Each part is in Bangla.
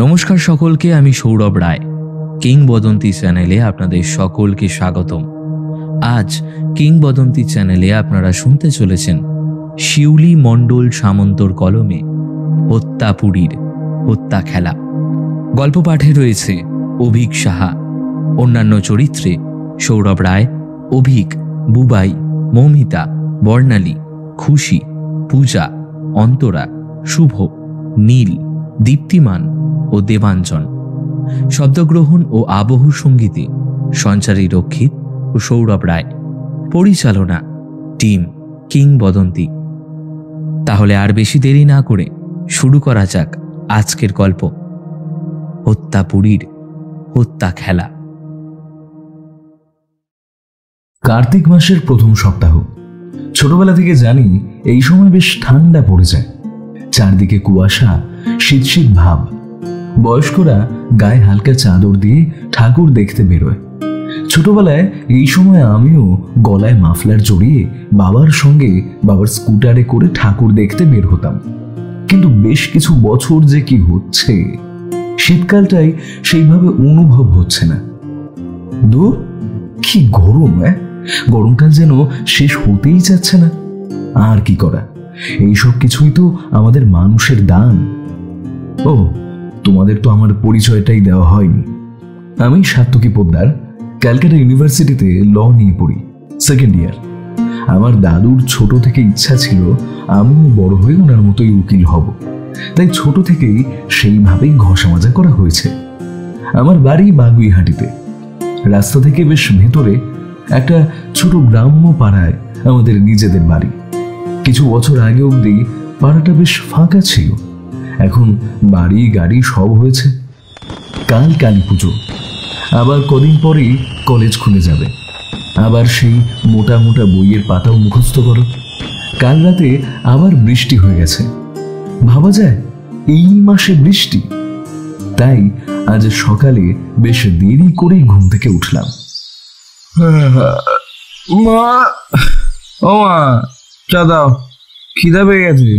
নমস্কার সকলকে, আমি সৌরভ রায়। কিংবদন্তি চ্যানেলে আপনাদের সকলকে স্বাগতম। আজ কিংবদন্তি চ্যানেলে আপনারা শুনতে চলেছেন শিউলি মণ্ডল সামন্তর কলমে হত্যাপুরীর হত্যা খেলা। গল্প পাঠে রয়েছে অভিক সাহা। অন্যান্য চরিত্রে সৌরভ রায়, অভিক, বুবাই, মৌমিতা, বর্ণালী, খুশি, পূজা, অন্তরা, শুভ, নীল, দীপ্তিমান ও দেবাঞ্জন। শব্দগ্রহণ ও আবহ সঙ্গীতে সঞ্চারী রক্ষিত ও সৌরভ রায়। পরিচালনা টিম কিংবদন্তি। তাহলে আর বেশি দেরি না করে শুরু করা যাক আজকের গল্প, হত্যাপুরীর হত্যা খেলা। কার্তিক মাসের প্রথম সপ্তাহ। ছোটবেলা থেকে জানি এই সময় বেশ ঠান্ডা পড়ে যায়, চারদিকে কুয়াশা, শীত শীত ভাব। বয়স্করা গায়ে হালকা চাদর দিয়ে ঠাকুর দেখতে বেরোয়। ছোটবেলায় এই সময় আমিও গলায় মাফলার জড়িয়ে বাবার সঙ্গে বাবার স্কুটারে করে ঠাকুর দেখতে বের হতাম। কিন্তু বেশ কিছু বছর যে কি হচ্ছে, শীতকালটাই সেইভাবে অনুভব হচ্ছে না। দূর, কি গরম! গরমকাল যেন শেষ হতেই যাচ্ছে না। আর কি করা, এইসব কিছুই তো আমাদের মানুষের দান। ও, তোমাদের তো আমার পরিচয়টাই দেওয়া হয়নি। আমি সাত্তকী পোদ্দার, ক্যালকাটা ইউনিভার্সিটিতে ল নিয়ে পড়ি, সেকেন্ড ইয়ার। আমার দাদুর ছোট থেকে ইচ্ছা ছিল আমিও বড় হয়ে ওনার মতোই উকিল হব, তাই ছোট থেকেই সেইভাবেই ঘষা মাজা করা হয়েছে। আমার বাড়ি বাগুইহাটিতে। রাস্তা থেকে বেশ ভেতরে একটা ছোট গ্রাম্য পাড়ায় আমাদের নিজেদের বাড়ি। কিছু বছর আগে অবধি পাড়াটা বেশ ফাঁকা ছিল, এখন বাড়ি গাড়ি সব হয়েছে। কাল কালী পুজো, আবার কদিন পরেই কলেজ খুলে যাবে। আবার সেই মোটা মোটা বইয়ের পাতাও মুখস্থ করো। কাল রাতে আবার বৃষ্টি হয়ে গেছে। ভাবা যায় এই মাসে বৃষ্টি। তাই আজ সকালে বেশ দেরি করেই ঘুম থেকে উঠলাম। মা, ও মা, চা দাও, খিদা পেয়ে গেছে।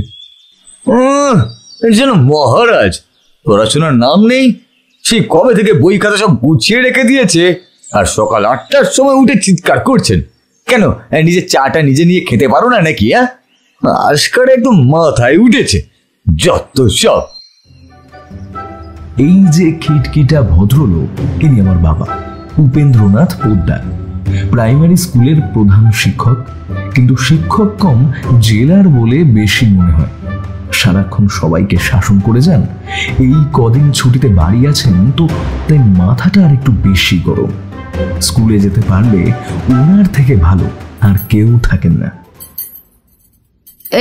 যেন মহারাজ, পড়াশোনার নাম নেই। সেই কবে থেকে বই খাতা সব গুছিয়ে রেখে দিয়েছে, আর সকাল 8টার সময় উঠে চিৎকার করছেন। কেন, নিজের চাটা নিজে নিয়ে খেতে পারো না নাকি? আজকাল একদম মাথায় উঠেছে যত সব। এই যে খিটখিটা ভদ্রলোক, ইনি আমার বাবা উপেন্দ্রনাথ পোদ্দার, প্রাইমারি স্কুলের প্রধান শিক্ষক। কিন্তু শিক্ষক কম, জেলার বলে বেশি মনে হয়। সারাক্ষণ সবাইকে শাসন করে যান। এই কদিন ছুটিতে বাড়ি আছেন তো, তাই মাথাটা আর একটু বেশি গরম। স্কুলে যেতে পারলে ওনার থেকে ভালো আর কেউ থাকেন না।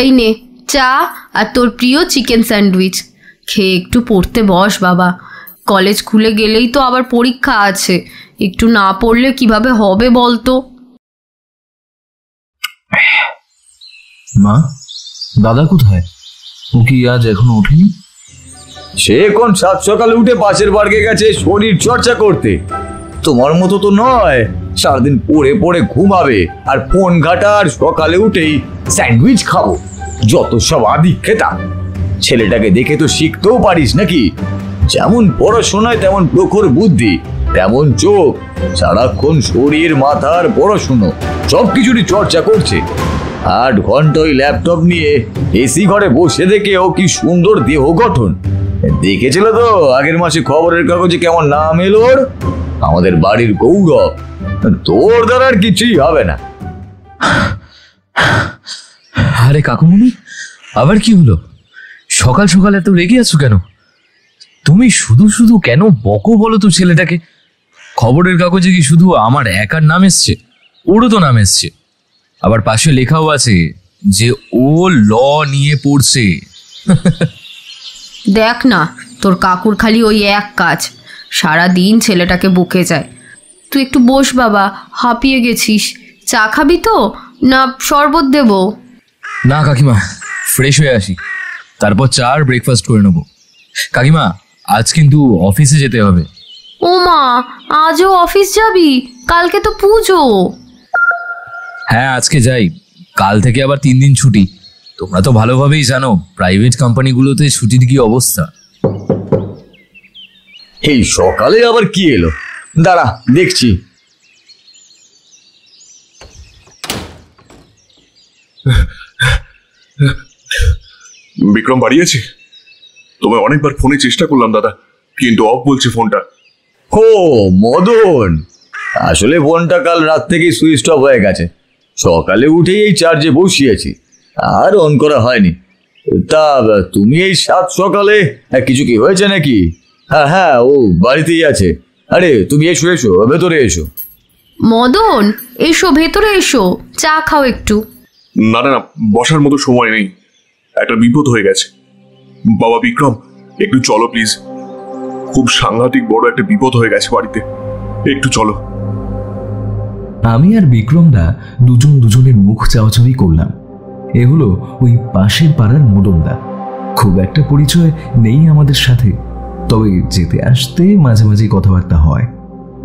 এই নে চা আর তোর প্রিয় চিকেন স্যান্ডউইচ খেয়ে একটু পড়তে বস বাবা। কলেজ খুলে গেলেই তো আবার পরীক্ষা আছে, একটু না পড়লে কিভাবে হবে বলতো? মা, দাদা কোথায়? ও কি আজ এখনো ওঠেনি? সে কোন সাত সকালে উঠে পাশের বাড়িতে গেছে শরীর চর্চা করতে। তোমার মতো তো নয়, সারাদিন পড়ে পড়ে ঘুমাবে আর ফোন ঘাটা, আর সকালে উঠেই স্যান্ডউইচ খাবো। যত সব আদিক্ষেতা। ছেলেটাকে দেখে তো শিখতেও পারিস নাকি? যেমন পড়াশোনায় তেমন প্রখর বুদ্ধি, তেমন চোখ, সারাক্ষণ শরীর মাথার পড়াশুনো সবকিছুরই চর্চা করছে। 8 ঘন্টা ওই ল্যাপটপ নিয়ে এসি ঘরে বসে দেখে ও কি সুন্দর দেহ গঠন। দেখেছিল তো আগের মাসে খবরের কাগজে কেমন নাম এলো ওর? আমাদের বাড়ির গৌরব। তোর দ্বারা আর কিছুই হবে না। আরে কাকুমণি, আবার কি হলো? সকাল সকাল এত রেগে আছো কেন? তুমি শুধু শুধু কেন বকো বলো তো ছেলেটাকে? খবরের কাগজে কি শুধু আমার একার নাম এসছে? ওরও তো নাম এসছে। আবার পাশে লেখাও আছে যে ও ল নিয়ে পড়ছে। দেখ না, তোর কাকুর খালি ওই এক কাজ, সারা দিন ছেলেটাকে বকে যায়। তুই একটু বস বাবা, হাঁপিয়ে গেছিস। চা খাবি তো না শরবত দেব? না কাকিমা, ফ্রেশ হয়ে আসি, তারপর চা আর ব্রেকফাস্ট করে নেবো। কাকিমা, আজ কিন্তু অফিসে যেতে হবে। ও মা, আজও অফিস যাবি? কালকে তো পুজো। হ্যাঁ, আজকে যাই, কাল থেকে আবার 3 দিন ছুটি। তোমরা তো ভালোভাবেই জানো প্রাইভেট কোম্পানিগুলোতে ছুটির কি অবস্থা। এই সকালে আবার কি এলো? দাঁড়া, দেখছি। বিক্রম বাড়ি আছে? তোমায় অনেকবার ফোনে চেষ্টা করলাম দাদা, কিন্তু অফ বলছে ফোনটা। ও মদন, আসলে ফোনটা কাল রাত থেকেই সুইচ অফ হয়ে গেছে। সকালে উঠেই এই চার্জে বসিয়েছি, আর অন করা হয়নি। তা তুমি এই সাত সকালে কিছু কি হয়েছে নাকি? হ্যাঁ হ্যাঁ, ও বাড়িতেই আছে। আরে তুমি এসো এসো, ভেতরে এসো। মদন, এসো ভেতরে এসো, চা খাও একটু। না না না, বসার মতো সময় নেই, একটা বিপদ হয়ে গেছে। বাবা বিক্রম, একটু চলো প্লিজ, খুব সাংঘাতিক বড় একটা বিপদ হয়ে গেছে বাড়িতে, একটু চলো। আমি আর বিক্রমদা দুজনের মুখ চাওয়াচাওয়ি করলাম। এ হলো ওই পাশের পাড়ার মদনদা। খুব একটা পরিচয় নেই আমাদের সাথে, তবে যেতে আসতে মাঝে মাঝে কথাবার্তা হয়।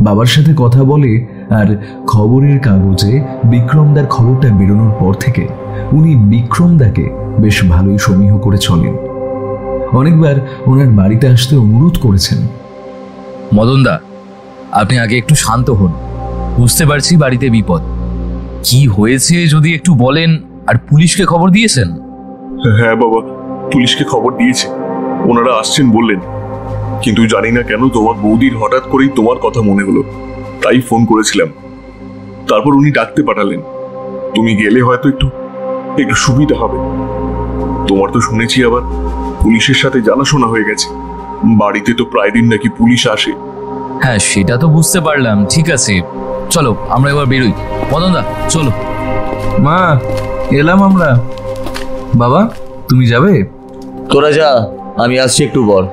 বাবার সাথে কথা বলে, আর খবরের কাগজে বিক্রমদার খবরটা বেরোনোর পর থেকে উনি বিক্রমদাকে বেশ ভালোই সমীহ করে চলেন। অনেকবার ওনার বাড়িতে আসতে অনুরোধ করেছেন। মদনদা, আপনি আগে একটু শান্ত হন। বুঝতে পারছি বাড়িতে বিপদ। কি হয়েছে যদি একটু বলেন। আর পুলিশকে খবর দিয়েছেন? হ্যাঁ বাবা, পুলিশকে খবর দিয়েছে, ওনারা আসছেন বললেন, কিন্তু জানি না কেন তোমার বৌদির হঠাৎ করেই তোমার কথা মনে হলো, তাই ফোন করেছিলাম। তারপর উনি ডাকতে পাঠালেন। তুমি গেলে হয়তো একটু সুবিধা হবে। তোমার তো শুনেছি আবার পুলিশের সাথে জানাশোনা হয়ে গেছে, বাড়িতে তো প্রায় দিন নাকি পুলিশ আসে। হ্যাঁ, সেটা তো বুঝতে পারলাম। ঠিক আছে, চলো আমরা এবার বেরোই। মদনদা চলো। মা, এলাম আমরা। বাবা, তুমি যাবে? তোরা যা, আমি আসছি একটু পর।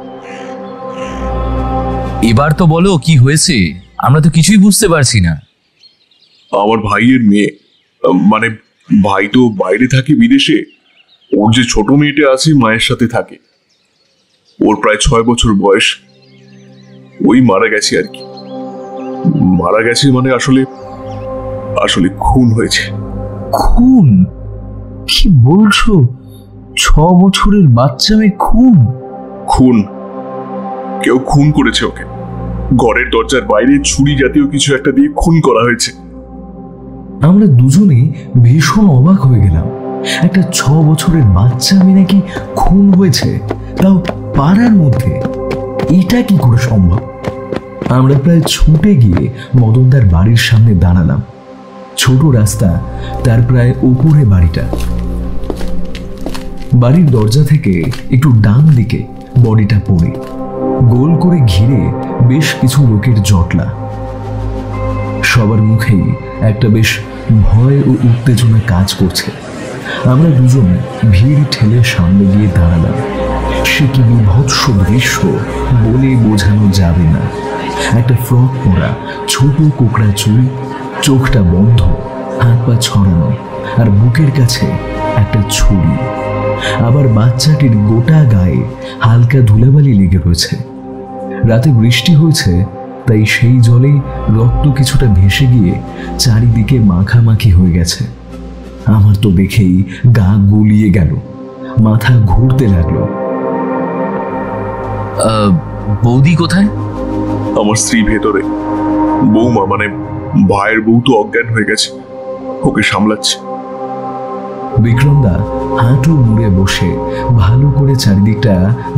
এবার তো বলো কি হয়েছে, আমরা তো কিছুই বুঝতে পারছি না। আমার ভাইয়ের মেয়ে, মানে ভাই তো বাইরে থাকে বিদেশে, ওর যে ছোট মেয়েটা আছে মায়ের সাথে থাকে, ওর প্রায় 6 বছর বয়স, ওই মারা গেছে আর কি। মারা গেছে মানে আসলে খুন হয়েছে। খুন? কি বলছো? 6 বছরের বাচ্চা মেয়ে খুন? খুন, কেউ খুন করেছে ওকে। ঘরের দরজার বাইরে ছুরি জাতীয় কিছু একটা দিয়ে খুন করা হয়েছে। আমরা দুজনেই ভীষণ অবাক হয়ে গেলাম। একটা 6 বছরের বাচ্চা মেয়ে নাকি খুন হয়েছে, তাও পাড়ার মধ্যে। এটা কি করে সম্ভব? আমরা প্রায় ছুটে গিয়ে মদনদার বাড়ির সামনে দাঁড়ালাম। ছোট রাস্তা, তার প্রায় উপরে বাড়িটা। বাড়ির দরজা থেকে একটু ডান দিকে বডিটা পড়ে, গোল করে ঘিরে বেশ কিছু লোকের জটলা। সবার মুখেই একটা বেশ ভয় ও উত্তেজনা কাজ করছে। আমরা দুজন ভিড় ঠেলে সামনে গিয়ে দাঁড়ালাম। সে কি বিভৎস দৃশ্য বলে বোঝানো যাবে না। একটা ফ্রক পরা, ছোট কোকড়া চুল, চোখটা বন্ধ, হাত পা ছড়ানো, আর বুকের কাছে একটা ছুরি। আবার বাচ্চাটির গোটা গায়ে হালকা ধুলাবালি লেগে রয়েছে। রাতে বৃষ্টি হয়েছে, তাই সেই জলেই রক্ত কিছুটা ভেসে গিয়ে চারিদিকে মাখামাখি হয়ে গেছে। আমার তো দেখেই গা গুলিয়ে গেল, মাথা ঘুরতে লাগলো। বৌদি কোথায়? আমার স্ত্রী ভেতরে, বৌমা মানে ভাইয়ের বউ তো অজ্ঞান হয়ে গেছে, ওকে সামলাচ্ছে। বিক্রমদা হাঁটু মুড়ে বসে ভালো করে চারিদিকটা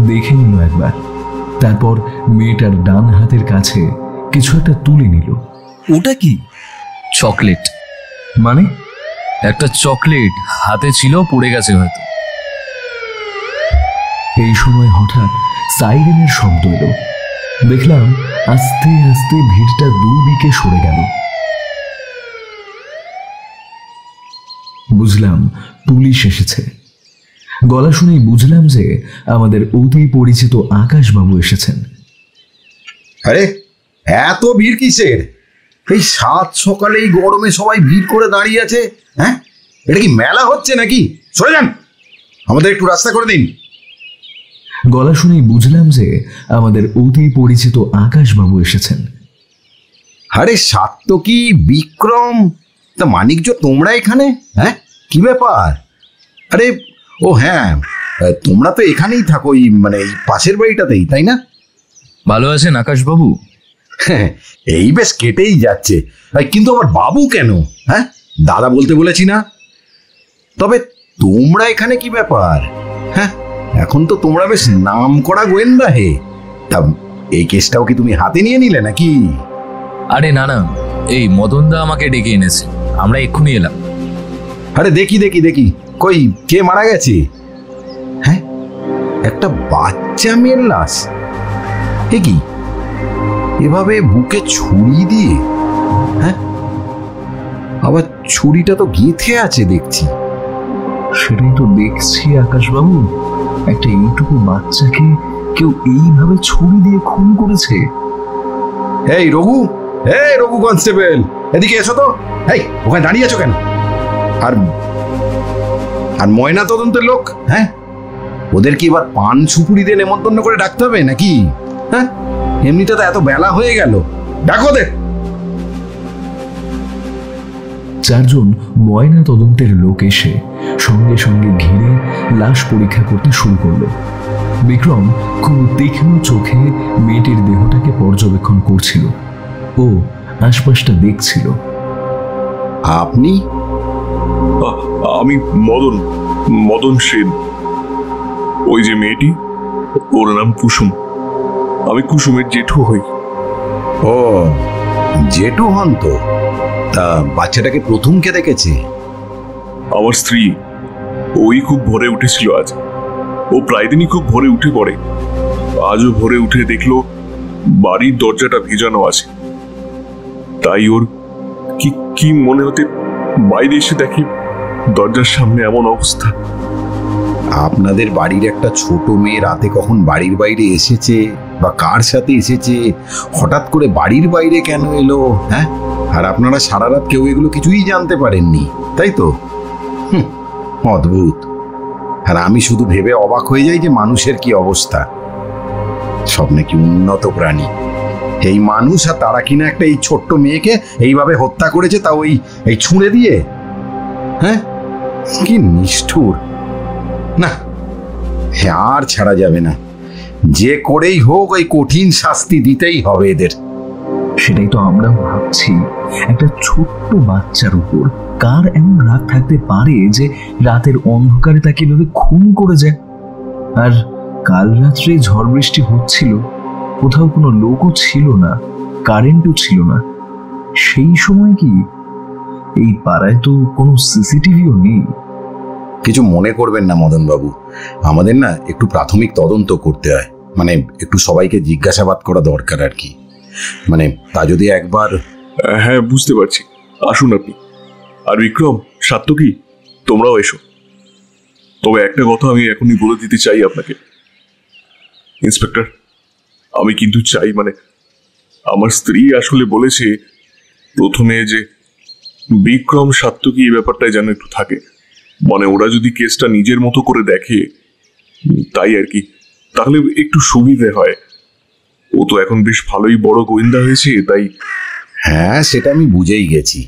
দেখে নিল একবার। তারপর মেয়েটার ডান হাতের কাছে কিছু একটা তুলে নিল। ওটা কি? চকলেট। মানে? একটা চকলেট হাতে ছিল, পড়ে গেছে হয়তো। এই সময় হঠাৎ সাইরেনের শব্দ এলো। দেখলাম আস্তে আস্তে ভিড়টা দুদিকে সরে গেল। বুঝলাম পুলিশ এসেছে। গলা শুনেই বুঝলাম যে আমাদের অতি পরিচিত আকাশবাবু এসেছেন। আরে এত ভিড় কিসের? এই সাত সকালে এই গরমে সবাই ভিড় করে দাঁড়িয়ে আছে। হ্যাঁ, এটা কি মেলা হচ্ছে নাকি? সরে যান, আমাদের একটু রাস্তা করে দিন। গলা শুনেই বুঝলাম যে আমাদের অতি পরিচিত আকাশবাবু এসেছেন। আরে সাত্তকী, বিক্রম, তা মানিকজ, তোমরা এখানে? হ্যাঁ, কি ব্যাপার? আরে ও হ্যাঁ, তোমরা তো এখানেই থাকো, এই মানে এই পাশের বাড়িটাতেই, তাই না? ভালো আছেন আকাশবাবু? হ্যাঁ, এই বেশ কেটেই যাচ্ছে। কিন্তু আমার বাবু কেন? হ্যাঁ, দাদা বলতে বলেছি না? তবে তোমরা এখানে কি ব্যাপার? হ্যাঁ, এখন তো তোমরা বেশ নাম করা গোয়েন্দা হে। তা এই কেসটাও কি তুমি হাতে নিয়ে নিলে নাকি? আরে না না, এই মদনদা আমাকে ডেকে এনেছে, আমরা এক্ষুনি এলাম। আরে দেখি দেখি দেখি, কই কে মারা গেছে? হ্যাঁ, একটা বাচ্চা মেয়ের লাশ। এ কি, এভাবে বুকে ছুরি দিয়ে? হ্যাঁ, আবার ছুরিটা তো গেঁথে আছে দেখছি। সেটাই তো দেখছি আকাশবাবু, একটা এইটুকু বাচ্চাকে কেউ এইভাবে ছুরি দিয়ে খুন করেছে। এই রঘু, এই রঘু কনস্টেবল, এদিকে এসো তো। এই, ওখানে দাঁড়িয়ে আছো কেন? আর আর ময়না তদন্তের লোক, হ্যাঁ, ওদের কি এবার পান সুপুরি দিয়ে নেমন্তন্ন করে ডাকতে হবে নাকি? হ্যাঁ, এমনিতে তো এত বেলা হয়ে গেল, ডাকো ওদের। চারজন ময়না তদন্তের লোক এসে সঙ্গে সঙ্গে ঘিরে লাশ পরীক্ষা করতে শুরু করলো। বিক্রম খুব তীক্ষ্ণ চোখে মেয়েটির দেহটাকে পর্যবেক্ষণ করছিল। ও আশপাশটা দেখছিল। আপনি? আমি মদন, মদন সেন। ওই যে মেয়েটি, ওর নাম কুসুম। আমি কুসুমের জেঠু হই। ও, জেঠু হন তো? তা বাচ্চাটাকে প্রথম কে দেখেছে? আমার স্ত্রী। ওই খুব ভোরে উঠেছিল আজ। ও প্রায় দিনই খুব ভোরে উঠে পড়ে। আজও ভোরে উঠে দেখলো বাড়ির দরজাটা ভেজানো আছে। তাই ওর কি কি মনে হতে বাইরে এসে দেখে দরজার সামনে এমন অবস্থা। আপনাদের বাড়ির একটা ছোট মেয়ে রাতে কখন বাড়ির বাইরে এসেছে বা কার সাথে এসেছে, হঠাৎ করে বাড়ির বাইরে কেন এলো? হ্যাঁ, আর আপনারা সারা রাত কেউ এগুলো কিছুই জানতে পারেননি, তাই তো? অদ্ভুত। আর আমি শুধু ভেবে অবাক হয়ে যাই যে মানুষের কি অবস্থা। সব নাকি উন্নত প্রাণী, এই মানুষ, আর তারা কিনা একটা এই ছোট্ট মেয়েকে এইভাবে হত্যা করেছে, তা ওই এই ছুঁড়ে দিয়ে। হ্যাঁ, কি নিষ্ঠুর। না, আর ছাড়া যাবে না, যে করেই হোক ওই কঠিন শাস্তি দিতেই হবে এদের। সেটাই তো আমরা ভাবছি, একটা ছোট্ট বাচ্চার উপর কার এমন রাগ থাকতে পারে যে রাতের অন্ধকারে তাকে এভাবে খুন করে যায়? আর কাল রাত্রে ঝড় বৃষ্টি হচ্ছিল, কোথাও কোনো লোকও ছিল না, কারেন্টও ছিল না। সেই সময় কি এই পাড়ায় তো কোনো সিসিটিভিও নেই। কিছু মনে করবেন না মদন বাবু, আমাদের না একটু প্রাথমিক তদন্ত করতে হয়, মানে একটু সবাইকে জিজ্ঞাসাবাদ করা দরকার আর কি। মানে তা যদি একবার। হ্যাঁ, বুঝতে পারছি। আসুন আপনি। আর বিক্রম, সাত্তকী, তোমরাও এসো। তবে একটা কথা আমি এখনই বলে দিতে চাই আপনাকে, ইন্সপেক্টর। আমি কিন্তু চাই, মানে আমার স্ত্রী আসলে বলেছে প্রথমে যে বিক্রম সাত্তকী এই ব্যাপারটাই যেন একটু থাকে, মানে ওরা যদি কেসটা নিজের মতো করে দেখে, তাই আর কি, তাহলে একটু সুবিধে হয়। ও তো এখন বেশ ভালোই বড় গোয়েন্দা হয়েছে, তাই। হ্যাঁ, সেটা আমি বুঝেই গেছি,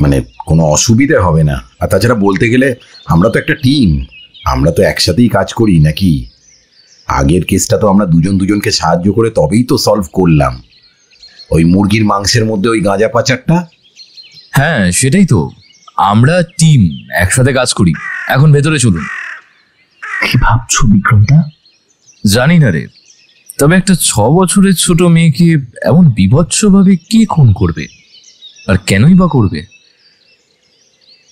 মানে কোনো অসুবিধা হবে না। আর তাছাড়া বলতে গেলে আমরা তো একটা টিম, আমরা তো একসাথেই কাজ করি নাকি? আগের কেসটা তো আমরা দুজন দুজনকে সাহায্য করে তবেই তো সলভ করলাম। ওই মুরগির মাংসের মধ্যে ওই গাঁজা পাচারটা। হ্যাঁ, সেটাই তো, আমরা টিম, একসাথে কাজ করি। এখন ভেতরে চলুন। কি ভাবছো বিক্রমদা? জানি না রে, তবে একটা 6 বছরের ছোট মেয়েকে এমন বিভৎসভাবে কে খুন করবে, আর কেনই বা করবে?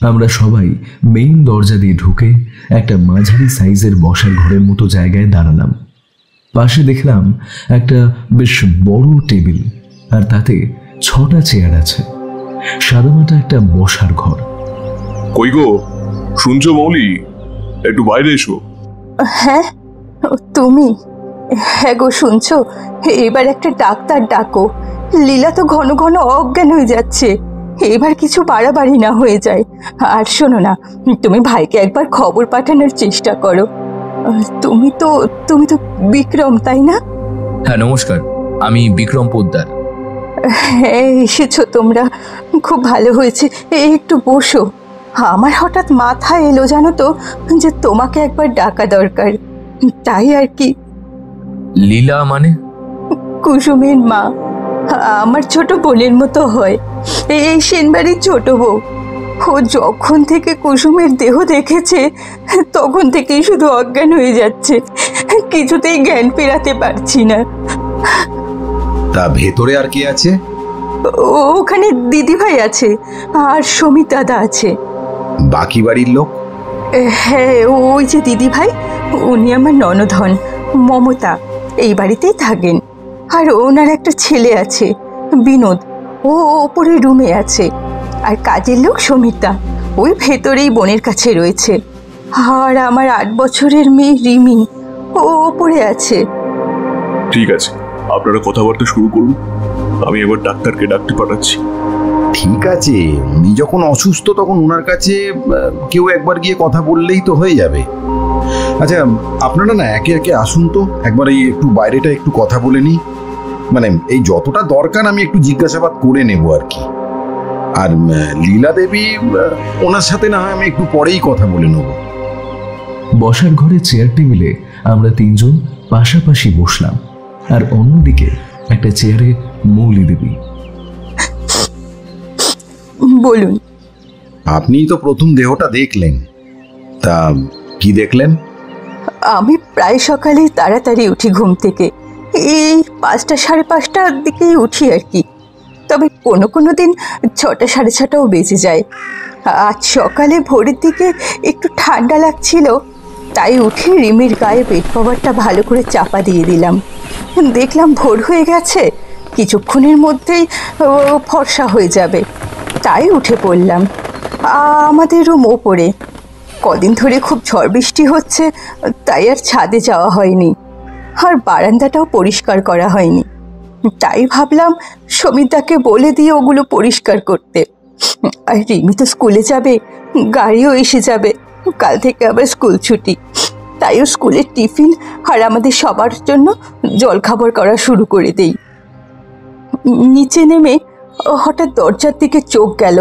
আমরা সবাই মেইন দরজা দিয়ে ঢুকে একটা মাঝারি সাইজের বসার ঘরের মতো জায়গায় দাঁড়ালাম। পাশে দেখলাম একটা বেশ বড় টেবিল, আর তাতে 6টা চেয়ার আছে। সাদামাটা একটা বসার ঘর। কই গো, শুনছো মৌলি? একটু বাইরে এসো। হ্যাঁ, তুমি? হ্যাঁ গো, শুনছো? এবার একটা ডাক্তার ডাকো। লীলা তো ঘন ঘন অজ্ঞান হয়ে যাচ্ছে, এবার কিছু বাড়াবাড়ি না হয়ে যায়। আর শোনো না, তুমি ভাইকে একবার খবর পাঠানোর চেষ্টা করো। তুমি তো বিক্রম, তাই না? হ্যাঁ, নমস্কার, আমি বিক্রম পোদ্দার। হ্যাঁ, এসেছো তোমরা, খুব ভালো হয়েছে। একটু বসো। আমার হঠাৎ মাথায় এলো জানো তো, যে তোমাকে একবার ডাকা দরকার, তাই আর কি। লীলা মানে? কুসুমের মা, আমার ছোট বোনের মতো হয়। এই সেনবাড়ির ছোট বউ। ও যখন থেকে কুসুমের দেহ দেখেছে তখন থেকেই শুধু অজ্ঞান হয়ে যাচ্ছে, কিছুতেই জ্ঞান ফেরাতে পারছি না। তা ভেতরে আর কে আছে? ওখানে দিদিভাই আছে আর সমীর দাদা আছে। বাকি বাড়ির লোক? হ্যাঁ, ওই যে দিদিভাই, উনি আমার ননদ হন, মমতা, এই বাড়িতেই থাকেন। আর ওনার একটা ছেলে আছে বিনোদ, ও ওপরে রুমে আছে। আর কাজের লোক সমীরদা, ওই ভেতরেই বোনের কাছে রয়েছে। আর আমার 8 বছরের মেয়ে রিমি, ও ওপরে আছে। ঠিক আছে, আপনারা কথাবার্তা শুরু করুন, আমি এবার ডাক্তারকে ডাকতে পাঠাচ্ছি। ঠিক আছে, উনি যখন অসুস্থ তখন ওনার কাছে কেউ একবার গিয়ে কথা বললেই তো হয়ে যাবে। আচ্ছা, আপনারা না একে একে আসুন তো, একবার এই একটু বাইরেটা একটু কথা বলে নিই। মানে এই যতটা দরকার আমি একটু জিজ্ঞাসাবাদ করে নেব আর কি। আর লীলা দেবী, ওনার সাথে না হয় আমি একটু পরেই কথা বলে নেব। বসার ঘরে চেয়ার টেবিলে আমরা 3 জন পাশাপাশি বসলাম, আর অন্যদিকে একটা চেয়ারে মৌলি দেবী। বলুন। আপনিই তো প্রথম দেহটা দেখলেন, তা কি দেখলেন? আমি প্রায় সকালেই তাড়াতাড়ি উঠি ঘুম থেকে, এই 5টা সাড়ে 5টার দিকেই উঠি আর কি। তবে কোনো কোনো দিন 6টা সাড়ে 6টাও বেজে যায়। আজ সকালে ভোরের দিকে একটু ঠান্ডা লাগছিল, তাই উঠে রিমির গায়ে বেড কভারটা ভালো করে চাপা দিয়ে দিলাম। দেখলাম ভোর হয়ে গেছে, কিছুক্ষণের মধ্যেই ফর্সা হয়ে যাবে, তাই উঠে পড়লাম। আমাদের রুম ওপরে, কদিন ধরে খুব ঝড় বৃষ্টি হচ্ছে, তাই আর ছাদে যাওয়া হয়নি। আর বারান্দাটাও পরিষ্কার করা হয়নি, তাই ভাবলাম সমীরদাকে বলে দিয়ে ওগুলো পরিষ্কার করতে। আর রিমি তো স্কুলে যাবে, গাড়িও এসে যাবে, কাল থেকে আবার স্কুল ছুটি। তাইও স্কুলের টিফিন আর আমাদের সবার জন্য জলখাবার করা শুরু করে দেই। নিচে নেমে হঠাৎ দরজার দিকে চোখ গেল,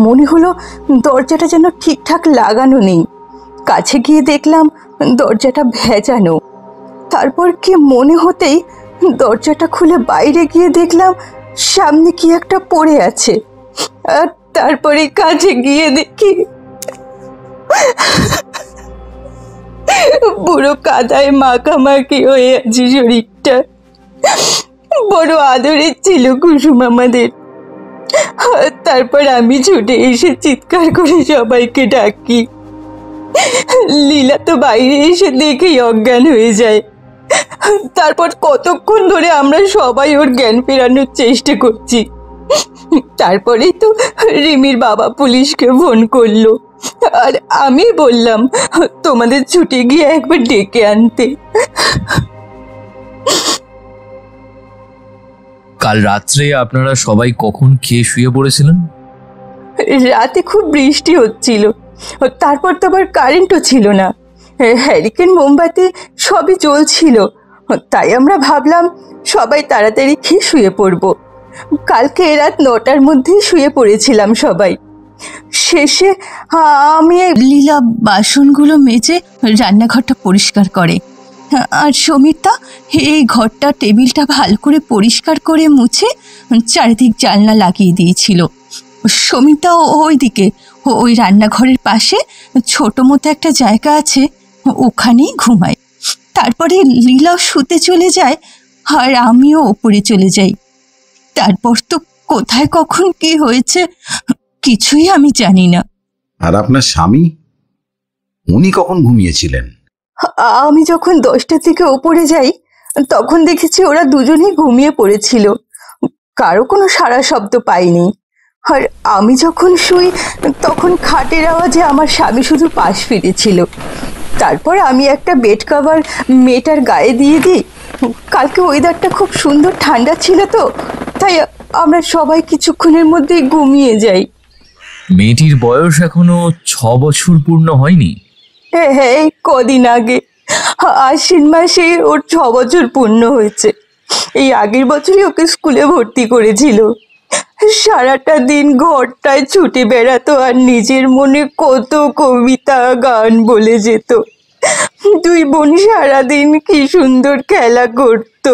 মনে হলো দরজাটা যেন ঠিকঠাক লাগানো নেই। কাছে গিয়ে দেখলাম দরজাটা ভেজানো। তারপর কি মনে হতেই দরজাটা খুলে বাইরে গিয়ে দেখলাম সামনে কি একটা পড়ে আছে। আর তারপরে কাছে গিয়ে দেখি পুরো কাদায় মাখামাখি হয়ে আছে শরীরটা। বড় আদরের ছিল কুসুম আমাদের। তারপর আমি ছুটে এসে চিৎকার করে সবাইকে ডাকি। লীলা তো বাইরে এসে দেখেই অজ্ঞান হয়ে যায়। তারপর কতক্ষণ ধরে আমরা সবাই ওর জ্ঞান ফেরানোর চেষ্টা করছি। তারপরেই তো রিমির বাবা পুলিশকে ফোন করলো, আর আমি বললাম তোমাদের ছুটে গিয়ে একবার ডেকে আনতে। কাল রাত্রে আপনারা সবাই কখন খেয়ে শুয়ে পড়েছিলেন? রাতে খুব বৃষ্টি হচ্ছিল, তারপর তো আবার কারেন্টও ছিল না। হ্যারিকেন মোমবাতি সবই জ্বলছিল, তাই আমরা ভাবলাম সবাই তাড়াতাড়ি খেয়ে শুয়ে পড়ব। কালকে রাত 9টার মধ্যেই শুয়ে পড়েছিলাম সবাই। শেষে আমি লীলা বাসনগুলো মেজে রান্নাঘরটা পরিষ্কার করে, আর সমীরদা এই ঘরটা টেবিলটা ভালো করে পরিষ্কার করে মুছে চারিদিক জানলা লাগিয়ে দিয়েছিল। সমীরদা ওইদিকে ওই রান্নাঘরের পাশে ছোট মতো একটা জায়গা আছে, ওখানেই ঘুমায়। তারপরে লীলাও শুতে চলে যায়, আর আমিও ওপরে চলে যাই। তারপর তো কোথায় কখন কি হয়েছে কিছুই আমি জানি না। আর আপনার স্বামী, উনি কখন ঘুমিয়েছিলেন? আমি যখন 10টার দিকে ওপরে যাই তখন দেখেছি ওরা দুজনেই ঘুমিয়ে পড়েছিল, কারো কোনো সারা শব্দ পাইনি। আর আমি যখন শুই তখন খাটের আওয়াজে আমার স্বামী শুধু পাশ ফিরেছিল। তারপর আমি একটা বেড কভার মেয়েটার গায়ে দিয়ে দিই। কালকে ওয়েদারটা খুব সুন্দর ঠান্ডা ছিল তো, তাই আমরা সবাই কিছুক্ষণের মধ্যেই ঘুমিয়ে যাই। মেয়েটির বয়স এখনো 6 বছর পূর্ণ হয়নি? হ্যাঁ, এই কদিন আগে আশ্বিন মাসে ওর 6 বছর পূর্ণ হয়েছে। এই আগের বছরই ওকে স্কুলে ভর্তি করেছিল। সারাটা দিন ঘরটায় ছুটে বেড়াতো আর নিজের মনে কত কবিতা গান বলে যেত। 2 বোন সারাদিন কি সুন্দর খেলা করতো।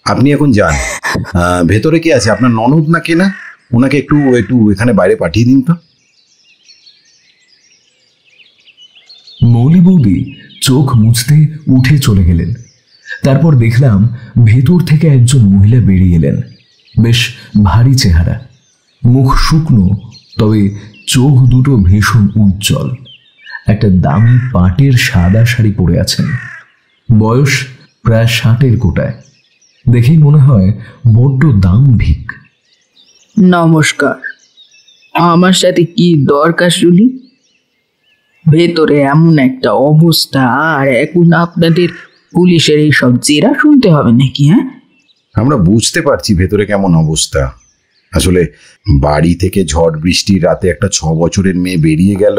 আপনি এখন যান। ভেতরে কি আছে? আপনার ননদ না কে না? ওনাকে একটু একটু এখানে বাইরে পাঠিয়ে দিন তো। মৌলি বৌদি চোখ মুছতে উঠে চলে গেলেন। তারপর দেখলাম ভেতর থেকে একজন মহিলা বেরিয়ে এলেন। বেশ ভারী চেহারা, মুখ শুকনো, তবে চোখ দুটো ভীষণ উজ্জ্বল। একটা দামি পাটের সাদা শাড়ি পরে আছেন। বয়স প্রায় 60-এর কোটায়। দেখেই মনে হয় বড্ড দাম্ভিক। নমস্কার, আমার সাথে কি দরকার শুনি? ভেতরে এমন একটা অবস্থা, আর এখন আপনাদের পুলিশের এইসব জেরা শুনতে হবে নাকি? হ্যাঁ, আমরা বুঝতে পারছি ভেতরে কেমন অবস্থা। আসলে বাড়ি থেকে ঝড় বৃষ্টির রাতে একটা 6 বছরের মেয়ে বেরিয়ে গেল,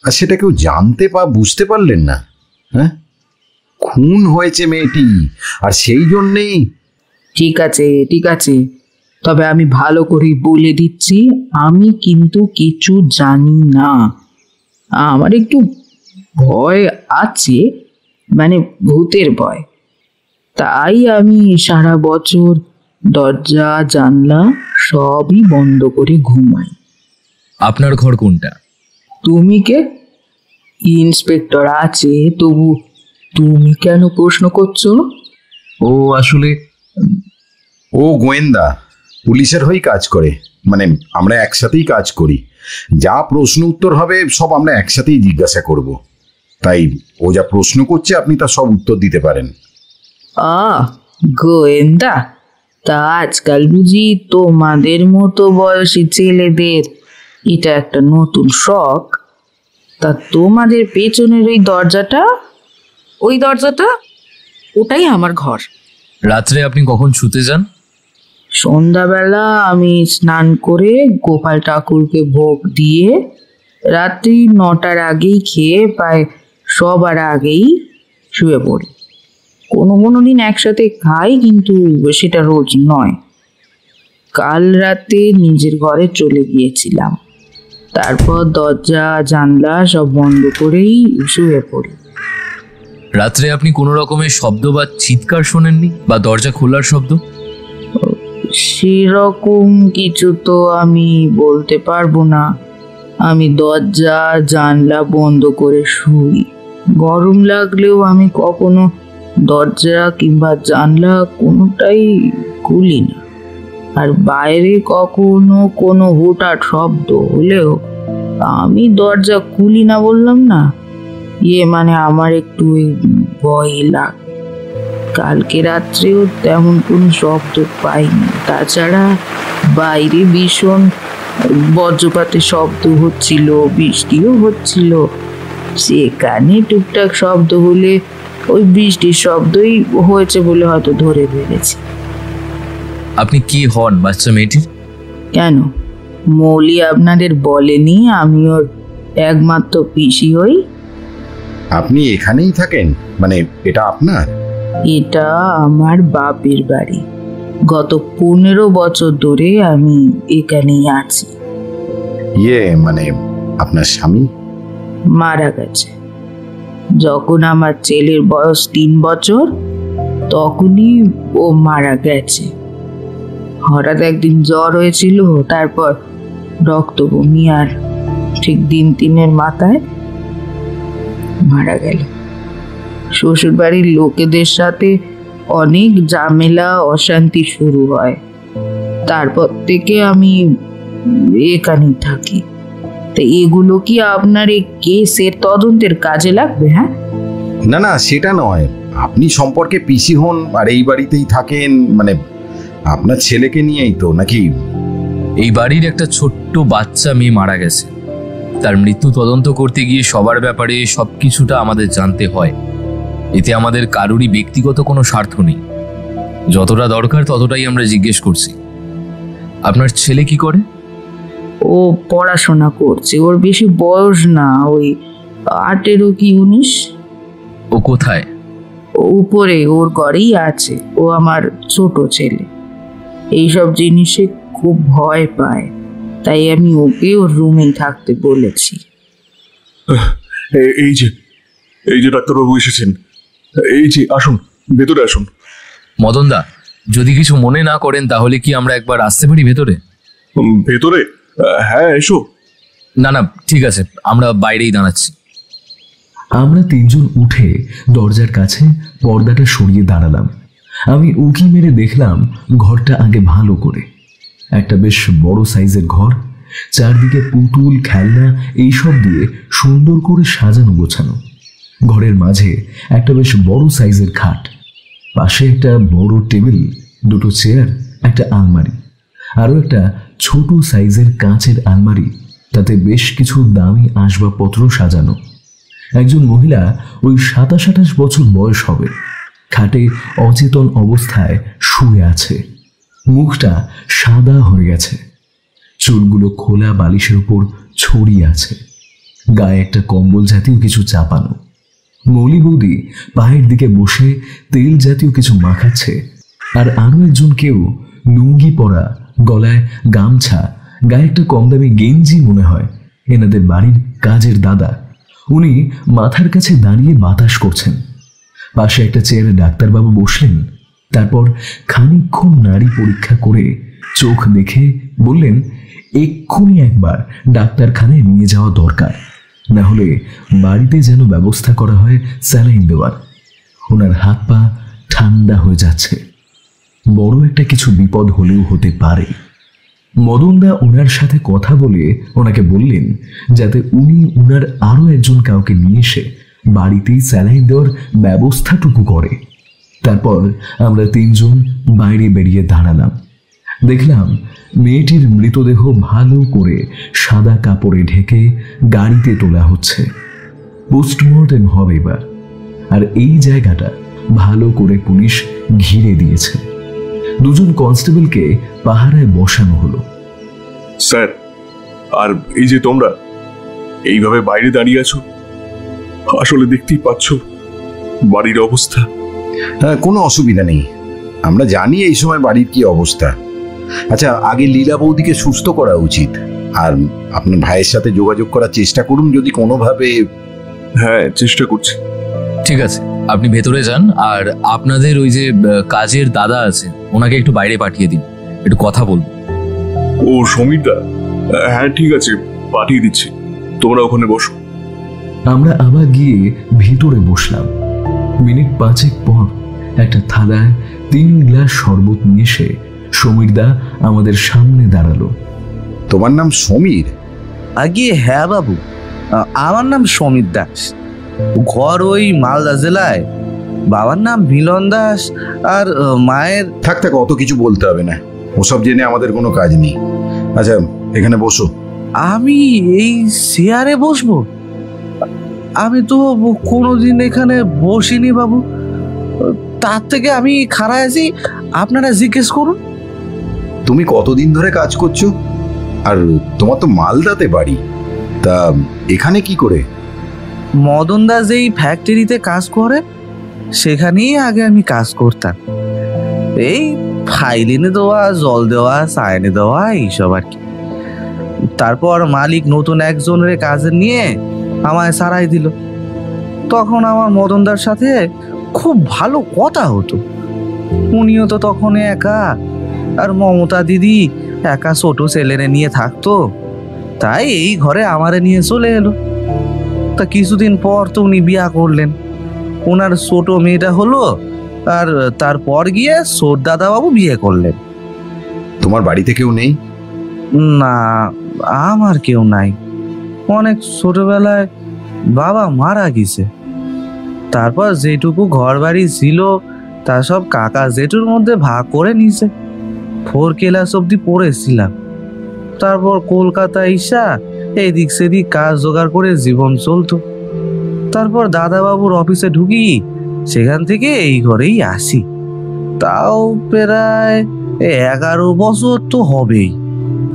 আর সেটা কেউ জানতে বুঝতে পারলেন না। হ্যাঁ, খুন হয়েছে মেয়েটি, আর সেই জন্যেই। ঠিক আছে ঠিক আছে, তবে আমি ভালো করে বলে দিচ্ছি, আমি কিন্তু কিছু জানি না। আমার একটু ভয় আছে, মানে ভূতের ভয়। তাই আমি সারা বছর দরজা জানলা সবই বন্ধ করে ঘুমাই। আপনার ঘর কোনটা? তুমি কে? ইন্সপেক্টর আছে, তবু তুমি কেন প্রশ্ন করছো? ও আসলে ও গোয়েন্দা, পুলিশের হয়েই কাজ করে। মানে আমরা একসাথেই কাজ করি। যা প্রশ্ন উত্তর হবে সব আমরা একসাথেই জিজ্ঞাসা করব। তাই ও যা প্রশ্ন করছে আপনি তার সব উত্তর দিতে পারেন। গোয়েন্দা? তা আজকাল বুঝি তোমাদের মতো বয়সী ছেলেদের এটা একটা নতুন শখ? তা তোমাদের পেছনের ওই দরজাটা ওটাই আমার ঘর। রাত্রে আপনি কখন শুতে যান? সন্ধ্যাবেলা আমি স্নান করে গোপাল ঠাকুরকে ভোগ দিয়ে রাত্রি 9টার আগেই খেয়ে প্রায় সবার আগেই শুয়ে পড়ি। কোনো দিন একসাথে খাই, কিন্তু সেটা রোজ নয়। কাল রাতে নিজের ঘরে চলে গিয়েছিলাম, তারপর দরজা জানলা সব বন্ধ করেই শুয়ে পড়ি। রাত্রে আপনি কোনো রকমের শব্দ বা চিৎকার শোনেননি, বা দরজা খোলার শব্দ? সেরকম কিছু তো আমি বলতে পারবো না। আমি দরজা জানলা বন্ধ করে শুই। গরম লাগলেও আমি কখনো দরজা কিংবা জানলা কোনোটাই খুলি না। আর বাইরে কখনো কোনো হুটহাট শব্দ হলেও আমি দরজা খুলি না, বললাম না। মানে আমার একটু ভয় লাগে। কালকে রাত্রেও তেমন কোনো শব্দ পাইনি। তাছাড়া বাইরে ভীষণ বজ্রপাতের শব্দ হচ্ছিল, বৃষ্টিও হচ্ছিল। সেখানে টুকটাক শব্দ হলে ওই বৃষ্টির শব্দই হয়েছে বলে হয়তো ধরে ফেলেছি। আপনি কি হন বাচ্চা মেয়েটির? কেন, মৌলি আপনাদের বলেনি আমি ওর একমাত্র পিসি হই? আপনি এখানেই থাকেন? মানে এটা আপনার? এটা আমার বাপের বাড়ি। গত 15 বছর ধরে আমি এখানেই আছি। মানে আপনার স্বামী মারা গেছে যখন আমার ছেলের বয়স 3 বছর, তখনই ও মারা গেছে। হঠাৎ একদিন জ্বর হয়েছিল, তারপর রক্ত বমি, আর ঠিক দিন 3-এর মাথায় মারা গেল। শ্বশুর বাড়ির লোকেদের সাথে অনেক ঝামেলা অশান্তি শুরু হয়। তারপর থেকে আমি এখানেই থাকি। তো এগুলো কি আপনার এই কেসের তদন্তের কাজে লাগবে? হ্যাঁ, না সেটা নয়। আপনি সম্পর্কে পিসি হন আর এই বাড়িতেই থাকেন, মানে আপনার ছেলেকে নিয়েই তো নাকি? এই বাড়ির একটা ছোট্ট বাচ্চা মেয়ে মারা গেছে। তার মৃত্যু তদন্ত করতে গিয়ে সবার ব্যাপারে সবকিছুটা আমাদের জানতে হয়। এতে আমাদের কারোরই ব্যক্তিগত কোনো স্বার্থ নেই। যতটা দরকার ততটাই আমরা জিজ্ঞেস করছি। আপনার ছেলে কি করে? ও পড়াশোনা করছে। ওর বেশি বয়স না, ওই 18 কি 19। ও কোথায়? উপরে ওর ঘরেই আছে। ও আমার ছোট ছেলে। এইসব জিনিসে খুব ভয় পায়, তাই আমি ওকে ওর রুমেই থাকতে বলেছি। এই যে ডাক্তারবাবু এসেছেন। এই যে আসুন, ভেতরে আসুন। মদনদা, যদি কিছু মনে না করেন তাহলে কি আমরা একবার আসতে পারি ভেতরে? ভেতরে? হ্যাঁ, এসো। না না, ঠিক আছে, আমরা বাইরেই দাঁড়াচ্ছি। আমরা তিনজন উঠে দরজার কাছে পর্দাটা সরিয়ে দাঁড়ালাম। আমি উঁকি মেরে দেখলাম ঘরটা আগে ভালো করে। একটা বেশ বড় সাইজের ঘর, চারদিকে পুতুল, খেলনা এইসব দিয়ে সুন্দর করে সাজানো গোছানো। ঘরের মাঝে একটা বেশ বড় সাইজের খাট, পাশে একটা বড় টেবিল, দুটো চেয়ার, একটা আলমারি, আরও একটা ছোট সাইজের কাঁচের আলমারি, তাতে বেশ কিছু দামি আসবাবপত্র সাজানো। একজন মহিলা, ওই 27-28 বছর বয়স হবে, খাটে অচেতন অবস্থায় শুয়ে আছে। মুখটা সাদা হয়ে গেছে, চুলগুলো খোলা বালিশের উপর ছড়িয়ে আছে, গায়ে একটা কম্বল জাতীয় কিছু চাপানো। মৌলি বৌদি পায়ের দিকে বসে তেল জাতীয় কিছু মাখাচ্ছে, আর আরো একজন কেউ লুঙ্গি পরা, গলায় গামছা, গায়ে একটা কম দামি গেঞ্জি মনে হয় এনাদের বাড়ির কাজের দাদা। উনি মাথার কাছে দাঁড়িয়ে বাতাস করছেন। পাশে একটা চেয়ারে ডাক্তারবাবু বসলেন। তারপর খানিকক্ষণ নাড়ি পরীক্ষা করে চোখ দেখে বললেন, এক্ষুনি একবার ডাক্তারখানায় নিয়ে যাওয়া দরকার, না হলে বাড়িতে যেন ব্যবস্থা করা হয় স্যালাইন দেওয়ার। ওনার হাত পা ঠান্ডা হয়ে যাচ্ছে, বড় একটা কিছু বিপদ হলেও হতে পারে। মদনদা ওনার সাথে কথা বলে ওনাকে বললেন যাতে উনি ওনার আরো একজন কাউকে নিয়ে এসে বাড়িতেই স্যালাইন দেওয়ার ব্যবস্থাটুকু করে। তারপর আমরা তিনজন বাইরে বেরিয়ে দাঁড়ালাম। দেখলাম মেয়েটির মৃতদেহ ভালো করে সাদা কাপড়ে ঢেকে গাড়িতে তোলা হচ্ছে। পোস্টমর্টেম হবে এবার, আর এই জায়গাটা ভালো করে পুলিশ ঘিরে দিয়েছে। দুজন কনস্টেবলকে পাহারায় বসানো হলো। স্যার, আর এই যে তোমরা এইভাবে বাইরে দাঁড়িয়ে আছো, আসলে দেখতেই পাচ্ছ বাড়ির অবস্থা। হ্যাঁ, কোনো অসুবিধা নেই, আমরা জানি এই সময় বাড়ির কি অবস্থা। আচ্ছা, আগে লীলা বৌদিকে সুস্থ করা উচিত, আর আপনার ভাইয়ের সাথে যোগাযোগ করার চেষ্টা করুন যদি কোনোভাবে। হ্যাঁ, চেষ্টা করছি। ঠিক আছে, আপনি ভেতরে যান, আর আপনাদের ওই যে কাজের দাদা আছে ওনাকে একটু বাইরে পাঠিয়ে দিন, একটু কথা বলবো। ও সমীরদা? হ্যাঁ ঠিক আছে, পাঠিয়ে দিচ্ছি, তোমরা ওখানে বসো। আমরা আবার গিয়ে ভিতরে বসলাম। মিনিট 5 পর একটা থালায় 3 গ্লাস শরবত নিয়ে এসে সমীরদা আমাদের সামনে দাঁড়ালো। তোমার নাম সমীর? আগে হ্যাঁ বাবু, আমার নাম সমীর দাস, ঘর ওই মালদা জেলায়। বাবার নাম মিলন দাস, আর মায়ের। থাক থাক, অত কিছু বলতে হবে না, ওসব জেনে আমাদের কোনো কাজ নেই। আচ্ছা, এখানে বসো। আমি এই চেয়ারে বসবো? আমি তো কোনোদিন এখানে বসিনি বাবু, তার থেকে আমি খাড়ায় আছি, আপনারা জিজ্ঞেস করুন। তুমি কতদিন ধরে কাজ করছো? আর তোমার তো মালদাতে বাড়ি, তা এখানে কি করে? মদন দাস যেই ফ্যাক্টরিতে কাজ করে সেখানেই আগে আমি কাজ করতাম। এই ফাইল এনে দেওয়া, জল দেওয়া, সাইনে দেওয়া, এইসব আর কি। তারপর মালিক নতুন একজনের কাজে নিয়ে আমায় সারাই দিল। তখন আমার মদনদার সাথে খুব ভালো কথা হতো। উনিও তো তখন একা, আর মমতা দিদি একা ছোট ছেলেরে নিয়ে থাকতো, তাই এই ঘরে আমারে নিয়ে চলে এলো। তা কিছুদিন পর তো উনি বিয়া করলেন, ওনার ছোট মেয়েটা হলো, আর তারপর গিয়ে সোর দাদাবাবু বিয়ে করলেন। তোমার বাড়িতে কেউ নেই? না, আমার কেউ নাই। অনেক ছোটবেলায় বাবা মারা গেছে। তারপর যেটুকু ঘর বাড়ি ছিল তা সব কাকা জেঠুর মধ্যে ভাগ করে নিছে। 4 ক্লাস অব্দি পড়েছিলাম। তারপর কলকাতা ইসা এদিক সেদিক কাজ জোগাড় করে জীবন চলতো। তারপর দাদাবাবুর অফিসে ঢুকি, সেখান থেকে এই ঘরেই আসি। তাও প্রায় 11 বছর তো হবেই।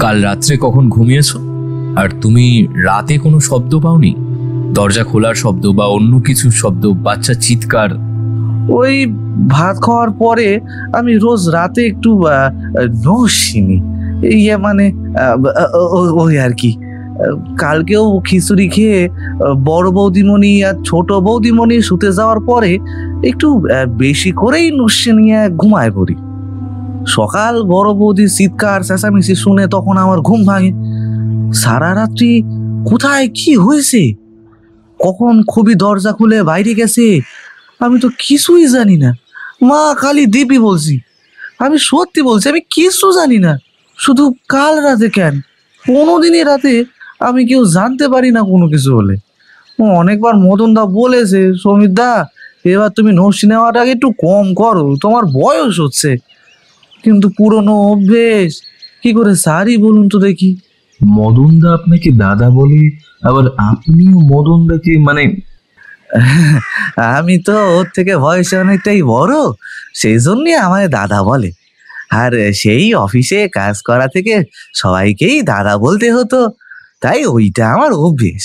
কাল রাত্রে কখন ঘুমিয়েছো? আর তুমি রাতে কোনো শব্দ পাওনি? দরজা খোলার শব্দ বা অন্য কিছু শব্দ, বাচ্চা চিৎকার? ওই ভাত খাওয়ার পরে আমি রোজ রাতে একটু নসিনি, ইয়ে মানে ওই আর কি, কালকেও খিচুড়ি খেয়ে বড় বৌদিমণি আর ছোট বৌদিমণি শুতে যাওয়ার পরে একটু বেশি করেই নুস্যে নিয়ে ঘুমায় পড়ি। সকাল বড় বৌদির চিৎকার চেঁচামেচি শুনে তখন আমার ঘুম ভাঙে। সারা রাত্রি কোথায় কি হয়েছে, কখন খুবই দরজা খুলে বাইরে গেছে, আমি তো কিছুই জানি না। মা কালী দিব্যি বলছি, আমি সত্যি বলছি, আমি কিছু জানি না। শুধু কাল রাতে কেন, কোনোদিনই রাতে আমি কেউ জানতে পারি না কোনো কিছু হলে। অনেকবার মদনদা বলেছে, সমিতদা এবার তুমি নস্যি নেওয়ার আগে একটু কম করো, তোমার বয়স হচ্ছে। কিন্তু পুরনো অভ্যেস কি করে সারি বলুন তো দেখি। মদনদা আপনাকে দাদা বলে, আবার আপনিও মদনদাকে মানে? আমি তো ওর থেকে বয়সে অনেকটাই বড়, সেই জন্যই আমায় দাদা বলে। আর সেই অফিসে কাজ করা থেকে সবাইকেই দাদা বলতে হতো, তাই ওইটা আমার অভ্যেস।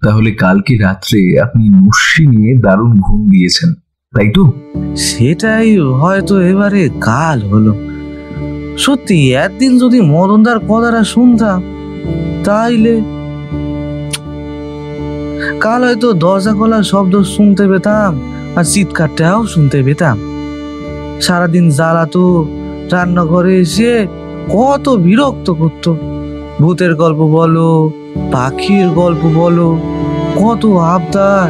তাহলে কালকে রাত্রে আপনি নস্যি নিয়ে দারুণ ঘুম দিয়েছেন, তাই তো? সেটাই হয়তো এবারে কাল হলো। সত্যি একদিন যদি মদনদার কথাটা শুনতাম, তাইলে কাল হয়তো দরজা খোলার শব্দ শুনতে পেতাম আর চিৎকারটাও শুনতে পেতাম। সারাদিন জ্বালাতো, রান্নাঘরে এসে কত বিরক্ত করতো। ভূতের গল্প বলো, পাখির গল্প বলো, কত আবদার।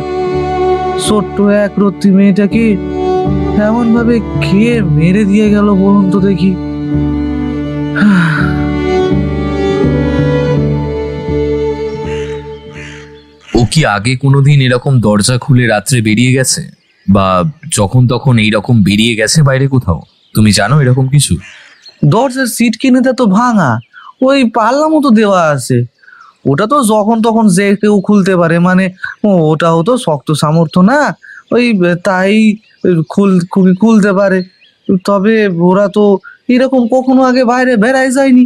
ছোট্ট এক রত্তি মেয়েটাকে এমন ভাবে খেয়ে মেরে দিয়ে গেল বলুন তো দেখি। ও কি আগে কোনোদিন এরকম দরজা খুলে রাত্রে বেরিয়ে গেছে, বা যখন তখন এইরকম বেরিয়ে গেছে বাইরে কোথাও? তুমি জানো এরকম কিছু? দরজার সিট কিনেতে তো ভাঙা, ওই পাল্লা মতো দেওয়া আছে। ওটা তো যখন তখন যে কেউ খুলতে পারে, মানে ওটাও তো শক্ত সামর্থ্য না, ওই তাই খুলতে পারে। তবে ওরা তো এরকম কখনো আগে বাইরে বেড়াই যায়নি,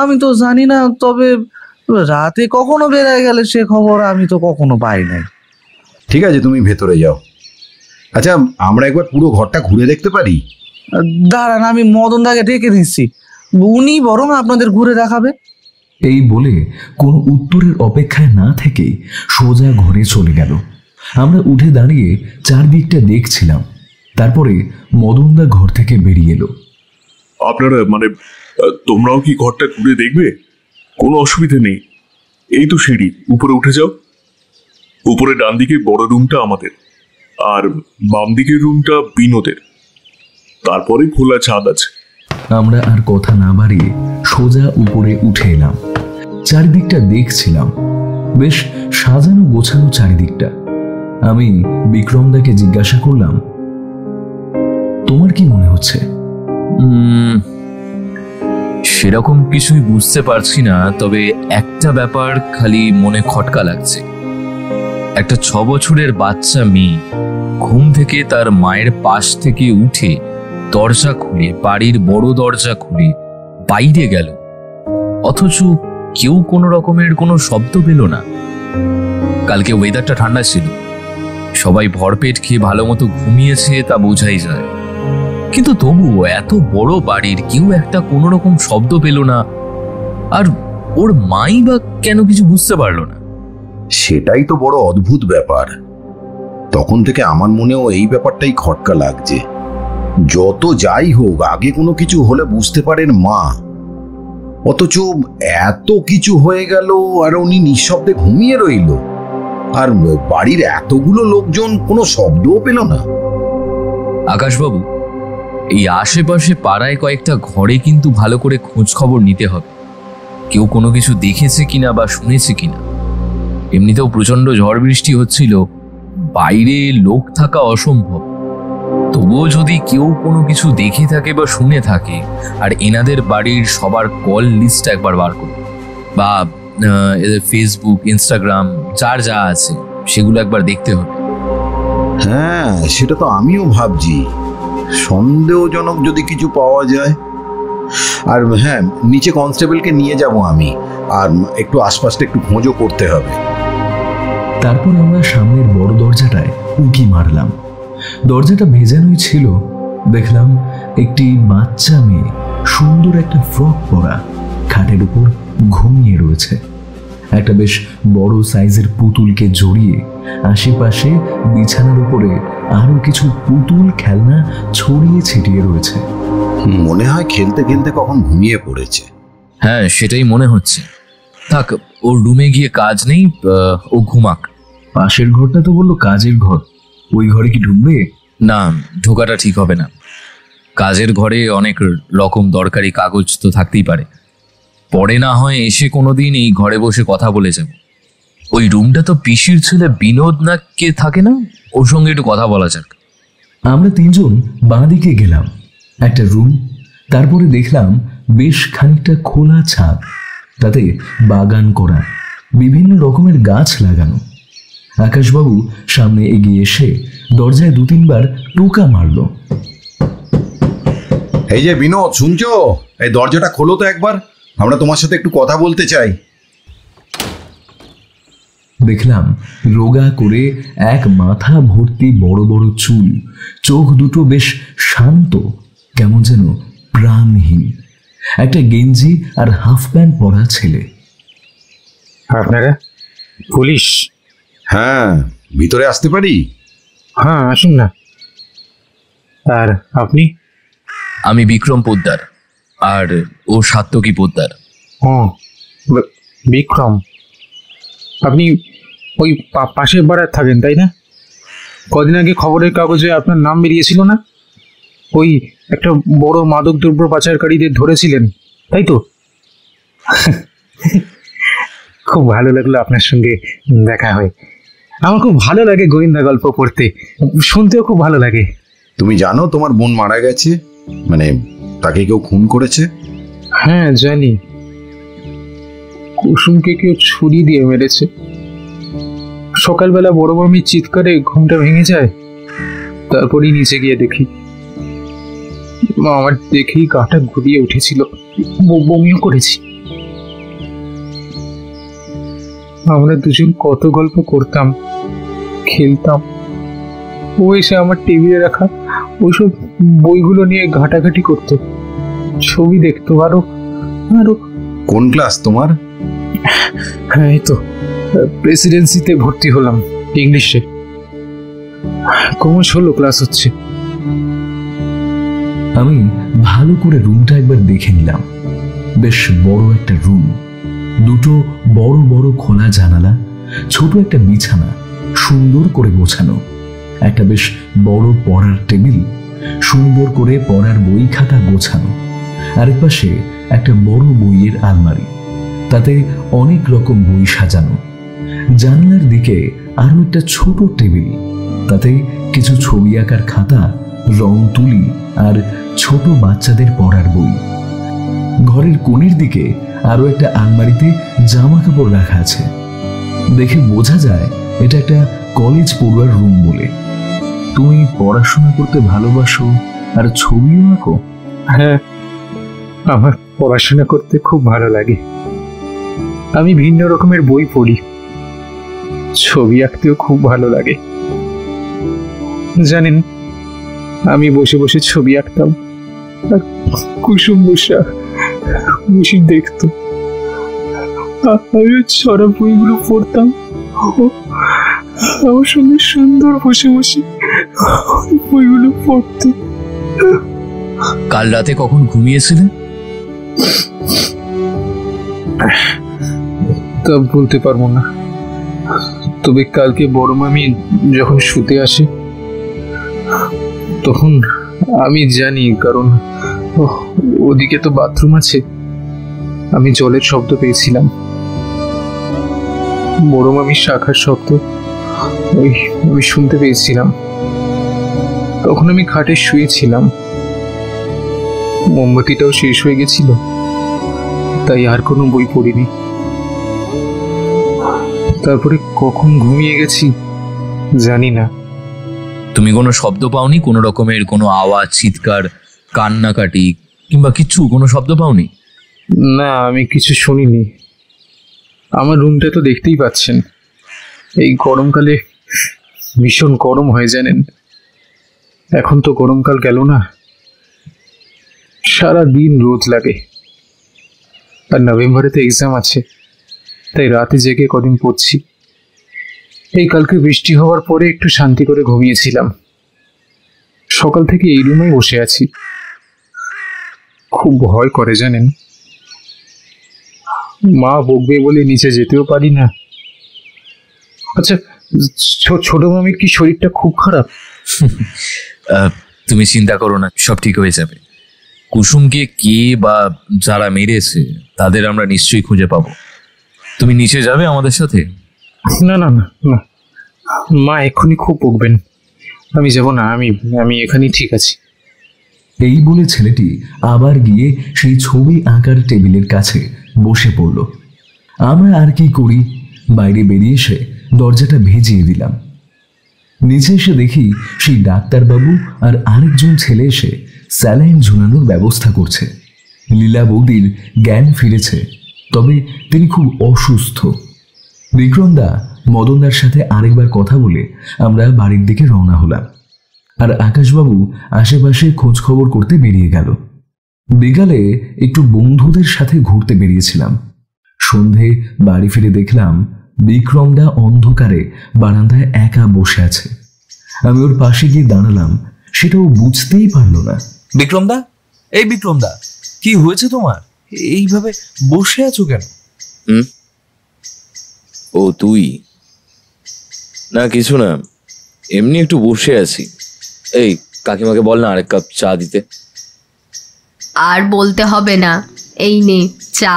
আমি তো জানি না। তবে রাতে কখনো বেড়ায় গেলে সে খবর আমি তো কখনো পাই নাই। ঠিক আছে, তুমি ভেতরে যাও। আচ্ছা, আমরা একবার পুরো ঘরটা ঘুরে দেখতে পারি? দাঁড়ান, আমি মদনদাকে ডেকে দিচ্ছি, উনি বরং আপনাদের ঘুরে দেখাবে। এই বলে কোনো উত্তরের অপেক্ষায় না থেকে সোজা ঘরে চলে গেল। আমরা উঠে দাঁড়িয়ে চারদিকটা দেখছিলাম। তারপরে মদনদা ঘর থেকে বেরিয়ে এলো। আপনারা মানে তোমরাও কি ঘরটা ঘুরে দেখবে? কোনো অসুবিধা নেই, এই তো সিঁড়ি, উপরে উঠে যাও। উপরে ডান দিকে বড় রুমটা আমাদের, আর বাম দিকের রুমটা বিনোদের, তারপরে খোলা ছাদ আছে। আমরা আর কথা না বাড়িয়ে সোজা উপরে উঠে এলাম। চারিদিকটা দেখছিলাম, বেশ সাজানো গোছানো চারিদিকটা। আমি বিক্রমদাকে জিজ্ঞাসা করলাম, তোমার কি মনে হচ্ছে? সেরকম কিছুই বুঝতে পারছি না, তবে একটা ব্যাপার খালি মনে খটকা লাগছে। একটা 6 বছরের বাচ্চা মেয়ে ঘুম থেকে তার মায়ের পাশ থেকে উঠে দরজা খুলে, বাড়ির বড় দরজা খুলে বাইরে গেল, অথচ কেউ কোনো রকমের কোনো শব্দ পেল না। কালকে ওয়েদারটা ঠান্ডা ছিল, সবাই ভরপেট খেয়ে ভালো মতো ঘুমিয়েছে, তা বোঝাই যায়। কিন্তু তবুও এত বড় বাড়ির কেউ একটা কোনো রকম শব্দ পেল না, আর ওর মাই বা কেন কিছু বুঝতে পারলো না। সেটাই তো বড় অদ্ভুত ব্যাপার। তখন থেকে আমার মনেও এই ব্যাপারটাই খটকা লাগছে। যত যাই হোক, আগে কোনো কিছু হলে বুঝতে পারেন মা, অথচ এত কিছু হয়ে গেল আর উনি নিঃশব্দে ঘুমিয়ে রইল, আর বাড়ির এতগুলো লোকজন কোনো শব্দও পেল না। আকাশবাবু, এই আশেপাশে পাড়ায় কয়েকটা ঘরে কিন্তু ভালো করে খোঁজ খবর নিতে হবে, কেউ কোনো কিছু দেখেছে কিনা বা শুনেছে কিনা। এমনিতেও প্রচন্ড ঝড় বৃষ্টি হচ্ছিল, বাইরে লোক থাকা অসম্ভব। তবুও যদি কেউ কোনো কিছু দেখে থাকে বা শুনে থাকে, আর এনাদের বাড়ির সবার কল লিস্ট একবার বার করুন, বা ফেসবুক, ইনস্টাগ্রাম, যার যা আছে সেগুলো একবার দেখতে হবে। হ্যাঁ, সেটা তো আমিও ভাবছি। সন্দেহজনক যদি কিছু পাওয়া যায়। আর হ্যাঁ, নিচে কনস্টেবলকে নিয়ে যাব আমি, আর একটু আশপাশটা একটু খোঁজও করতে হবে। তারপর আমরা সামনের বড় দরজাটায় উঁকি মারলাম। দরজাটা ভেজানোই ছিল। দেখলাম একটি বাচ্চা মেয়ে সুন্দর একটা ফ্রক পরা খাটের উপর ঘুমিয়ে রয়েছে। একটা বেশ বড় সাইজের পুতুলকে জড়িয়ে আশেপাশে বিছানার উপরে আরো কিছু পুতুল খেলনা ছড়িয়ে ছিটিয়ে রয়েছে। মনে হয় খেলতে খেলতে কখন ঘুমিয়ে পড়েছে। হ্যাঁ, সেটাই মনে হচ্ছে। থাক, ওর রুমে গিয়ে কাজ নেই, ও ঘুমাক। পাশের ঘরটা তো বললো কাজের ঘর, ওই ঘরে কি ঢুকবে? না, ঢোকাটা ঠিক হবে না। কাজের ঘরে অনেক রকম দরকারি কাগজ তো থাকতেই পারে। পরে না হয় এসে কোনোদিন এই ঘরে বসে কথা বলে যাব। ওই রুমটা তো পিসির ছেলে বিনোদ না কে থাকে না, ওর সঙ্গে একটু কথা বলা যাক। আমরা তিনজন বাঁ দিকে গেলাম, একটা রুম, তারপরে দেখলাম বেশ খানিকটা খোলা ছাদ, তাতে বাগান করা, বিভিন্ন রকমের গাছ লাগানো। আকাশবাবু সামনে এগিয়ে এসে দরজায় 2-3 বার টোকা মারল। এই যে বিনোদ, শুনছো? এই দরজাটা খোলো তো একবার, আমরা তোমার সাথে একটু কথা বলতে চাই। দেখলাম রোগা করে এক মাথা ভর্তি বড় বড় চুল, চোখ দুটো বেশ শান্ত, কেমন যেন প্রাণহীন, একটা গেঞ্জি আর হাফ প্যান্ট পরা ছেলে। আপনারা পুলিশ? হ্যাঁ, ভিতরে আসতে পারি? হ্যাঁ, আসুন না। আর আপনি? আমি বিক্রম পোদ্দার, আর ও সাত্তকী পোদ্দার। ও, বিক্রম। আপনি ওই পাশের পাড়ায় থাকেন, তাই না? কদিন আগে খবরের কাগজে আপনার নাম বেরিয়েছিল না? ওই একটা বড় মাদক দ্রব্য পাচারকারীদের ধরেছিলেন, তাই তো? খুব ভালো লাগলো আপনার সঙ্গে দেখা হয়। আমার খুব ভালো লাগে গোয়েন্দা গল্প পড়তে, শুনতেও খুব ভালো লাগে। তুমি জানো তোমার বোন মারা গেছে, মানে তাকে কেউ খুন করেছে? হ্যাঁ, জানি। কুসুমকে কেউ ছুরি দিয়ে মেরেছে। সকালবেলা বড় মামির চিৎকারে ঘুমটা ভেঙে যায়, তারপরই নিচে গিয়ে দেখি। আমার দেখেই গাটা ঘুরিয়ে উঠেছিল, বমিও করেছি। আমরা দুজন কত গল্প করতাম, খেলতাম। ও এসে আমার টেবিলে রাখা ওইসব বইগুলো নিয়ে ঘাটাঘাটি করতো, ছবি দেখতো। আরো আরো কোন ক্লাস তোমার? হ্যাঁ, এই তো প্রেসিডেন্সিতে ভর্তি হলাম, ইংলিশে। ক্রমশ হলো ক্লাস হচ্ছে। আমি ভালো করে রুমটা একবার দেখে নিলাম। বেশ বড় একটা রুম, দুটো বড় বড় খোলা জানালা, ছোট একটা বিছানা সুন্দর করে গোছানো, একটা বেশ বড় পড়ার টেবিল, সুন্দর করে পড়ার বই খাতা গোছানো, আরেক পাশে একটা বড় বইয়ের আলমারি, তাতে অনেক রকম বই সাজানো। জানলার দিকে আরো একটা ছোট টেবিল, তাতে কিছু ছবি আঁকার খাতা, রং তুলি আর ছোট বাচ্চাদের পড়ার বই। ঘরের কোণের দিকে আরো একটা আলমারিতে জামা কাপড় রাখা আছে। দেখে বোঝা যায় এটা একটা কলেজ পড়ুয়ার রুম বলে। তুমি পড়াশোনা করতে ভালোবাসো আর ছবিও আঁকো? হ্যাঁ, আমার পড়াশোনা করতে খুব ভালো লাগে। আমি ভিন্ন রকমের বই পড়ি, ছবি আঁকতেও খুব ভালো লাগে। জানেন, আমি বসে বসে ছবি আঁকতাম আর কুসুম বসে দেখতো। আমি ছড়া বইগুলো পড়তাম, আমার সঙ্গে সুন্দর বসে বসে বইগুলো পড়তো। কাল রাতে কখন ঘুমিয়েছিলে? তা বলতে পারবো না, তবে কালকে বড় মামি যখন শুতে আসে তখন আমি জানি, কারণ ওদিকে তো বাথরুম আছে, আমি জলের শব্দ পেয়েছিলাম। বড় মামির শাখার শব্দ আমি শুনতে পেয়েছিলাম। তখন আমি খাটে শুয়েছিলাম, মোমবাতিটাও শেষ হয়ে গেছিল, তাই আর কোনো বই পড়িনি। তারপরে কখন ঘুমিয়ে গেছি জানি না। তুমি কোনো শব্দ পাওনি? কোনো রকমের কোনো আওয়াজ, চিৎকার, কান্নাকাটি কিংবা কিচ্ছু, কোনো শব্দ পাওনি? না, আমি কিছু শুনিনি। আমার রুমটা তো দেখতেই পাচ্ছেন, এই গরমকালে ভীষণ গরম হয় জানেন। এখন তো গরমকাল গেল না, সারা দিন রোদ লাগে। আর নভেম্বরে তো এক্সাম আছে, তাই রাতে জেগে কদিন পড়ছি। এই কালকে বৃষ্টি হওয়ার পরে একটু শান্তি করে ঘুমিয়েছিলাম। সকাল থেকে এই রুমেই বসে আছি। খুব ভয় করে জানেন, মা বকবে বলে নিচে যেতেও পারি না। আচ্ছা, ছোট মামির কি শরীরটা খুব খারাপ? তুমি চিন্তা করো না, সব ঠিক হয়ে যাবে। কুসুমকে কে বা যারা মেরেছে তাদের আমরা নিশ্চয়ই খুঁজে পাবো। তুমি নিচে যাবে আমাদের সাথে? না না না না, মা এক্ষুনি খুব বকবেন। আমি যাব না, আমি এখানেই ঠিক আছি। এই বলে ছেলেটি আবার গিয়ে সেই ছবি আঁকার টেবিলের কাছে বসে পড়ল। আমরা আর কি করি, বাইরে বেরিয়ে এসে দরজাটা ভেজিয়ে দিলাম। নিচে এসে দেখি সেই ডাক্তারবাবু আর আরেকজন ছেলে এসে স্যালাইন ঝুলানোর ব্যবস্থা করছে। লীলা বৌদির জ্ঞান ফিরেছে, তবে তিনি খুব অসুস্থ। বিক্রমদা মদনদার সাথে আরেকবার কথা বলে আমরা বাড়ির দিকে রওনা হলাম, আর আকাশবাবু আশেপাশে খোঁজ খবর করতে বেরিয়ে গেল। বিকালে একটু বন্ধুদের সাথে ঘুরতে বেরিয়েছিলাম। সন্ধে বাড়ি ফিরে দেখলাম বিক্রমদা অন্ধকারে বারান্দায় একা বসে আছে। আমি ওর পাশে গিয়ে দাঁড়ালাম, সেটাও বুঝতেই পারল না। বিক্রমদা, এই বিক্রমদা, কি হয়েছে তোমার? এইভাবে বসে আছো কেন? ও তুই? না কিছু না, এমনি একটু বসে আছি। এই কাকিমাকে বল না আরেক কাপ চা দিতে। আর বলতে হবে না, এই নে চা,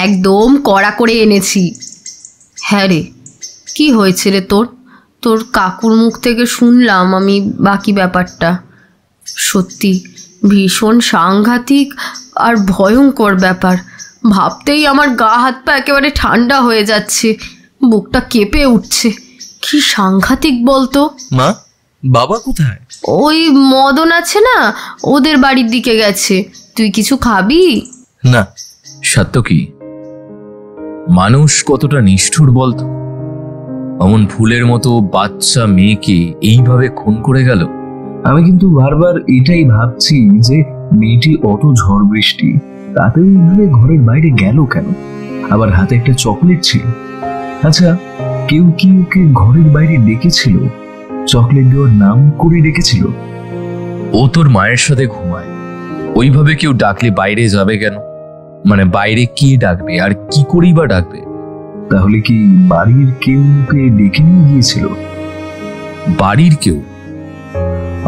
একদম কড়া করে এনেছি। হ্যাঁ রে, কি হয়েছে রে তোর? তোর কাকুর মুখ থেকে শুনলাম আমি বাকি ব্যাপারটা। সত্যি ভীষণ সাংঘাতিক আর ভয়ঙ্কর ব্যাপার। ভাবতেই আমার গা হাত পা একেবারে ঠান্ডা হয়ে যাচ্ছে, বুকটা কেঁপে উঠছে। কি সাংঘাতিক বলতো। মা, বাবা কোথায়? ওই মদন আছে না, ওদের বাড়ির দিকে গেছে। তুই কিছু খাবি? না, সত্য কি মানুষ কতটা নিষ্ঠুর বলতো? অমন ফুলের মতো বাচ্চা মেয়েকে এইভাবে খুন করে গেল। আমি কিন্তু বারবার এটাই ভাবছি যে মেয়েটি অত ঝড় বৃষ্টি, তাতেও এইভাবে ঘরের বাইরে গেল কেন? আবার হাতে একটা চকলেট ছিল। আচ্ছা, কেউ কি ওকে ঘরের বাইরে ডেকেছিল? চকলেট দেওয়ার নাম করে ডেকেছিল? ও তোর মায়ের সাথে ঘুমায়, ওইভাবে কেউ ডাকলে বাইরে যাবে কেন? মানে বাইরে কে ডাকবে আর কি করেই বা ডাকবে? তাহলে কি বাড়ির কেউ ওকে ডেকে নিয়ে গিয়েছিল? বাড়ির কেউ?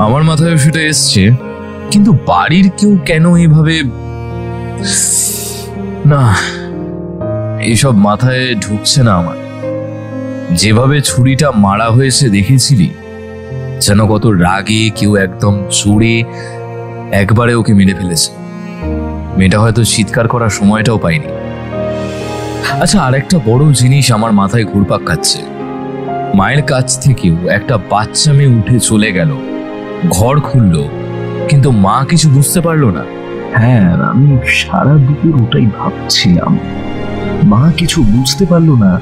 আমার মাথায় সেটা এসছে, কিন্তু বাড়ির কেউ কেন এভাবে? না, এসব মাথায় ঢুকছে না আমার। যেভাবে ছুরিটা মারা হয়েছে দেখেছিলি, যেন কত রাগে কেউ একদম জোরে একবারে ওকে মেরে ফেলেছে। মেয়েটা হয়তো চিৎকার করার সময়টাও পায়নি। আচ্ছা, আর একটা বড় জিনিস আমার মাথায় ঘুরপাক খাচ্ছে। মায়ের কাছ থেকেও একটা বাচ্চা মেয়ে উঠে চলে গেল, ঘর খুললো, কিন্তু মা কিছু বুঝতে পারলো না। হ্যাঁ, আমি সারা দুপুর ওটাই ভাবছিলাম। মা কিছু বুঝতে পারলো না,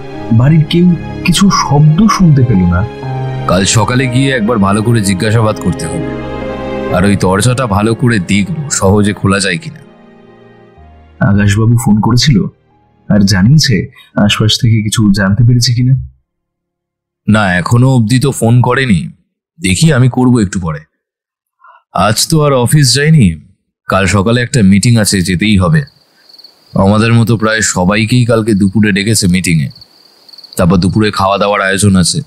বাড়ির কেউ কিছু শব্দ শুনতে পেল না। কাল সকালে গিয়ে একবার ভালো করে জিজ্ঞাসাবাদ করতে হবে, আর ওই দরজাটা ভালো করে দেখবো সহজে খোলা যায় কিনা। আকাশবাবু ফোন করেছিল আর জানিয়েছে আশপাশ থেকে কিছু জানতে পেরেছে কিনা? না, এখনো অবধি তো ফোন করেনি। দেখি, আমি করব একটু পরে। আজ তো আর অফিস যাইনি, কাল সকালে একটা মিটিং আছে, যেতেই হবে। আমাদের মতো প্রায় সবাইকেই কালকে দুপুরে ডেকেছে মিটিংয়ে। তারপর দুপুরে খাওয়া দাওয়ার আয়োজন আছে,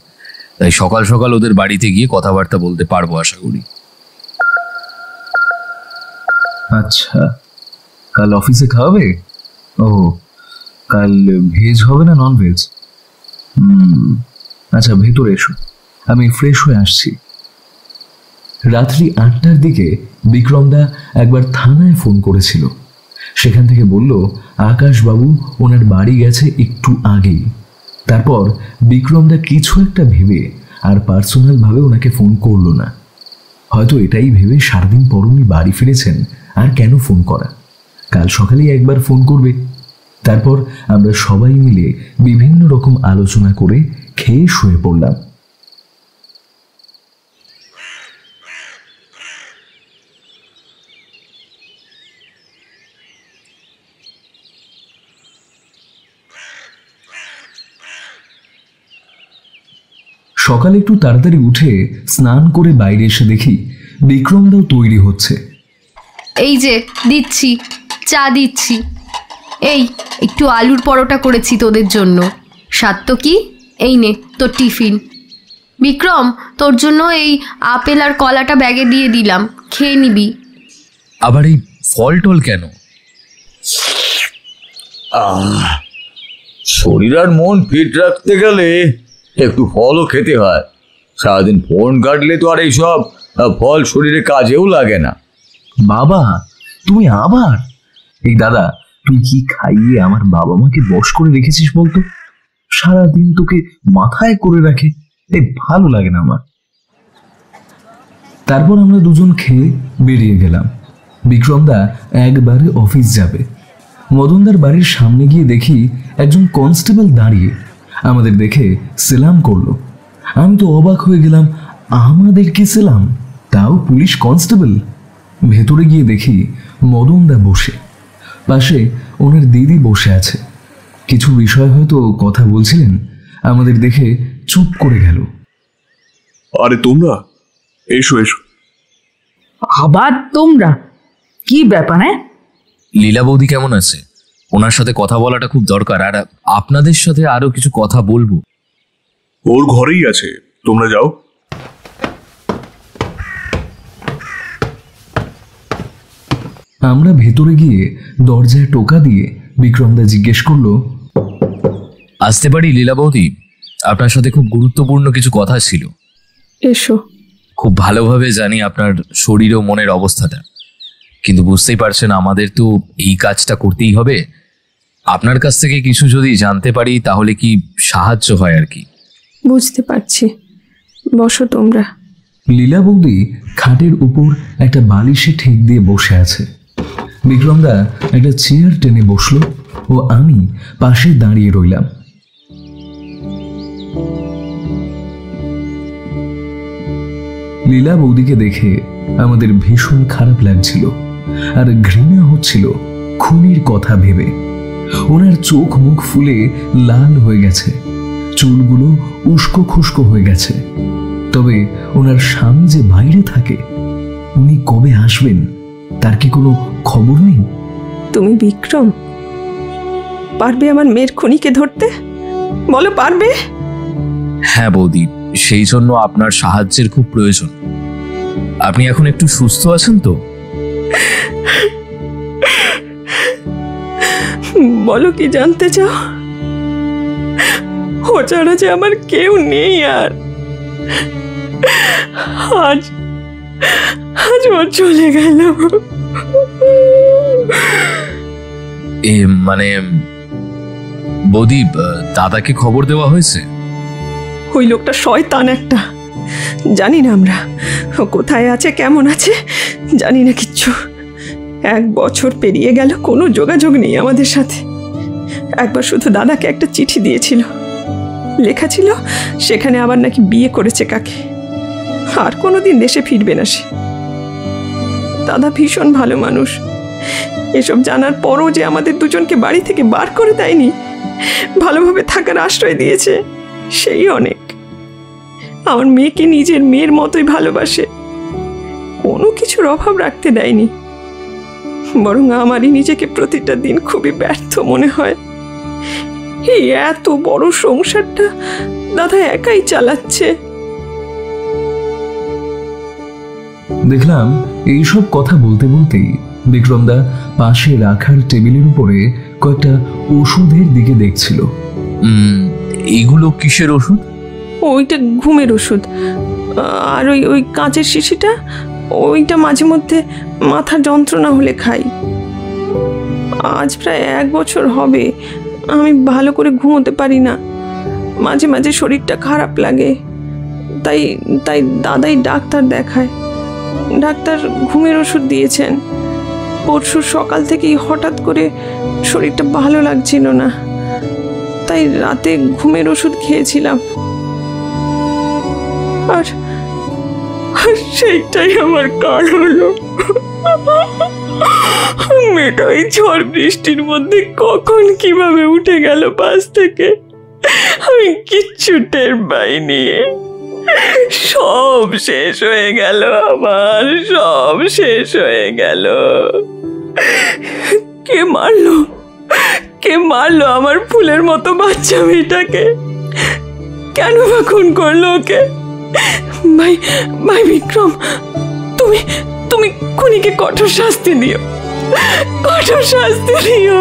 তাই সকাল সকাল ওদের বাড়িতে গিয়ে কথাবার্তা বলতে পারবো আশা করি। আচ্ছা, কাল অফিসে খাওয়াবে? ও, কাল ভেজ হবে না নন ভেজ? আচ্ছা, ভেতরে এসো, আমি ফ্রেশ হয়ে আসছি। রাত্রি 8টার দিকে বিক্রমদা একবার থানায় ফোন করেছিল। সেখান থেকে বলল আকাশবাবু ওনার বাড়ি গেছে একটু আগেই। তারপর বিক্রমদা কিছু একটা ভেবে আর পার্সোনাল ভাবে ওনাকে ফোন করলো না। হয়তো এটাই ভেবে সারাদিন পর উনি বাড়ি ফিরেছেন, আর কেন ফোন করা, কাল সকালেই একবার ফোন করবে। তারপর আমরা সবাই মিলে বিভিন্ন রকম আলোচনা করে খেয়ে শুয়ে পড়লাম। সকালে একটু তাড়াতাড়ি উঠে স্নান করে বাইরে এসে দেখি বিক্রমদাও তৈরি হচ্ছে। এই যে দিচ্ছি, চা দিচ্ছি। এই একটু আলুর পরোটা করেছি তোদের জন্য। স্বাদ কি? এই নে তোর টিফিন। বিক্রম, তোর জন্য এই আপেল আর কলাটা ব্যাগে দিয়ে দিলাম, খেয়ে নিবি। আবার এই ফল টল কেন? শরীর আর মন ফিট রাখতে গেলে একটু ফলও খেতে হয়। সারাদিন ফোন কাটলে তো আর এইসব ফল শরীরে কাজেও লাগে না। বাবা, তুমি আবার? এই দাদা, তুই কি খাইয়ে আমার বাবা মাকে বশ করে রেখেছিস বলতো? সারাদিন তোকে মাথায় করে রাখে, এই ভালো লাগে না আমার। তারপর আমরা দুজন খেয়ে বেরিয়ে গেলাম। বিক্রমদা একবারে অফিস যাবে। মদনদার বাড়ির সামনে গিয়ে দেখি একজন কনস্টেবল দাঁড়িয়ে আমাদের দেখে সেলাম করলো। আমি তো অবাক হয়ে গেলাম, আমাদেরকে সেলাম, তাও পুলিশ কনস্টেবল। ভেতরে গিয়ে দেখি মদনদা বসে, পাশে ওনার দিদি বসে আছে। কিছু বিষয় হয়তো কথা বলছিলেন, আমাদের দেখে চুপ করে গেল। আরে তোমরা এসো এসো। আবার তোমরা? কি ব্যাপার? হ্যাঁ, লীলা বৌদি কেমন আছে? ওনার সাথে কথা বলাটা খুব দরকার, আর আপনাদের সাথে আরো কিছু কথা বলবো। ওর ঘরেই আছে, তোমরা যাও। আমরা ভেতরে গিয়ে দরজায় টোকা দিয়ে বিক্রমদা জিজ্ঞেস করলো, আসতে পারি লীলা বৌদি? আপনার সাথে খুব গুরুত্বপূর্ণ কিছু কথা ছিল। এসো। খুব ভালোভাবে জানি আপনার শরীর ও মনের অবস্থাটা, কিন্তু বুঝতেই পারছেন আমাদের তো এই কাজটা করতেই হবে। আপনার কাছ থেকে কিছু যদি জানতে পারি তাহলে কি সাহায্য হয় আর কি। বুঝতে পারছি, বসো তোমরা। লীলা বৌদি খাটের উপর একটা বালিশে ঠেক দিয়ে বসে আছে। বিক্রমদা একটা চেয়ার টেনে বসলো ও আমি পাশে দাঁড়িয়ে রইলাম। লীলা বৌদিকে দেখে আমাদের ভীষণ খারাপ লাগছিল আর ঘৃণা হচ্ছিল খুনির কথা ভেবে। ওনার চোখ মুখ ফুলে লাল হয়ে গেছে, চুলগুলো উস্কো খুস্কো হয়ে গেছে। তবে ওনার স্বামী যে বাইরে থাকে, উনি কবে আসবেন তার কি কোনো খবর নেই? তুমি বিক্রম, পারবে আমার মেয়ের খুনিকে ধরতে? বলো, পারবে? হ্যাঁ বৌদি, সেই জন্য আপনার সাহায্যের খুব প্রয়োজন। আপনি এখন একটু সুস্থ আছেন তো? বলো, কি জানতে চাও? ও ছাড়া যে আমার কেউ নেই। আর আজ ও চলে গেল। মানে বৌদি, দাদাকে খবর দেওয়া হয়েছে? ওই লোকটা শয়তান একটা, জানি না আমরা ও কোথায় আছে, কেমন আছে, জানি না কিচ্ছু। 1 বছর পেরিয়ে গেল, কোনো যোগাযোগ নেই আমাদের সাথে। একবার শুধু দাদাকে একটা চিঠি দিয়েছিল, লেখা ছিল সেখানে আবার নাকি বিয়ে করেছে কাকে, আর কোনোদিন দেশে ফিরবে না সে। দাদা ভীষণ ভালো মানুষ, এসব জানার পরও যে আমাদের দুজনকে বাড়ি থেকে বার করে দেয়নি, ভালোভাবে থাকার আশ্রয় দিয়েছে, সেই অনেক। আমার মেয়েকে নিজের মেয়ের মতোই ভালোবাসে, কোনো কিছুর অভাব রাখতে দেয়নি। বরং আমারই নিজেকে প্রতিটা দিন খুবই ব্যর্থ মনে হয়। এই এত বড় সংসারটা দাদা একাই চালাচ্ছে। দেখলাম এইসব কথা বলতে বলতেই বিক্রমদা পাশে রাখার টেবিলের উপরে কয়েকটা ওষুধের দিকে দেখছিল। এইগুলো কিসের ওষুধ? ওইটা ঘুমের ওষুধ, আর ওই কাঁচের শিশিটা, ওইটা মাঝে মধ্যে মাথার যন্ত্রণা হলে খাই। আজ প্রায় 1 বছর হবে আমি ভালো করে ঘুমোতে পারি না, মাঝে মাঝে শরীরটা খারাপ লাগে। তাই তাই দাদাই ডাক্তার দেখায়। ডাক্তার ঘুমের ওষুধ দিয়েছেন। পরশু সকাল থেকেই হঠাৎ করে শরীরটা ভালো লাগছিল না, তাই রাতে ঘুমের ওষুধ খেয়েছিলাম। আর সেইটাই আমার কাল হলো। মেয়েটা ওই ঝড় বৃষ্টির মধ্যে কখন কিভাবে উঠে গেল পাশ থেকে, আমি কিচ্ছু টের পাইনি। সব শেষ হয়ে গেল, আমার সব শেষ হয়ে গেল। কে মারলো, কে মারলো আমার ফুলের মতো বাচ্চা মেয়েটাকে? কেন বা খুন করলো ওকে? ভাই ভাই বিক্রম, তুমি তুমি খুনিকে কঠোর শাস্তি দিও, কঠোর শাস্তি দিও।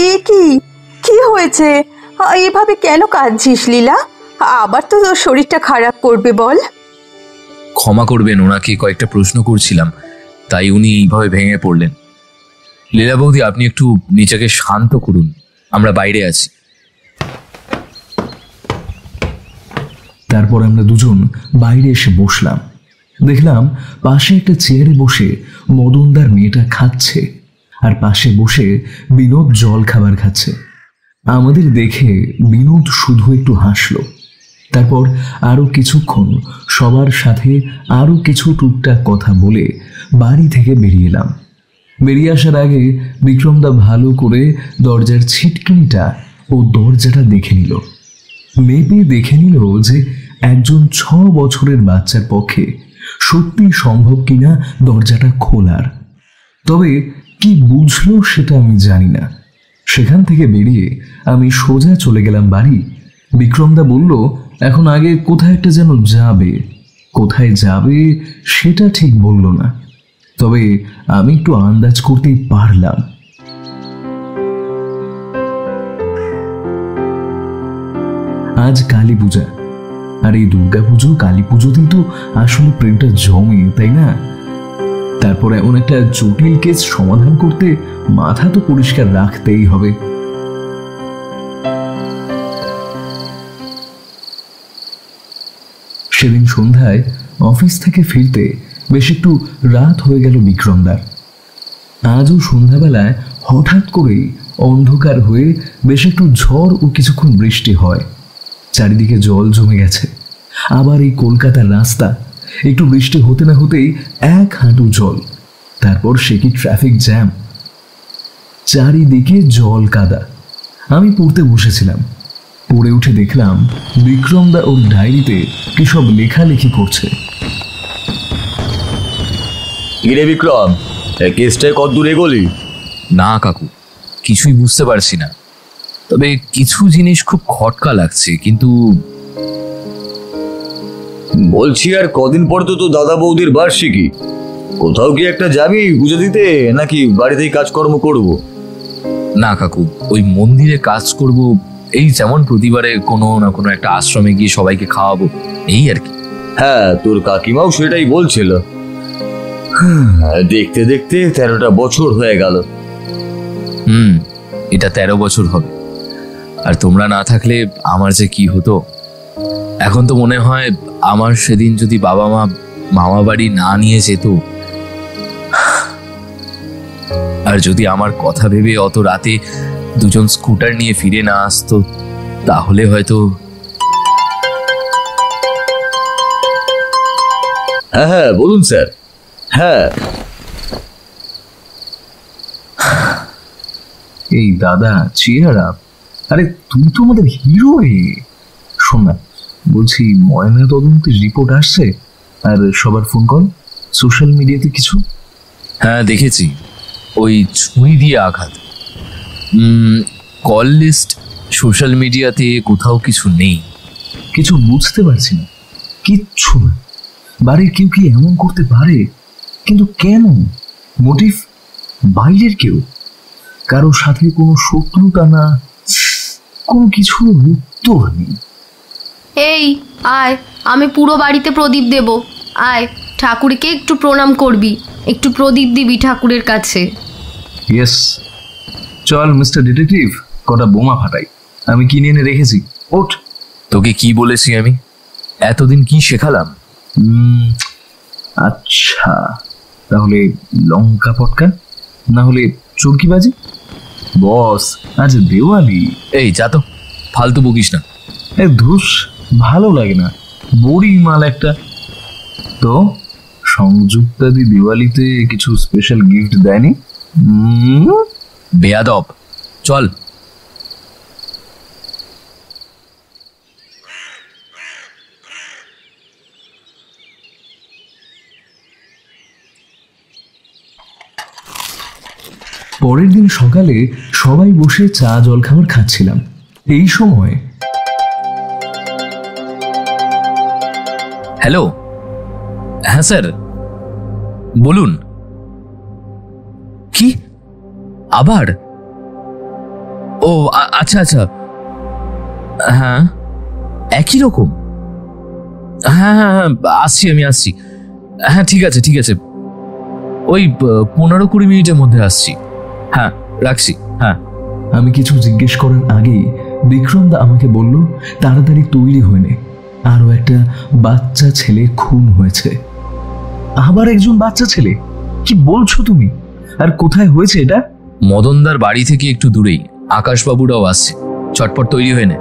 এ কি কি হয়েছে? এভাবে কেন কাঁদছিস লীলা? আবার তো তোর শরীরটা খারাপ করবে, বল। ক্ষমা করবেন, ওনাকে কয়েকটা প্রশ্ন করছিলাম, তাই উনি এইভাবে ভেঙে পড়লেন। লীলা বৌদি, আপনি একটু নিজেকে শান্ত করুন, আমরা বাইরে আছি। তারপর আমরা দুজন বাইরে এসে বসলাম। দেখলাম পাশে একটা চেয়ারে বসে মদনদার মেয়েটা খাচ্ছে, আর পাশে বসে বিনোদ জল খাবার খাচ্ছে। আমাদের দেখে বিনোদ শুধু একটু হাসলো। তারপর আরো কিছুক্ষণ সবার সাথে আরো কিছু টুকটাক কথা বলে বাড়ি থেকে বেরিয়ে এলাম। বেরিয়ে আসার আগে বিক্রমদা ভালো করে দরজার ছিটকিনিটা ও দরজাটা দেখে নিল। মেপে দেখে নিল যে একজন 6 বছরের বাচ্চার পক্ষে সত্যি সম্ভব কিনা দরজাটা খোলার। তবে কি বুঝলো সেটা আমি জানি না। সেখান থেকে বেরিয়ে আমি সোজা চলে গেলাম বাড়ি। বিক্রমদা বলল এখন আগে কোথায় একটা যেন যাবে, কোথায় যাবে সেটা ঠিক বলল না, তবে আমি একটু আন্দাজ করতেই পারলাম। আজ কালী পূজা, আর এই দুর্গা পুজো কালী পুজোতেই তো আসলে প্রেমটা জমে, তাই না? তারপর এমন একটা জটিল কেস সমাধান করতে মাথা তো পরিষ্কার রাখতেই হবে। সেদিন সন্ধ্যায় অফিস থেকে ফিরতে বেশ একটু রাত হয়ে গেল বিক্রমদার। আজও সন্ধ্যাবেলায় হঠাৎ করেই অন্ধকার হয়ে বেশ একটু ঝড় ও কিছুক্ষণ বৃষ্টি হয়। চারিদিকে জল জমে গেছে। আবার এই কলকাতার রাস্তা, একটু বৃষ্টি হতে না হতেই 1 হাঁটু জল। তারপর সে কি ট্রাফিক জ্যাম, চারিদিকে জল কাদা। আমি পড়তে বসেছিলাম, পড়ে উঠে দেখলাম বিক্রমদা ওর ডায়েরিতে কি সব লেখালেখি করছে। কিরে বিক্রম, এই কেসটায় কত দূর এগোলি? না কাকু, কিছুই বুঝতে পারছি না, তবে কিছু জিনিস খুব খটকা লাগছে। কিন্তু বলছি, আর কদিন পর তো দাদা বৌদির বার্ষিকী, কোথাও কি একটা যাবি পুজো দিতে, নাকি বাড়িতেই কাজকর্ম করব? না কাকু, ওই মন্দিরে কাজ করব, এই যেমন প্রতিবারে কোনো না কোনো একটা আশ্রমে গিয়ে সবাইকে খাওয়াবো, এই আর কি। হ্যাঁ, তোর কাকিমাও সেটাই বলছিল। দেখতে দেখতে 13টা বছর হয়ে গেল। এটা 13 বছর হবে। আর তোমরা না থাকলে আমার যে কি হতো। এখন তো মনে হয় আমার সেদিন যদি বাবা মা মামা বাড়ি না নিয়ে যেত, আর যদি আমার কথা ভেবে অত রাতে দুজন স্কুটার নিয়ে ফিরে না আসতো, তাহলে হয়তো। হ্যাঁ হ্যাঁ, বলুন স্যার। হ্যাঁ, এই দাদা চেয়ার আপ। আরে তুই তো আমাদের হিরো রে। শোন না, বলছি ময়না তদন্তের রিপোর্ট আসছে, আর সবার ফোন কল সোশ্যাল মিডিয়াতে কিছু। হ্যাঁ দেখেছি, ওই ছুঁই দিয়ে আঘাত। কল লিস্ট সোশ্যাল মিডিয়াতে কোথাও কিছু নেই। কিছু বুঝতে পারছি না, কিচ্ছু না। বাড়ির কেউ কি এমন করতে পারে? কিন্তু কেন? মোটিভ বাইরের কেউ, কারো সাথে কোনো শত্রুতা না, কোনো কিছুর উত্তর নেই। এই আয়, আমি পুরো বাড়িতে প্রদীপ দেব। আয়, ঠাকুরকে একটু প্রণাম করবি, একটু প্রদীপ দিবি ঠাকুরের কাছে। ইয়েস, চল মিস্টার ডিটেকটিভ, কটা বোমা ফাটাই, আমি কিনে এনে রেখেছি। ওঠ। তোকে কি বলেছি আমি? এতদিন কি শেখালাম? আচ্ছা, তাহলে লঙ্কা পটকা, না হলে চরকিবাজি। বস আজ দেওয়ালি। এই যা তো, ফালতু বকিস না। ধুস, ভালো লাগে না, বড়ি মাল একটা। তো সংযুক্তাদি দিওয়ালিতে কিছু স্পেশাল গিফট দেয়নি? বেয়াদব, চল। পরের দিন সকালে সবাই বসে চা জলখাবার খাচ্ছিলাম। এই সময় হ্যালো, হ্যাঁ স্যার বলুন। কি আবার? ও আচ্ছা আচ্ছা, হ্যাঁ একই রকম। হ্যাঁ হ্যাঁ হ্যাঁ, আসছি, আমি আসছি। হ্যাঁ ঠিক আছে ঠিক আছে, ওই 15-20 মিনিটের মধ্যে আসছি। হ্যাঁ রাখছি। হ্যাঁ। আমি কিছু জিজ্ঞেস করার আগেই বিক্রম দা আমাকে বলল, তাড়াতাড়ি তৈরি হয়ে নে, আরো একটা বাচ্চা ছেলে খুন হয়েছে। আবার একজন বাচ্চা ছেলে? কি বলছো তুমি? আর কোথায় হয়েছে এটা? মদনদার বাড়ি থেকে একটু দূরেই। আকাশবাবুরাও আসছে, চটপট তৈরি হয়ে নে।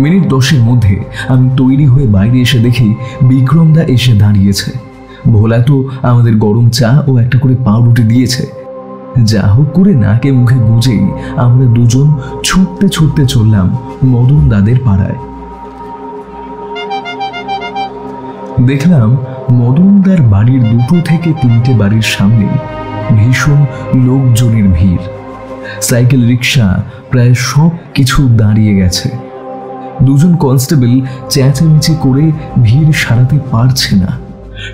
মিনিট 10-এর মধ্যে আমি তৈরি হয়ে বাইরে এসে দেখি বিক্রম দা এসে দাঁড়িয়েছে। ভোলা তো আমাদের গরম চা ও একটা করে পাউরুটি দিয়েছে। যা হোক করে নাকে মুখে গুজেই আমরা দুজন ছুটতে ছুটতে চললাম মদন দাদের পাড়ায়। দেখলাম মদনদার বাড়ির 2 থেকে 3টে বাড়ির সামনে ভীষণ লোকজনের ভিড়। সাইকেল, রিক্সা, প্রায় সব কিছু দাঁড়িয়ে গেছে। 2জন কনস্টেবল চেঁচামেচি করে ভিড় সারাতে পারছে না।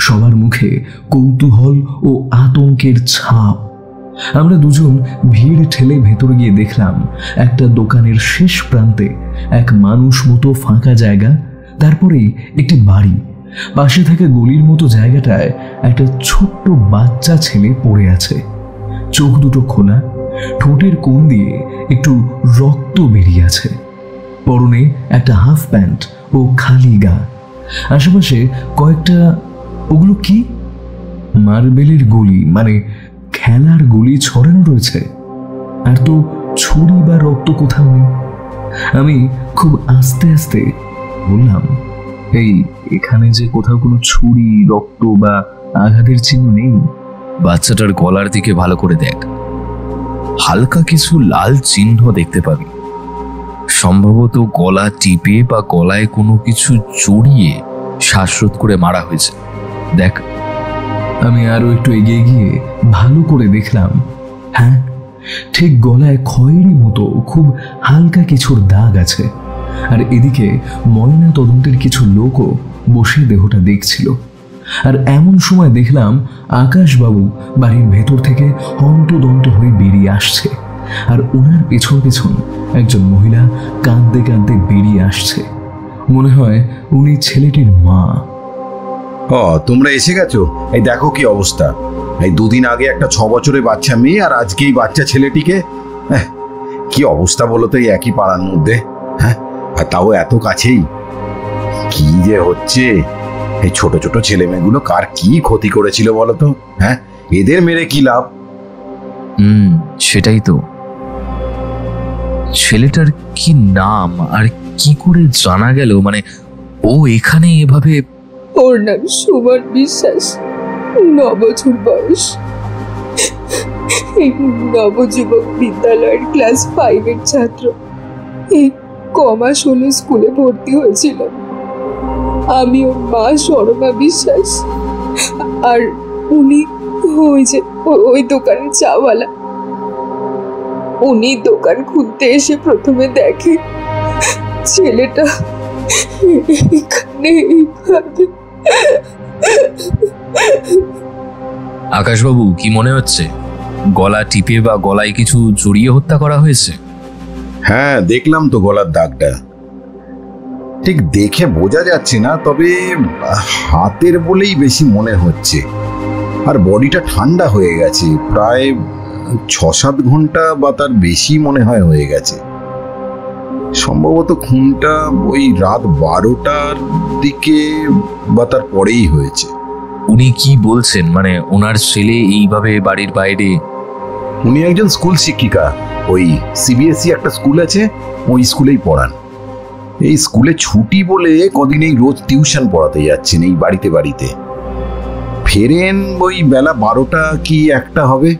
সবার মুখে কৌতূহল ও আতঙ্কের ছাপ। আমরা দুজন ভিড় ঠেলে ভেতরে গিয়ে দেখলাম একটা দোকানের শেষ প্রান্তে এক মানুষ মতো ফাঁকা জায়গা, তারপরেই একটি বাড়ি। পাশে থাকা গলির মতো জায়গাটায় একটা ছোট্ট বাচ্চা ছেলে পড়ে আছে, চোখ দুটো খোলা, ঠোঁটের কোণ দিয়ে একটু রক্ত বেরিয়ে আছে। পরনে একটা হাফ প্যান্ট ও খালি গা। আশেপাশে কয়েকটা, ওগুলো কি? মার্বেলের গলি, মানে খেলার গলি ছড়ানো রয়েছে। আর তো ছুরি বা রক্ত কোথাও নেই। আমি খুব আস্তে আস্তে বললাম, এই এখানে যে কোথাও কোনো ছুরি, রক্ত বা আঘাতের চিহ্ন নেই? বাচ্চাটার গলার দিকে ভালো করে দেখ, হালকা কিছু লাল চিহ্ন দেখতে পাবি। সম্ভবত গলা টিপে বা গলায় কোনো কিছু জড়িয়ে শ্বাসরোধ করে মারা হয়েছে। দেখ। আমি আরো একটু এগিয়ে গিয়ে ভালো করে দেখলাম, হ্যাঁ ঠিক গলায় খয়েরি মতো খুব হালকা কিছুর দাগ আছে। আর এদিকে ময়না তদন্তের কিছু লোকও বসে দেহটা দেখছিল। আর এমন সময় দেখলাম আকাশবাবু বাড়ির ভেতর থেকে হন্তদন্ত হয়ে বেরিয়ে আসছে। আর ওনার পেছন পেছন একজন মহিলা কাঁদতে কাঁদতে বেরিয়ে আসছে। মনে হয় উনি ছেলেটির মা। তোমরা এসে গেছো? এই দেখো কি অবস্থা। এই 2 দিন আগে একটা 6 বছরের বাচ্চা মেয়ে, আর আজকে এই বাচ্চা ছেলেটিকে। কি অবস্থা বলো তো এই একই পাড়ার মধ্যে, হ্যাঁ, আর তাও এত কাছেই। কি যে হচ্ছে, এই ছোট ছোট ছেলে মেয়েগুলো কার কি ক্ষতি করেছিল বলো তো? হ্যাঁ, এদের মেরে কি লাভ? সেটাই তো। ছেলেটার কি নাম আর কি করে জানা গেল? মানে ও এখানে এভাবে? ওর নাম সুমন বিশ্বাস, 9 বছর বয়স। এই নবযুবক বিদ্যালয়ের ক্লাস 5-এর ছাত্র। এই কমাস হলো স্কুলে ভর্তি হয়েছিল। আমি ওর মা শর্মা বিশ্বাস, আর উনি ওই যে ওই দোকানের চাওয়ালা। উনি দোকান খুলতে এসে প্রথমে দেখে ছেলেটা এখানে এইভাবে। আকাশবাবু, কি মনে হচ্ছে? গলা টিপে বা গলায় কিছু জড়িয়ে হত্যা করা হয়েছে? হ্যাঁ, দেখলাম তো গলার দাগটা। ঠিক দেখে বোঝা যাচ্ছে না, তবে হাতের বলেই বেশি মনে হচ্ছে। আর বডিটা ঠান্ডা হয়ে গেছে, প্রায় 6-7 ঘন্টা বা তার বেশি মনে হয় হয়ে গেছে। সম্ভবত খুনটা ওই রাত 12টার দিকে বা তার পরেই হয়েছে। উনি কি বলছেন? মানে ওনার ছেলে এইভাবে বাড়ির বাইরে? উনি একজন স্কুল শিক্ষিকা, ওই সিবিএসই একটা স্কুল আছে, ওই স্কুলেই পড়ান। এই স্কুলে ছুটি বলে কদিন এই রোজ টিউশন পড়াতে যাচ্ছেন এই বাড়িতে বাড়িতে। ফেরেন ওই বেলা 12টা কি 1টা হবে।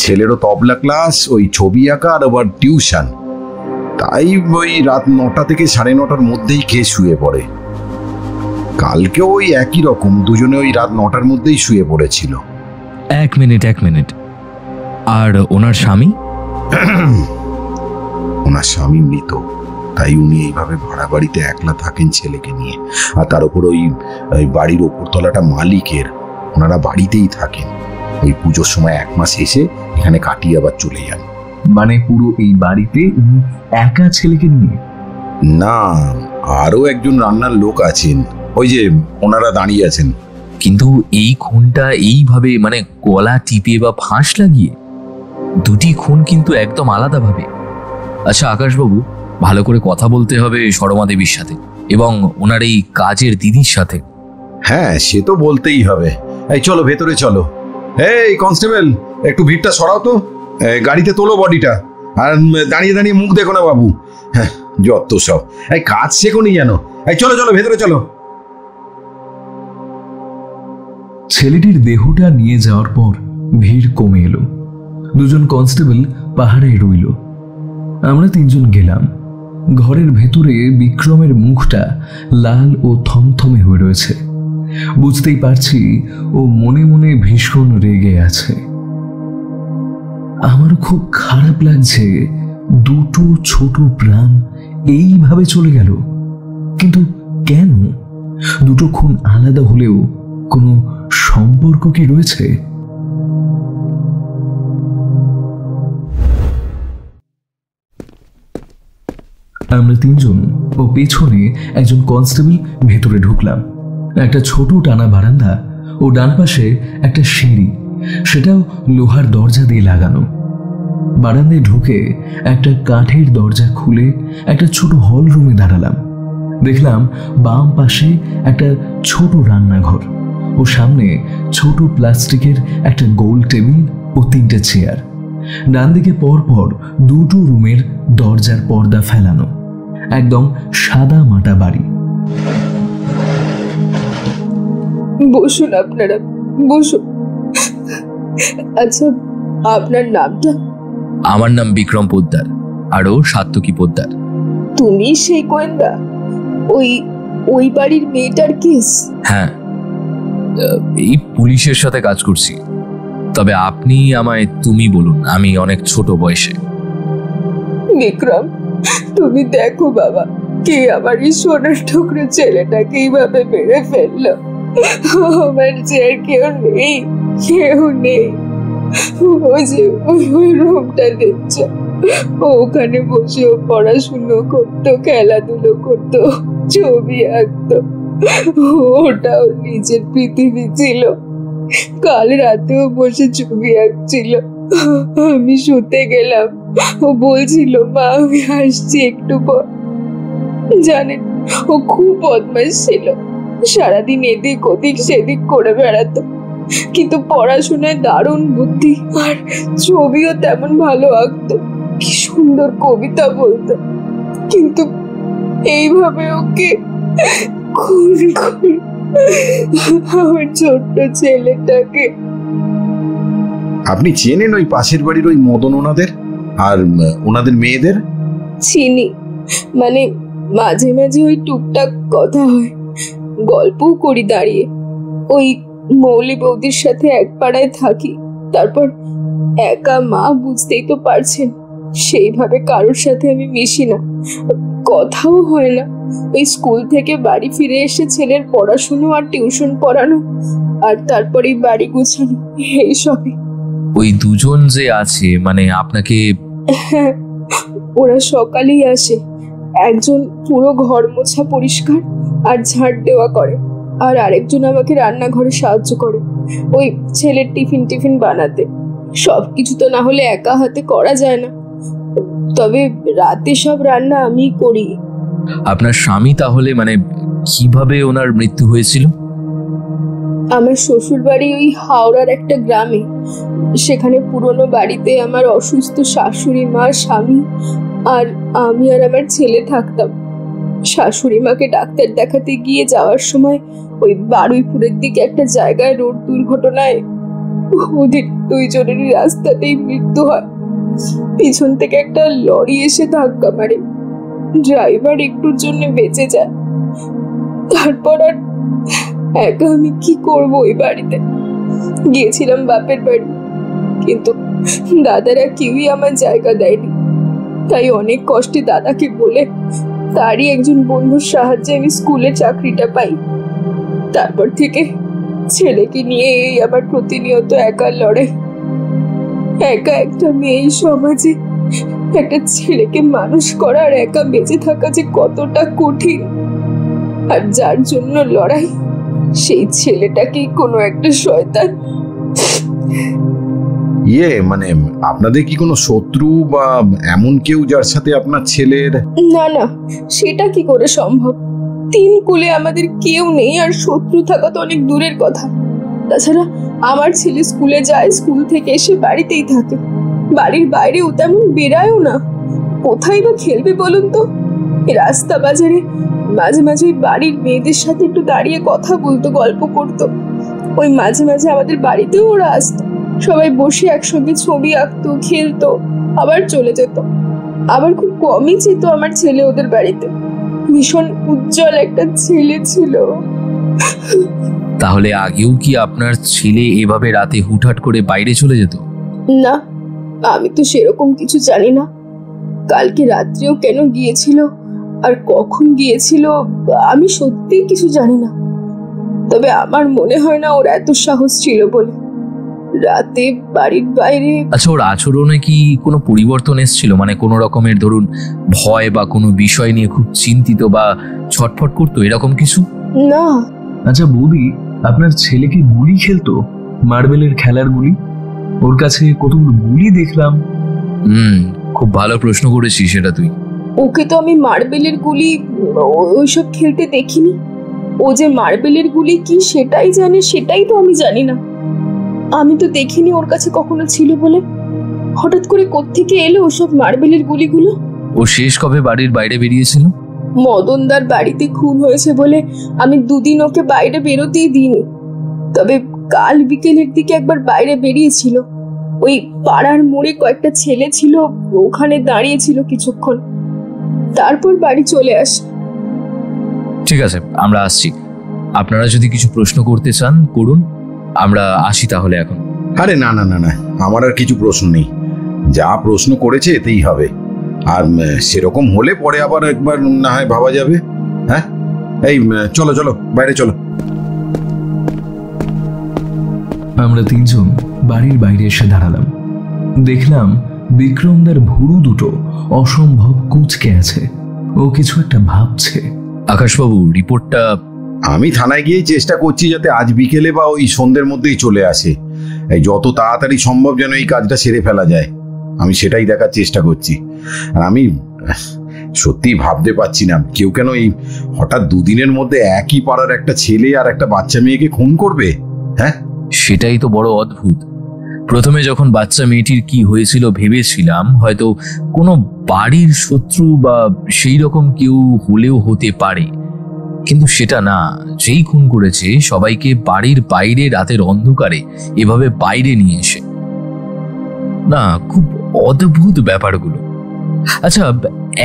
ছেলেরও তবলা ক্লাস, ওই ছবি আঁকা আর আবার টিউশন। তাই ওই রাত 9টা থেকে 9:30টার মধ্যেই খেয়ে শুয়ে পড়ে। কালকেও ওই একই রকম, দুজনে ওই রাত 9টার মধ্যেই শুয়ে পড়েছিল। এক মিনিট। আর ওনার স্বামী? ওনার স্বামী মৃত, তাই উনি এইভাবে ভাড়া বাড়িতে একলা থাকেন ছেলেকে নিয়ে। আর তার উপর ওই বাড়ির ওপরতলাটা মালিকের, ওনারা বাড়িতেই থাকেন। ওই পুজোর সময় 1 মাস এসে এখানে কাটিয়ে আবার চলে যান। মানে পুরো এই বাড়িতে উনি একা ছেলেকে নিয়ে? না, আরো একজন রান্নার লোক আছেন, ওই যে ওনারা দাঁড়িয়ে আছেন। কিন্তু এই খুনটা এইভাবে মানে গলা টিপে বা ফাঁস লাগিয়ে, দুটি খুন কিন্তু একদম আলাদাভাবে। আচ্ছা আকাশবাবু, ভালো করে কথা বলতে হবে সরমা দেবীর সাথে এবং ওনার এই কাজের দিদির সাথে। হ্যাঁ, সে তো বলতেই হবে। এই চলো ভেতরে চলো। এই কনস্টেবল, একটু ভিড়টা সরাও তো, গাড়িতে তোলো বডিটা। আর দাঁড়িয়ে দাঁড়িয়ে মুখ দেখো না বাবু। হ্যাঁ, যত সব। এই কাজ শেখোনি জানো। এই চলো চলো ভেতরে চলো। ছেলেটির দেহটা নিয়ে যাওয়ার পর ভিড় কমে এলো। দুজন কনস্টেবল পাহারায় রইল। আমরা 3 জন গেলাম। ঘরের ভেতরে বিক্রমের মুখটা লাল ও থমথমে হয়ে রয়েছে। বুঝতেই পারছি ও মনে মনে ভীষণ রেগে আছে। আমার খুব খারাপ লাগছে, দুটো ছোট প্রাণ এইভাবে চলে গেল। কিন্তু কেন? দুটো খুন আলাদা হলেও কোনো সম্পর্ক কি রয়েছে? আমরা 3 জন ও পেছনে একজন কনস্টেবল ভেতরে ঢুকলাম। একটা ছোট টানা বারান্দা ও ডান পাশে একটা সিঁড়ি, সেটাও লোহার দরজা দিয়ে লাগানো। বারান্দায় ঢুকে একটা কাঠের দরজা খুলে একটা ছোট হল রুমে দাঁড়ালাম। দেখলাম বাম পাশে একটা ছোট রান্নাঘর ও সামনে ছোট প্লাস্টিকের একটা গোল টেবিল ও 3টে চেয়ার। ডান দিকে পরপর দুটো রুমের দরজার পর্দা ফেলানো। একদম সাদা মাটা বাড়ি। বসুন আপনারা, বসুন। আচ্ছা, আপনার নামটা? আমার নাম বিক্রম পোদ্দার, আরও সাত্তকী পোদ্দার। তুমি সেই গোয়েন্দা, ওই বাড়ির মেয়েটার কেস? হ্যাঁ, এই পুলিশের সাথে কাজ করছি। তবে আপনি আমায় তুমি বলুন, আমি অনেক ছোট বয়সে। বিক্রম, তুমি দেখো বাবা, কে আমার এই সোনার টুকরো ছেলেটাকে এইভাবে মেরে ফেললো। আমার যে আর কেউ নেই, কেউ নেই। ওই যে ওই রুমটা দেখছো, ওখানে বসে পড়াশুনো করতো, খেলাধুলো করতো, ছবি আঁকতো। ওটাও নিজের পৃথিবী ছিল। কাল রাতেও বসে ছবি আঁকছিল। আমি শুতে গেলাম, ও বলছিল মা আমি আসছি একটু পর। জানেন, ও খুব বদমাশ ছিল। সারাদিন এদিক ওদিক সেদিক করে বেড়াতো, কিন্তু পড়াশোনায় দারুণ বুদ্ধি, আর ছবিও তেমন ভালো আঁকতো। কি সুন্দর কবিতা বলতো। কিন্তু এইভাবে ওকে খুন করে আমার ছোট্ট ছেলেটাকে। আপনি চেনেন ওই পাশের বাড়ির ওই মদন ওনাদের আর ওনাদের মেয়েদের? চিনি, মানে মাঝে মাঝে ওই টুকটাক কথা হয়, গল্পও করি দাঁড়িয়ে। ওই মৌলি বৌদির সাথে এক পাড়ায় থাকি। তারপর একা মা, বুঝতেই তো পারছেন, সেইভাবে কারোর সাথে আমি মিশি না, কথাও হয় না। ওই স্কুল থেকে বাড়ি ফিরে এসে ছেলের পড়াশুনো আর টিউশন পড়ানো, আর তারপরে বাড়ি গুছানো, এইসবই। ওই দুজন যে আছে, মানে আপনাকে? হ্যাঁ, ওরা সকালেই আসে। একজন পুরো ঘর মোছা পরিষ্কার আর ঝাড় দেওয়া করে, আর আরেকজন আমাকে রান্নাঘরে সাহায্য করে, ওই ছেলের টিফিন বানাতে। সবকিছু তো না হলে একা হাতে করা যায় না, তবে রাতে সব রান্না আমিই করি। আপনার স্বামী তাহলে মানে কিভাবে ওনার মৃত্যু হয়েছিল? আমার শ্বশুর বাড়ি ওই হাওড়ার একটা গ্রামে। সেখানে পুরনো বাড়িতে আমার অসুস্থ শাশুড়ি মা, স্বামী আর আমি আর আমার ছেলে থাকতাম। শাশুড়ি মাকে ডাক্তার দেখাতে গিয়ে যাওয়ার সময় ওই বারুইপুরের দিকে একটা জায়গায় রোড দুর্ঘটনায় ওদের দুইজনেরই রাস্তাতেই মৃত্যু হয়। পিছন থেকে একটা লরি এসে ধাক্কা মারে, ড্রাইভার একটুর জন্য বেঁচে যায়। তারপর আর একা আমি কি করবো ওই বাড়িতে। গিয়েছিলাম বাপের বাড়ি, কিন্তু দাদারা কেউই আমার জায়গা দেয়নি। তাই অনেক কষ্টে দাদাকে বলে তারই একজন বন্ধুর সাহায্যে আমি স্কুলে চাকরিটা পাই। তারপর থেকে ছেলেকে নিয়ে এই আমার প্রতিনিয়ত একা লড়াই। একা একটা মেয়ে এই সমাজে একটা ছেলেকে মানুষ করা আর একা বেঁচে থাকা যে কতটা কঠিন। আর যার জন্য লড়াই, সেই ছেলেটাকেই কোনো একটা শয়তান। মানে আপনাদের কি কোনো শত্রু বা এমন কেউ যার সাথে আপনার ছেলের? না না, সেটা কি করে সম্ভব? 3 কুলে আমাদের কেউ নেই, আর শত্রু থাকা তো অনেক দূরের কথা। তাছাড়া আমার ছেলে স্কুলে যায়, স্কুল থেকে এসে বাড়িতেই থাকে। বাড়ির বাইরে ও তেমন বেরায়ও না। কোথায় বা খেলবে বলুন তো? রাস্তা বাজারে মাঝে মাঝে ওই বাড়ির মেয়েদের সাথে একটু দাঁড়িয়ে কথা বলতো, গল্প করতো। ওই মাঝে মাঝে আমাদের বাড়িতেও ওরা আসতো, সবাই বসে একসঙ্গে ছবি আঁকতো, খেলতো, আবার চলে যেত। আবার খুব কমই যেত আমার ছেলে ওদের বাড়িতে। ভীষণ উজ্জ্বল একটা ছেলে ছিল। তাহলে আগেও কি আপনার ছেলে এভাবে রাতে হুটহাট করে বাইরে চলে যেত? না, আমি তো সেরকম কিছু জানি না। কালকে রাত্রেও কেন গিয়েছিল আর কখন গিয়েছিল আমি সত্যি কিছু জানি না। তবে আমার মনে হয় না ওর এত সাহস ছিল বলে রাতে বাড়ির বাইরে। আচ্ছা, ওর আচরণে কি কোনো পরিবর্তন এসেছিল? মানে কোনো রকমের ধরুন ভয় বা কোনো বিষয় নিয়ে খুব চিন্তিত বা ছটফট করতো, এরকম কিছু? না। আচ্ছা বৌদি, আপনার ছেলে কি গুলি খেলতো? মার্বেলের খেলার গুলি? ওর কাছে কতগুলো গুলি দেখলাম। খুব ভালো প্রশ্ন করেছিস সেটা তুই। ওকে তো আমি মার্বেলের গুলি ওইসব খেলতে দেখিনি। ও যে মার্বেলের গুলি কি সেটাই জানে, সেটাই তো আমি জানি না। আমি তো দেখিনি ওর কাছে কখনো ছিল বলে। হঠাৎ করে কোত্থেকে এলো ওসব মার্বেলের গুলিগুলো? ও শেষ কবে বাড়ির বাইরে বেরিয়েছিল? মদনদার বাড়িতে খুন হয়েছে বলে আমি 2 দিন ওকে বাইরে বেরোতেই দিইনি। তবে কাল বিকেলের দিকে একবার বাইরে বেরিয়েছিল। ওই পাড়ার মোড়ে কয়েকটা ছেলে ছিল, ওখানে দাঁড়িয়েছিল কিছুক্ষণ, তারপর বাড়ি চলে আসে। ঠিক আছে, আমরা আসছি। আপনারা যদি কিছু প্রশ্ন করতে চান করুন, আমরা আসি তাহলে এখন। আরে না না না না, আমার আর কিছু প্রশ্ন নেই। যা প্রশ্ন করেছে এতেই হবে। আর সেরকম হলে পরে আবার একবার না হয় ভাবা যাবে। হ্যাঁ, এই চলো চলো বাইরে চলো। আমরা 3 জন বাড়ির বাইরে এসে দাঁড়ালাম। দেখলাম বিক্রমদার ভুরু দুটো অসম্ভব কুঁচকে আছে। ও কিছু একটা ভাবছে। আকাশবাবু, রিপোর্টটা? আমি থানায় গিয়ে চেষ্টা করছি যাতে আজ বিকেলে বা ওই সন্ধ্যের মধ্যেই চলে আসে। এই যত তাড়াতাড়ি সম্ভব যেন এই কাজটা সেরে ফেলা যায়, আমি সেটাই দেখার চেষ্টা করছি। আর আমি সত্যি ভাবতে পারছি না কেউ কেন এই হঠাৎ 2 দিনের মধ্যে একই পাড়ার একটা ছেলে আর একটা বাচ্চা মেয়েকে খুন করবে। হ্যাঁ, সেটাই তো বড় অদ্ভুত। প্রথমে যখন বাচ্চা মেয়েটির কি হয়েছিল ভেবেছিলাম হয়তো কোনো বাড়ির শত্রু বা সেই রকম কেউ হলেও হতে পারে, কিন্তু সেটা না। যেই খুন করেছে সবাইকে বাড়ির বাইরে রাতের অন্ধকারে এভাবে বাইরে নিয়ে এসে, না, খুব অদ্ভুত ব্যাপারগুলো। আচ্ছা,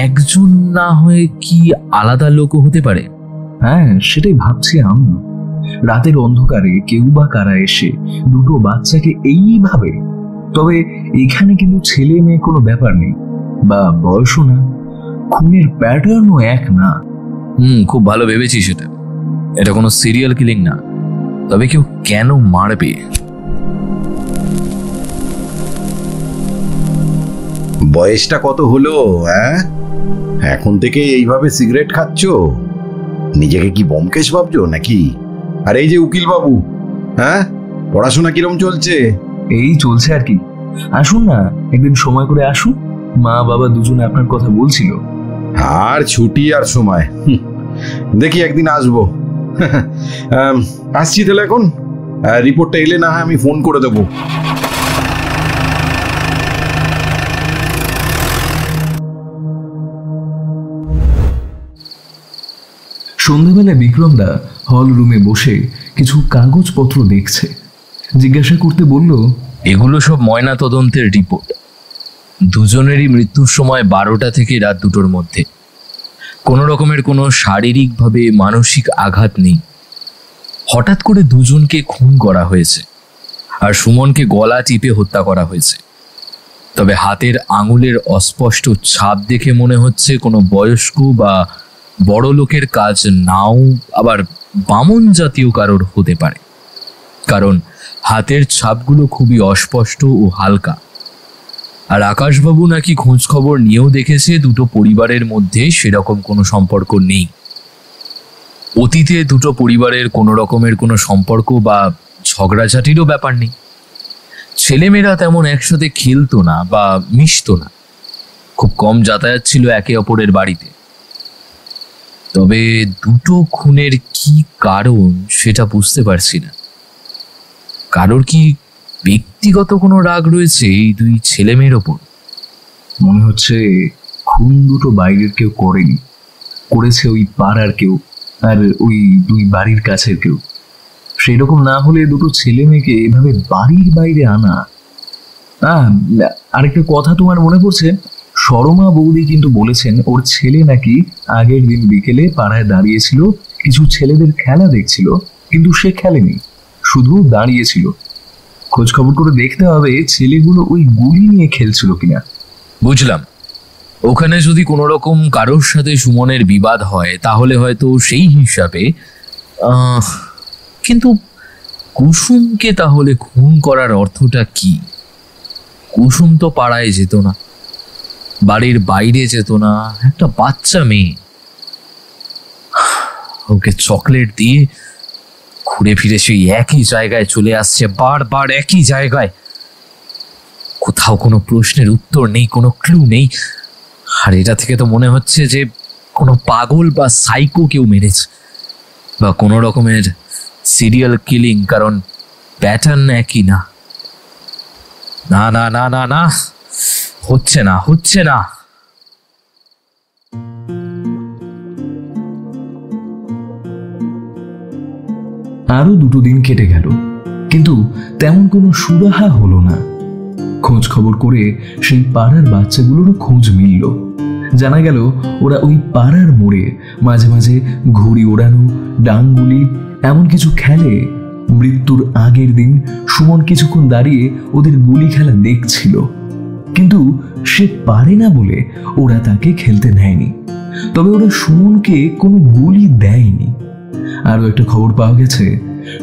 একজন না হয়ে কি আলাদা লোকও হতে পারে? হ্যাঁ, সেটাই ভাবছি আমি। রাতের অন্ধকারে কেউ বা কারা এসে 2 বাচ্চাকে এইভাবে। তবে এখানে কিন্তু ছেলে মেয়ে কোনো ব্যাপার নেই, বা বয়সও না, খুনের প্যাটার্নও এক না। খুব ভালো ভেবেছি সেটা। এটা কোনো সিরিয়াল কিলিং না। তবে কেউ কেন মারবে? বয়সটা কত হলো? হ্যাঁ, এখন থেকে এইভাবে সিগারেট খাচ্ছ? নিজেকে কি ব্যোমকেশ ভাবছো নাকি? আর এই যে উকিল বাবু, হ্যাঁ, পড়াশোনা কিরম চলছে? এই চলছে আর কি। আসুন না, একদিন সময় করে আসুন। মা বাবা দুজনে আপনার কথা বলছিল। আর ছুটি আর সময়, দেখি একদিন আসবো। আসছি তাহলে এখন। রিপোর্টটা এলে না হয় আমি ফোন করে দেবো। সন্ধ্যাবেলায় বিক্রমদা হল রুমে বসে কিছু কাগজপত্র দেখছে। জিজ্ঞাসা করতে বলল, এগুলো সব ময়না তদন্তের রিপোর্ট। দুজনেরই মৃত্যুর সময় 12টা থেকে রাত 2টোর মধ্যে। কোনো রকমের কোনো শারীরিকভাবে মানসিক আঘাত নেই। হঠাৎ করে দুজনকে খুন করা হয়েছে, আর সুমনকে গলা টিপে হত্যা করা হয়েছে। তবে হাতের আঙুলের অস্পষ্ট ছাপ দেখে মনে হচ্ছে কোনো বয়স্ক বা বড় লোকের কাজ নাও, আবার বামন জাতীয় কারোর হতে পারে, কারণ হাতের ছাপগুলো খুবই অস্পষ্ট ও হালকা। আর আকাশবাবু নাকি খোঁজ খবর নিয়েও দেখেছে দুটো পরিবারের মধ্যে সেরকম কোনো সম্পর্ক নেই। অতীতে দুটো পরিবারের কোনো রকমের কোনো সম্পর্ক বা ঝগড়াঝাটিরও ব্যাপার নেই। ছেলেমেয়েরা তেমন একসাথে খেলতো না বা মিশতো না, খুব কম যাতায়াত ছিল একে অপরের বাড়িতে। তবে দুটো খুনের কি কারণ সেটা বুঝতে পারছি না। কারোর কি ব্যক্তিগত কোনো রাগ রয়েছে এই দুই ছেলেমেয়ের ওপর? মনে হচ্ছে খুন দুটো বাইরের কেউ করেনি, করেছে ওই পাড়ার কেউ, আর ওই দুই বাড়ির কাছের কেউ। সেরকম না হলে দুটো ছেলে মেয়েকে এভাবে বাড়ির বাইরে আনা। আরেকটা কথা তোমার মনে পড়ছে, শর্মা বৌদি কিন্তু বলেছেন ওর ছেলে নাকি আগের দিন বিকেলে পাড়ায় দাঁড়িয়েছিল, কিছু ছেলেদের খেলা দেখছিল, কিন্তু সে খেলেনি, শুধু দাঁড়িয়েছিল। খোঁজ খবর করে দেখতে হবে ছেলেগুলো ওই গুলি নিয়ে খেলছিল কিনা। বুঝলাম, ওখানে যদি কোনো রকম কারোর সাথে সুমনের বিবাদ হয় তাহলে হয়তো সেই হিসাবে। কিন্তু কুসুমকে তাহলে খুন করার অর্থটা কি? কুসুম তো পাড়ায় যেত না, বাড়ির বাইরে যেত না, একটা বাচ্চা মেয়ে। ওকে চকলেট দিয়ে ঘুরে ফিরে সেই একই জায়গায় চলে আসছে, বারবার একই জায়গায়। কোথাও কোনো প্রশ্নের উত্তর নেই, কোনো ক্লু নেই। আর এটা থেকে তো মনে হচ্ছে যে কোনো পাগল বা সাইকো কেউ মেরেছে, বা কোনো রকমের সিরিয়াল কিলিং, কারণ প্যাটার্ন একই না। না না না না না, হচ্ছে না, হচ্ছে না। আরো 2 দিন কেটে গেল, কিন্তু তেমন কোনো সুরাহা হলো না। খোঁজ খবর করে সেই পাড়ার বাচ্চাগুলোরও খোঁজ মিলল। জানা গেল ওরা ওই পাড়ার মোড়ে মাঝে মাঝে ঘুড়ি ওড়ানো, ডাংগুলি এমন কিছু খেলে। মৃত্যুর আগের দিন সুমন কিছুক্ষণ দাঁড়িয়ে ওদের গুলি খেলা দেখছিল, কিন্তু সে পারে না বলে ওরা তাকে খেলতে নেয়নি। তবে ওরা সুমনকে কোনো গুলি দেয়নি। আরো একটা খবর পাওয়া গেছে,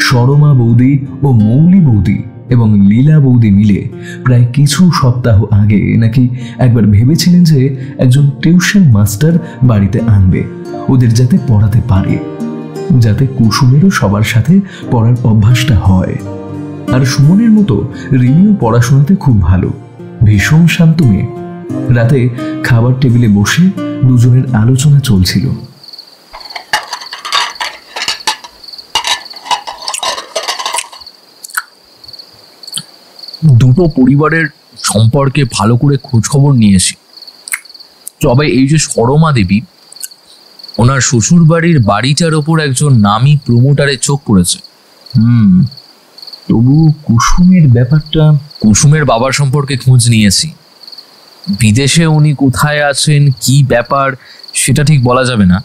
শর্মা বৌদি ও মৌলি বৌদি এবং লীলা বৌদি মিলে প্রায় কিছু সপ্তাহ আগে নাকি একবার ভেবেছিলেন যে একজন টিউশন মাস্টার বাড়িতে আনবে, ওদের যাতে পড়াতে পারে, যাতে কুসুমেরও সবার সাথে পড়ার অভ্যাসটা হয়। আর সুমনের মতো রিমিও পড়াশোনাতে খুব ভালো, ভীষণ শান্ত মেয়ে। রাতে খাবার টেবিলে বসে দুজনের আলোচনা চলছিল। দুটো পরিবারের সম্পর্কে ভালো করে খোঁজ খবর নিয়েছি। তবে এই যে শর্মা দেবী, ওনার শ্বশুর বাড়ির বাড়িটার ওপর একজন নামী প্রমোটারের চোখ পড়েছে। তবু কুসুমের ব্যাপারটা, কুসুমের বাবার সম্পর্কে খোঁজ নিয়েছি। বিদেশে উনি কোথায় আছেন, কি ব্যাপার সেটা ঠিক বলা যাবে না।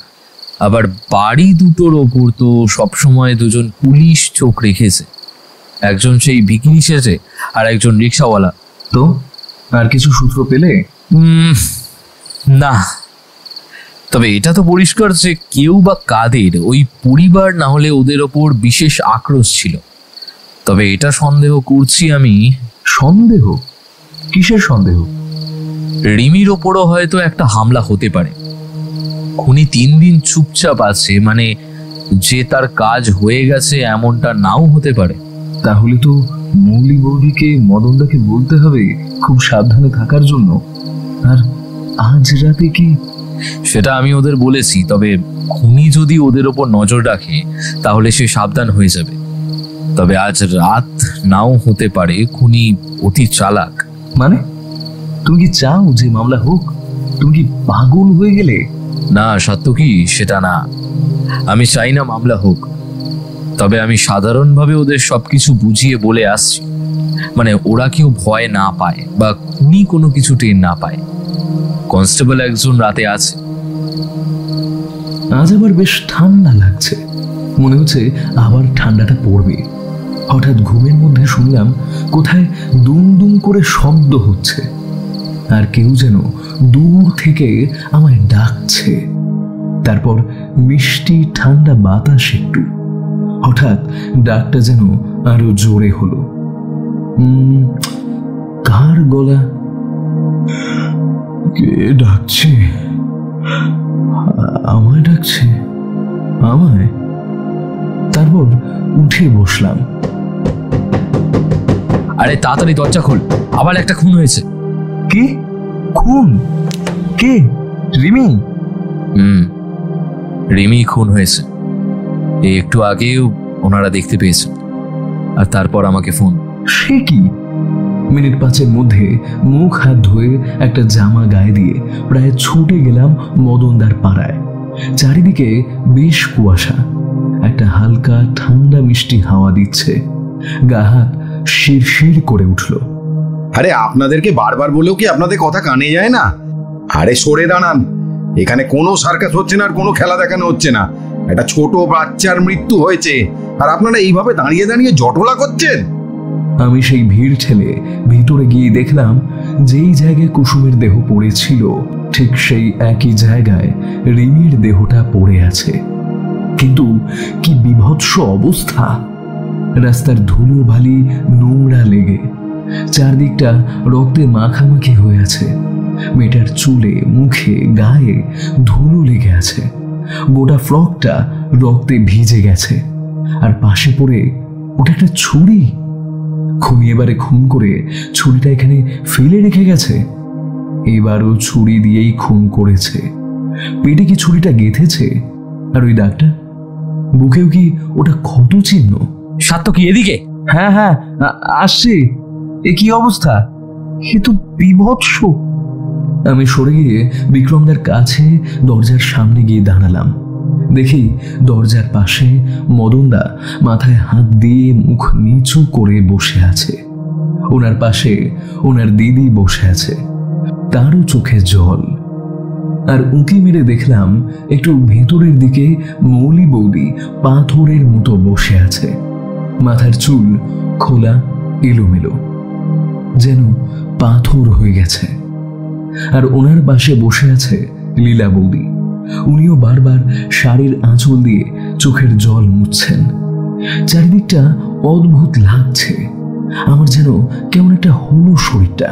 আবার বাড়ি দুটোর ওপর তো সবসময় দুজন পুলিশ চোখ রেখেছে, একজন সেই ভিকিরি সেজে আর একজন রিক্সাওয়ালা। তো আর কিছু সূত্র পেলে? না, তবে এটা তো পরিষ্কার যে কেউ বা কাদের ওই পরিবার না হলে ওদের ওপর বিশেষ আক্রোশ ছিল। তবে এটা সন্দেহ করছি আমি। সন্দেহ? কিসের সন্দেহ? রিমির ওপরও হয়তো একটা হামলা হতে পারে। খুনি 3 দিন চুপচাপ আছে, মানে যে তার কাজ হয়ে গেছে এমনটা নাও হতে পারে। তাহলে তো মৌলি বৌদিকে মদনদাকে বলতে হবে খুব সাবধানে থাকার জন্য। আর আজ রাতে কি? সেটা আমি ওদের বলেছি, তবে খুনি যদি ওদের ওপর নজর রাখে তাহলে সে সাবধান হয়ে যাবে। তবে আজ রাত নাও হতে পারে। খুনি অতি চালাক। মানে তুমি কি চাও যে মামলা হোক? তুমি কি পাগল হয়ে গেলে? না সত্য কি সেটা না, আমি চাই না মামলা হোক। তবে আমি সাধারণভাবে ওদের সবকিছু বুঝিয়ে বলে আসছি, মানে ওরা কেউ ভয় না পায় বা খুনি কোনো কিছু টের না পায়। কনস্টেবল একজন রাতে আছে। আজ আবার বেশ ঠান্ডা লাগছে, মনে হচ্ছে আবার ঠান্ডাটা পড়বে। হঠাৎ ঘুমের মধ্যে শুনলাম কোথায় দুম দুম করে শব্দ হচ্ছে, আর কেউ যেন দূর থেকে আমায় ডাকছে। তারপর মিষ্টি ঠান্ডা বাতাস একটু। হঠাৎ ডাকটা যেন আরো জোরে হলো। কার গলা? কে ডাকছে? আমায় ডাকছে? আমায়? তারপর উঠে বসলাম। আরে তাড়াতাড়ি দরজা খোল, আবার একটা খুন হয়েছে। কে খুন? কে? রিমি? রিমি খুন হয়েছে। এই একটু আগেও ওনারা দেখতে পেয়েছেন, আর তারপর আমাকে ফোন। সে কি? মিনিট 5-এর মধ্যে মুখ হাত ধুয়ে একটা জামা গায়ে দিয়ে প্রায় ছুটে গেলাম মদনদার পাড়ায়। চারিদিকে বেশ কুয়াশা, একটা হালকা ঠান্ডা মিষ্টি হাওয়া দিচ্ছে। গা হাত শিরশির করে উঠল। আরে আপনাদেরকে বারবার বলেও কি আপনাদের কথা কানে যায় না? আরে সরে দাঁড়ান, এখানে কোনো সার্কাস হচ্ছে না, আর কোনো খেলা দেখানো হচ্ছে না। একটা ছোট বাচ্চার মৃত্যু হয়েছে, আর আপনারা এইভাবে দাঁড়িয়ে দাঁড়িয়ে জটলা করছেন। আমি সেই ভিড় ঠেলে ভিতরে গিয়ে দেখলাম যেই জায়গায় কুসুমের দেহ পড়েছিল ঠিক সেই একই জায়গায় রিমির দেহটা পড়ে আছে। কিন্তু কি বিভৎস অবস্থা! রাস্তার ধুলো বালি নোংরা লেগে চারদিকটা রক্তে মাখামাখি হয়ে আছে। মেয়েটার চুলে, মুখে, গায়ে ধুলো লেগে আছে। গোটা ফ্রকটা রক্তে ভিজে গেছে। আর পাশে পড়ে ওটা একটা ছুরি। খুনি এবারে খুন করে ছুরিটা এখানে ফেলে রেখে গেছে। এবারও ছুরি দিয়েই খুন করেছে। পেটে কি ছুরিটা গেঁথেছে? আর ওই দাগটা বুকেও কি ওটা ক্ষত চিহ্ন? সাত্য কি এদিকে? হ্যাঁ হ্যাঁ আসছে। এ কি অবস্থা? এ তো বিভৎস। আমি সরে গিয়ে বিক্রমদার কাছে দরজার সামনে গিয়ে দাঁড়ালাম। দেখি দরজার পাশে মদনদা মাথায় হাত দিয়ে মুখ নিচু করে বসে আছে। ওনার পাশে ওনার দিদি বসে আছে, তারও চোখে জল। আর উঁকি মেরে দেখলাম একটু ভেতরের দিকে মৌলি বৌদি পাথরের মতো বসে আছে। মাথার চুল খোলা, এলোমেলো, যেন পাথর হয়ে গেছে। আর ওনার পাশে বসে আছে লীলা বৌদি। উনিও বারবার শাড়ির আঁচল দিয়ে চোখের জল মুছছেন। চারিদিকটা অদ্ভুত লাগছে। আমার যেন কেমন একটা হলো শরীরটা।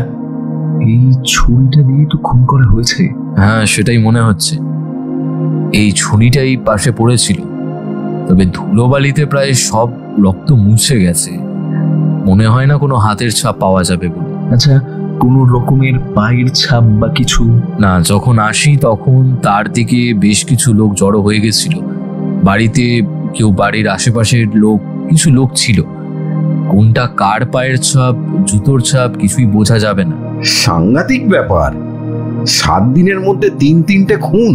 এই ছুরিটা দিয়ে তো খুন করা হয়েছে। হ্যাঁ, সেটাই মনে হচ্ছে। এই ছুরিটাই পাশে পড়েছিল, তবে ধুলোবালিতে প্রায় সব রক্ত মুছে গেছে। মনে হয় না কোনো হাতের ছাপ পাওয়া যাবে বলে। আচ্ছা, কোনো রকমের পায়ের ছাপ বা কিছু? না, যখন আসি তখন তার দিকে বেশ কিছু লোক জড়ো হয়ে গেছিল। বাড়িতে কেউ, বাড়ির আশেপাশের লোক, কিছু লোক ছিল। কোনটা কার পায়ের ছাপ, জুতোর ছাপ কিছুই বোঝা যাবে না। সাংঘাতিক ব্যাপার। 7 দিনের মধ্যে 3-3টে খুন।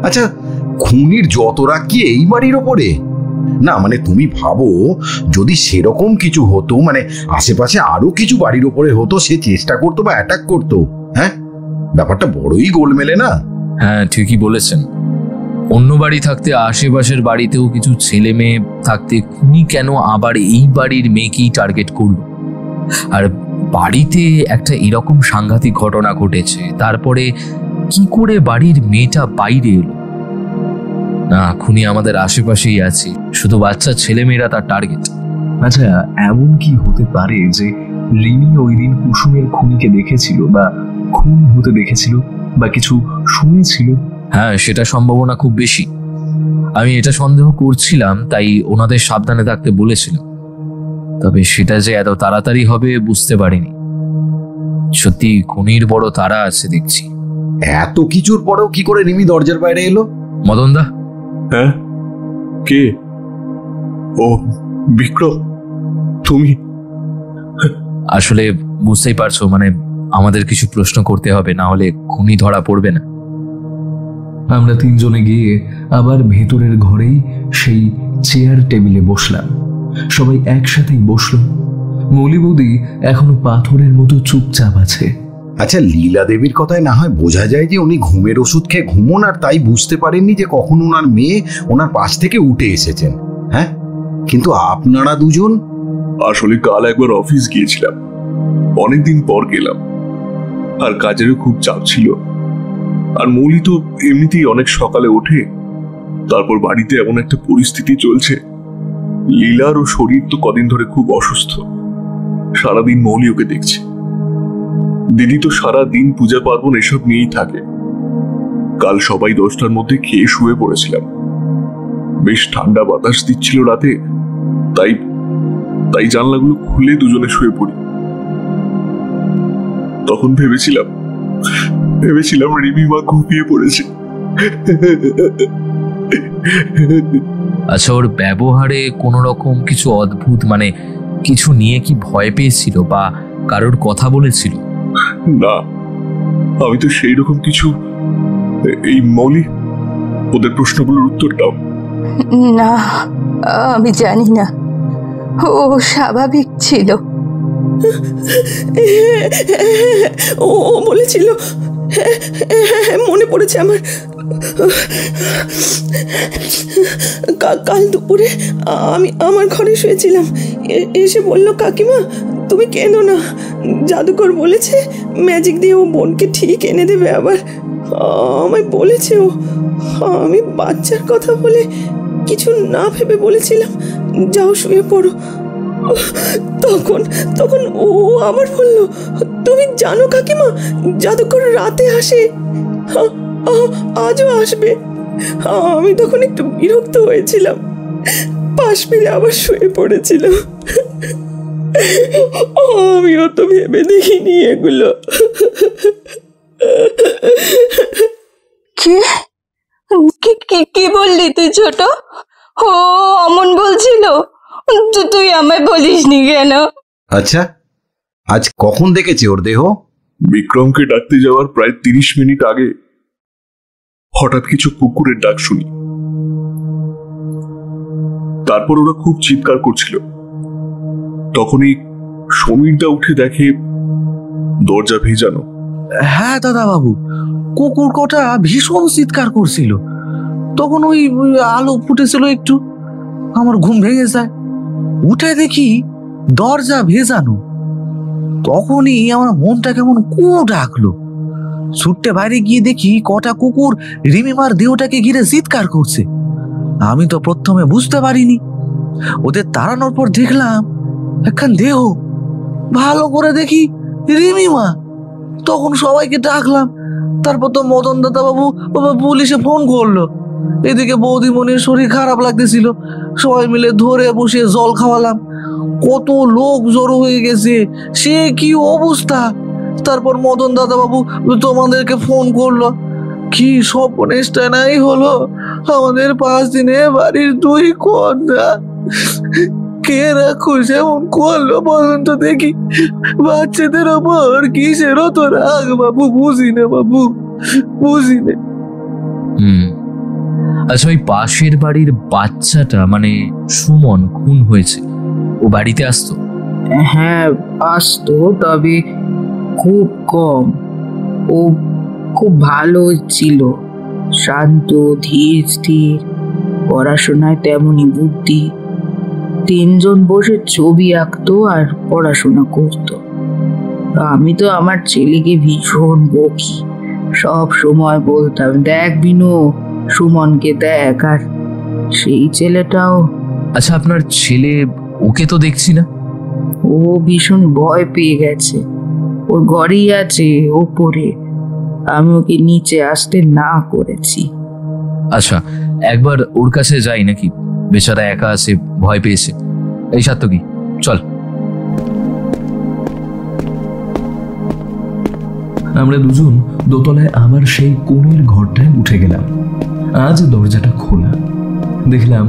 আচ্ছা, খুনির যত রাগ কি এই বাড়ির ওপরে? না মানে তুমি ভাবো, যদি সেরকম কিছু হতো, মানে আশেপাশে আরো কিছু বাড়ির ওপরে হতো, সে চেষ্টা করতো বা অ্যাটাক করতো। হ্যাঁ, ব্যাপারটা বড়ই গোলমেলে না? হ্যাঁ, ঠিকই বলেছেন। অন্য বাড়ি থাকতে, আশেপাশের বাড়িতেও কিছু ছেলে মেয়ে থাকতে খুনি কেন আবার এই বাড়ির মেয়েকেই টার্গেট করলো? আর বাড়িতে একটা এরকম সাংঘাতিক ঘটনা ঘটেছে, তারপরে কি করে বাড়ির মেয়েটা বাইরে এলো? না, খুনি আমাদের আশেপাশেই আছে, শুধু বাচ্চা ছেলেমেয়েরা তার টার্গেট। আচ্ছা, এমন কি হতে পারে যে রিমি ওই দিন কুসুমের খুনিকে দেখেছিল বা খুন হতে দেখেছিল বা কিছু শুনেছিল? হ্যাঁ, সেটা সম্ভাবনা খুব বেশি। আমি এটা সন্দেহ করছিলাম, তাই ওনাদের সাবধানে থাকতে বলেছিলাম। তবে সেটা যে এত তাড়াতাড়ি হবে বুঝতে পারিনি। সত্যি খুনির বড় তাড়া আছে দেখছি। এত কিছুর পরেও কি করে রিমি দরজার বাইরে এলো? মদনদা? হ্যাঁ, কে? ও বিক্রম, তুমি আসলে বুঝতেই পারছো, মানে আমাদের কিছু প্রশ্ন করতে হবে, না হলে খুনি ধরা পড়বে না। আমরা তিনজনে গিয়ে আবার ভেতরের ঘরেই সেই চেয়ার টেবিলে বসলাম। সবাই একসাথেই বসল। মৌলি বৌদি এখনো পাথরের মতো চুপচাপ আছে। আচ্ছা, লীলা দেবীর কথায় না হয় বোঝা যায় যে উনি ঘুমের ওষুধ খেয়ে ঘুমোন, আর তাই বুঝতে পারেননি যে কখন ওনার মেয়ে ওনার পাশ থেকে উঠে এসেছেন। হ্যাঁ, কিন্তু আপনারা দুজন? আসলে কাল একবার অফিস গিয়েছিলাম, অনেকদিন পর গেলাম, আর কাজেরও খুব চাপ ছিল। আর মৌলি তো এমনিতেই অনেক সকালে ওঠে, তারপর বাড়িতে এমন একটা পরিস্থিতি চলছে, লীলারও শরীর তো কদিন ধরে খুব অসুস্থ। সারাদিন মৌলি ওকে দেখছে। দিদি তো সারাদিন পূজা পার্বণ এসব নিয়েই থাকে। কাল সবাই 10টার মধ্যে খেয়ে শুয়ে পড়েছিলাম। বেশ ঠান্ডা বাতাস দিচ্ছিল রাতে, তাই জানলাগুলো খুলে দুজনে শুয়ে পড়ি। তখন ভেবেছিলাম রিমিমা ঘুমিয়ে পড়েছে। আচ্ছা, ওর ব্যবহারে কোনো রকম কিছু অদ্ভুত, মানে কিছু নিয়ে কি ভয় পেয়েছিল বা কারোর কথা বলেছিল? না, আমি তো সেই রকম কিছু। এই মৌলি, ওদের প্রশ্নগুলোর উত্তর দাও। না, আমি জানি না, ও স্বাভাবিক ছিল। ও বলেছিল, মনে পড়েছে আমার। কাল দুপুরে আমি আমার ঘরে শুয়েছিলাম, এসে বলল, কাকিমা তুমি কেঁদো না, জাদুকর বলেছে ম্যাজিক দিয়ে ও বোনকে ঠিক এনে দেবে। আবার আমায় বলেছে ও, আমি বাচ্চার কথা বলে কিছু না ভেবে বলেছিলাম যাও শুয়ে পড়ো। তখন ও আবার বলল, তুমি জানো কাকিমা, জাদুকর রাতে আসে, আজও আসবে। আমি তখন একটু বিরক্ত হয়েছিলাম, পাশ ফিরে আবার শুয়ে পড়েছিলাম। আমিও তো ভেবে দেখিনি এগুলো। কি বললি তুই ছোট? ও অমন বলছিল, তুই আমায় বলিসনি কেন? আচ্ছা, আজ কখন দেখেছে ওর দেহ? বিক্রমকে ডাকতে যাওয়ার প্রায় 30 মিনিট আগে হঠাৎ কিছু কুকুরের ডাক শুনি। তারপর ওরা খুব চিৎকার করছিল। তখনই সমীরদা উঠে দেখে দরজা ভেজানো। হ্যাঁ দাদা বাবু, কুকুর কটা ভীষণ চিৎকার করছিল। তখন ওই আলো ফুটেছিল একটু, আমার ঘুম ভেঙে যায়। উঠে দেখি দরজা ভেজানো। তখনই আমার মনটা কেমন কু ডাকলো। ছুটতে বাইরে গিয়ে দেখি কটা কুকুর রিমিমার দেহটাকে ঘিরে চিৎকার করছে। আমি তো প্রথমে বুঝতে পারিনি। ওদের তাড়ানোর পর দেখলাম একখান দেহ। ভালো করে দেখি রিমিমা। তখন সবাইকে ডাকলাম। তারপর তো মদন দাদা বাবু পুলিশে ফোন করলো। এদিকে বৌদিমণির শরীর খারাপ লাগতেছিল, সবাই মিলে ধরে বসিয়ে জল খাওয়ালাম। কত লোক জড়ো হয়ে গেছে, সে কি অবস্থা। তারপর মদন দাদা বাবু তোমাদেরকে ফোন করলো। কি সর্বনেশটা নাই হলো। আমাদের 5 দিনে বাড়ির 2 কন্যা কে রাখুস এমন করলো বলুন তো দেখি। বাচ্চাদের ওপর কিসের অত রাগ বাবু, বুঝি না বাবু, বুঝি না। আচ্ছা, ওই পাশের বাড়ির বাচ্চাটা, মানে সুমন, খুন হয়েছে, ও বাড়িতে আসতো? হ্যাঁ আসতো, তবে খুব কম। ও খুব ভালো ছিল, শান্ত, ধীর স্থির, পড়াশোনায় তেমনই বুদ্ধি। 3 জন বসে ছবি আঁকতো আর পড়াশোনা করতো। আমি তো আমার ছেলেকে ভীষণ বকি, সব সময় বলতাম, দেখ বিনু, সুমনকে দেখ। আর সেই ছেলেটাও। আচ্ছা, আপনার ছেলে, ওকে তো দেখছি না। ও ভীষণ ভয় পেয়ে গেছে, ওর ঘরেই আছে ওপরে। আমি ওকে নিচে আসতে না করেছি। আচ্ছা, একবার ওর কাছে যাই নাকি? বেচারা একা আছে, ভয় পেয়েছে। এই সাত্তকি, চল। আমরা দুজন দোতলায় আবার সেই কোণের ঘরটায় উঠে গেলাম। আজ দরজাটা খোলা। দেখলাম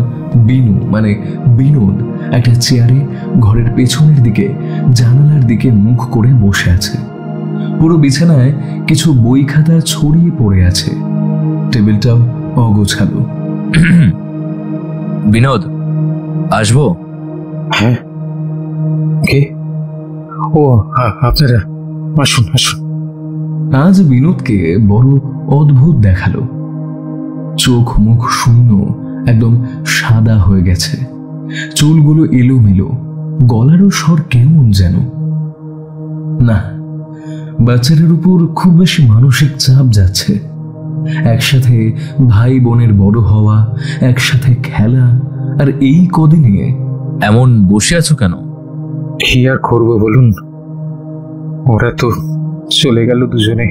বিনু মানে বিনোদ একটা চেয়ারে ঘরের পেছনের দিকে জানালার দিকে মুখ করে বসে আছে। পুরো বিছানায় কিছু বই খাতা ছড়িয়ে পড়ে আছে, টেবিলটাও অগোছালো। বিনোদ, আসবো? হ্যাঁ, কে? ও আপনারা আসুন আসুন। আজ বিনোদকে বড় অদ্ভুত দেখালো। চোখ মুখ শূন্য, একদম সাদা হয়ে গেছে, চুলগুলো এলোমেলো, গলারও স্বর কেমন যেন। না, বাচ্চাদের উপর খুব বেশি মানসিক চাপ যাচ্ছে। একসাথে ভাই বোনের বড় হওয়া, একসাথে খেলা, আর এই কদিনে এমন বসে আছো কেন? কি আর করবো বলুন, ওরা তো চলে গেল দুজনে।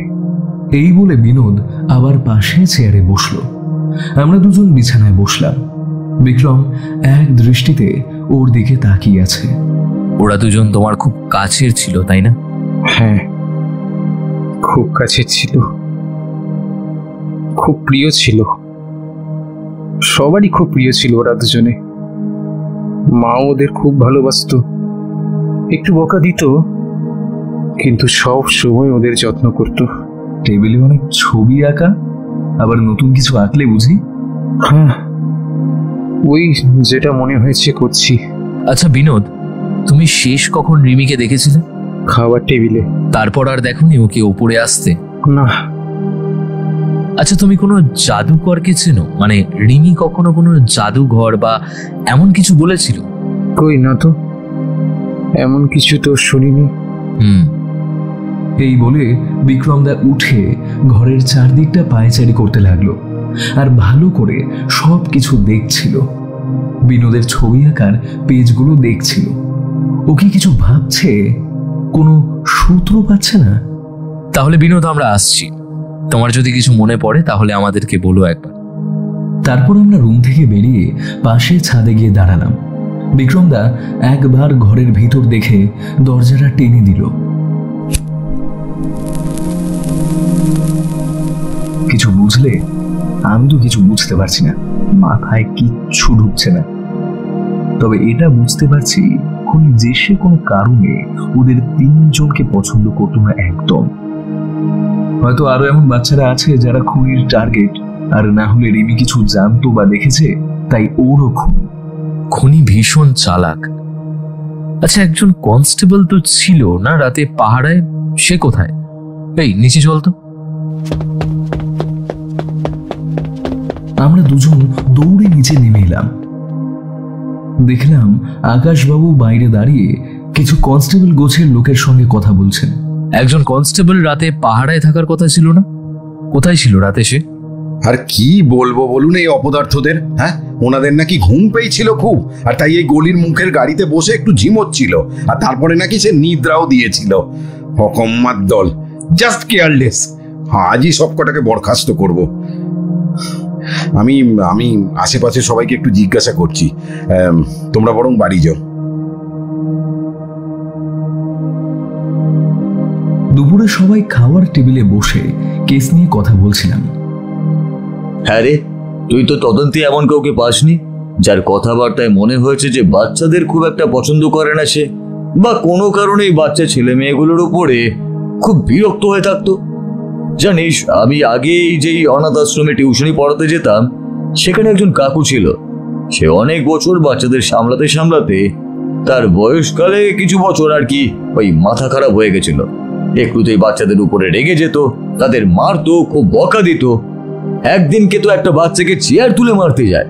এই বলে বিনোদ আবার পাশে চেয়ারে বসলো। আমরা দুজন বিছানায় বসলাম। বিক্রম এক দৃষ্টিতে ওর দিকে তাকিয়ে আছে। ওরা দুজন তোমার খুব কাছের ছিল, তাই না? হ্যাঁ, খুব কাছের ছিল, খুব প্রিয় ছিল, সবারই খুব প্রিয় ছিল ওরা দুজনে। মা ওদের খুব ভালোবাসতো, একটু বকা দিত, কিন্তু সব সময় ওদের যত্ন করত। টেবিলে অনেক ছবি আঁকা, আবার নতুন কিছু আঁকলে বুঝি? হ্যাঁ, ওই যেটা মনে হয়েছে করছি। আচ্ছা বিনোদ, তুমি শেষ কখন রিমিকে দেখেছিলে? খাবার টেবিলে। তারপর আর দেখোনি ওকে ওপরে আসতে? না। আচ্ছা, তুমি কোনো জাদুকরকে চেনো? মানে রিমি কখনো কোনো জাদুঘর বা এমন কিছু বলেছিল? কই না তো, এমন কিছু তো শুনিনি। এই বলে বিক্রমদা উঠে ঘরের চারদিকটা পায়চারি করতে লাগলো, আর ভালো করে সব কিছু দেখছিল। বিনোদের ছবি আঁকার পেজগুলো দেখছিল। ও কি কিছু ভাবছে, কোনো সূত্র পাচ্ছে না। তাহলে বিনোদ, আমরা আসছি। তোমার যদি কিছু মনে পড়ে তাহলে আমাদেরকে বলো একবার। তারপর আমরা রুম থেকে বেরিয়ে পাশে ছাদে গিয়ে দাঁড়ালাম। বিক্রমদা একবার ঘরের ভিতর দেখে দরজাটা টেনে দিল। কিছু বুঝলে? আমি তো কিছু বুঝতে পারছি না, মাথায় কিচ্ছু ঢুকছে না। তবে এটা বুঝতে পারছি, খুনি যে সে কোনো কারণে ওদের তিনজনকে পছন্দ করতো না একদম। হয়তো আরো এমন বাচ্চারা আছে যারা খুনির টার্গেট, আর না হলে রিমি কিছু জানতো বা দেখেছে, তাই ওরও খুনি ভীষণ চালাক। আচ্ছা, একজন কনস্টেবল তো ছিল না রাতে পাহাড়ায়, সে কোথায়? এই নিচে চল তো। আমরা দুজন দৌড়ে নিচে নেমে এলাম। দেখলাম আকাশবাবু বাইরে দাঁড়িয়ে কিছু কনস্টেবল গোছের লোকের সঙ্গে কথা বলছেন। একজন কনস্টেবল রাতে পাহাড়ায় থাকার কথা ছিল না? কোথায় ছিল রাতে সে? আর কি বলবো বলুন এই অপদার্থদের। হ্যাঁ, ওনাদের নাকি ঘুম পেয়েছিল খুব, আর তাই এই গলির মুখের গাড়িতে বসে একটু ঝিমোচ্ছিল, আর তারপরে নাকি সে নিদ্রাও দিয়েছিল। হকম্মার দল, জাস্ট কেয়ারলেস। আজই সব কটাকে বরখাস্ত করব। আমি আমি আশেপাশে সবাইকে একটু জিজ্ঞাসা করছি, তোমরা বরং বাড়ি যাও। দুপুরে সবাই খাওয়ার টেবিলে বসে কেস নিয়ে কথা বলছিলাম। হ্যাঁ রে, তুই তো তদন্তে এমন কাউকে পাসনি যার কথাবার্তায় মনে হয়েছে যে বাচ্চাদের খুব একটা পছন্দ করে না সে, বা কোনো কারণে বাচ্চা ছেলে মেয়েগুলোর উপরে খুব বিরক্ত হয়ে থাকতো? জানিস, আমি আগে যেই অনাথ আশ্রমে টিউশনি পড়াতে যেতাম, সেখানে একজন কাকু ছিল। সে অনেক বছর বাচ্চাদের সামলাতে সামলাতে তার বয়সকালে কিছু বছর আর কি ওই মাথা খারাপ হয়ে গেছিল। একটুতেই বাচ্চাদের উপরে রেগে যেত, তাদের মারতো, খুব বকা দিত। একদিনকে তো একটা বাচ্চাকে চেয়ার তুলে মারতে যায়,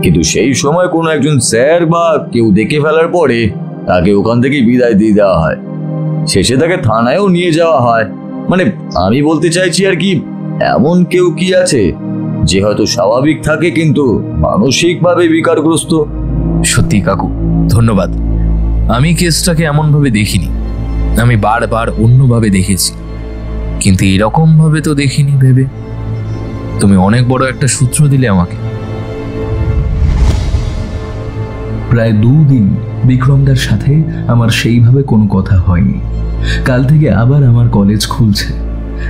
কিন্তু সেই সময় কোনো একজন স্যার বা কেউ দেখে ফেলার পরে তাকে ওখান থেকে বিদায় দিয়ে দেওয়া হয়। শেষে তাকে থানায়ও নিয়ে যাওয়া হয়। মানে আমি বলতে চাইছি আর কি, এমন কেউ কি আছে যে হয়তো স্বাভাবিক থাকে কিন্তু মানসিকভাবে বিকারগ্রস্ত? সত্যি কাকু, ধন্যবাদ। আমি কেসটাকে এমন ভাবে দেখিনি, আমি বারবার অন্যভাবে দেখেছি, কিন্তু এরকম ভাবে তো দেখিনি ভেবে। তুমি অনেক বড় একটা সূত্র দিলে আমাকে। প্রায় 2 দিন বিক্রমদার সাথে আমার সেইভাবে কোনো কথা হয়নি। কাল থেকে আবার আমার কলেজ খুলছে,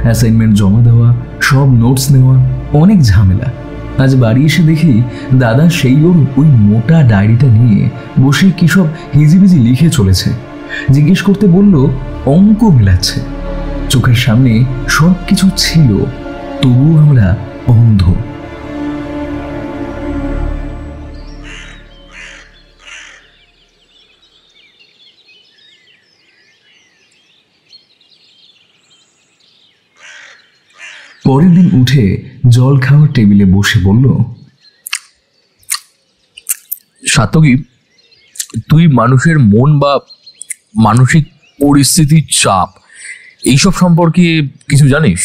অ্যাসাইনমেন্ট জমা দেওয়া, সব নোটস নেওয়া, অনেক ঝামেলা। আজ বাড়ি এসে দেখি দাদা সেই ওর ওই মোটা ডায়েরিটা নিয়ে বসে কি সব হিজিবিজি লিখে চলেছে। জিজ্ঞেস করতে বলল অঙ্ক মেলাচ্ছে। চোখের সামনে সব কিছু ছিল, তবুও আমরা অন্ধ। পরের দিন উঠে জল খাওয়ার টেবিলে বসে বলল, সাতকি, তুই মানুষের মন বা মানসিক পরিস্থিতির চাপ এইসব সম্পর্কে কিছু জানিস?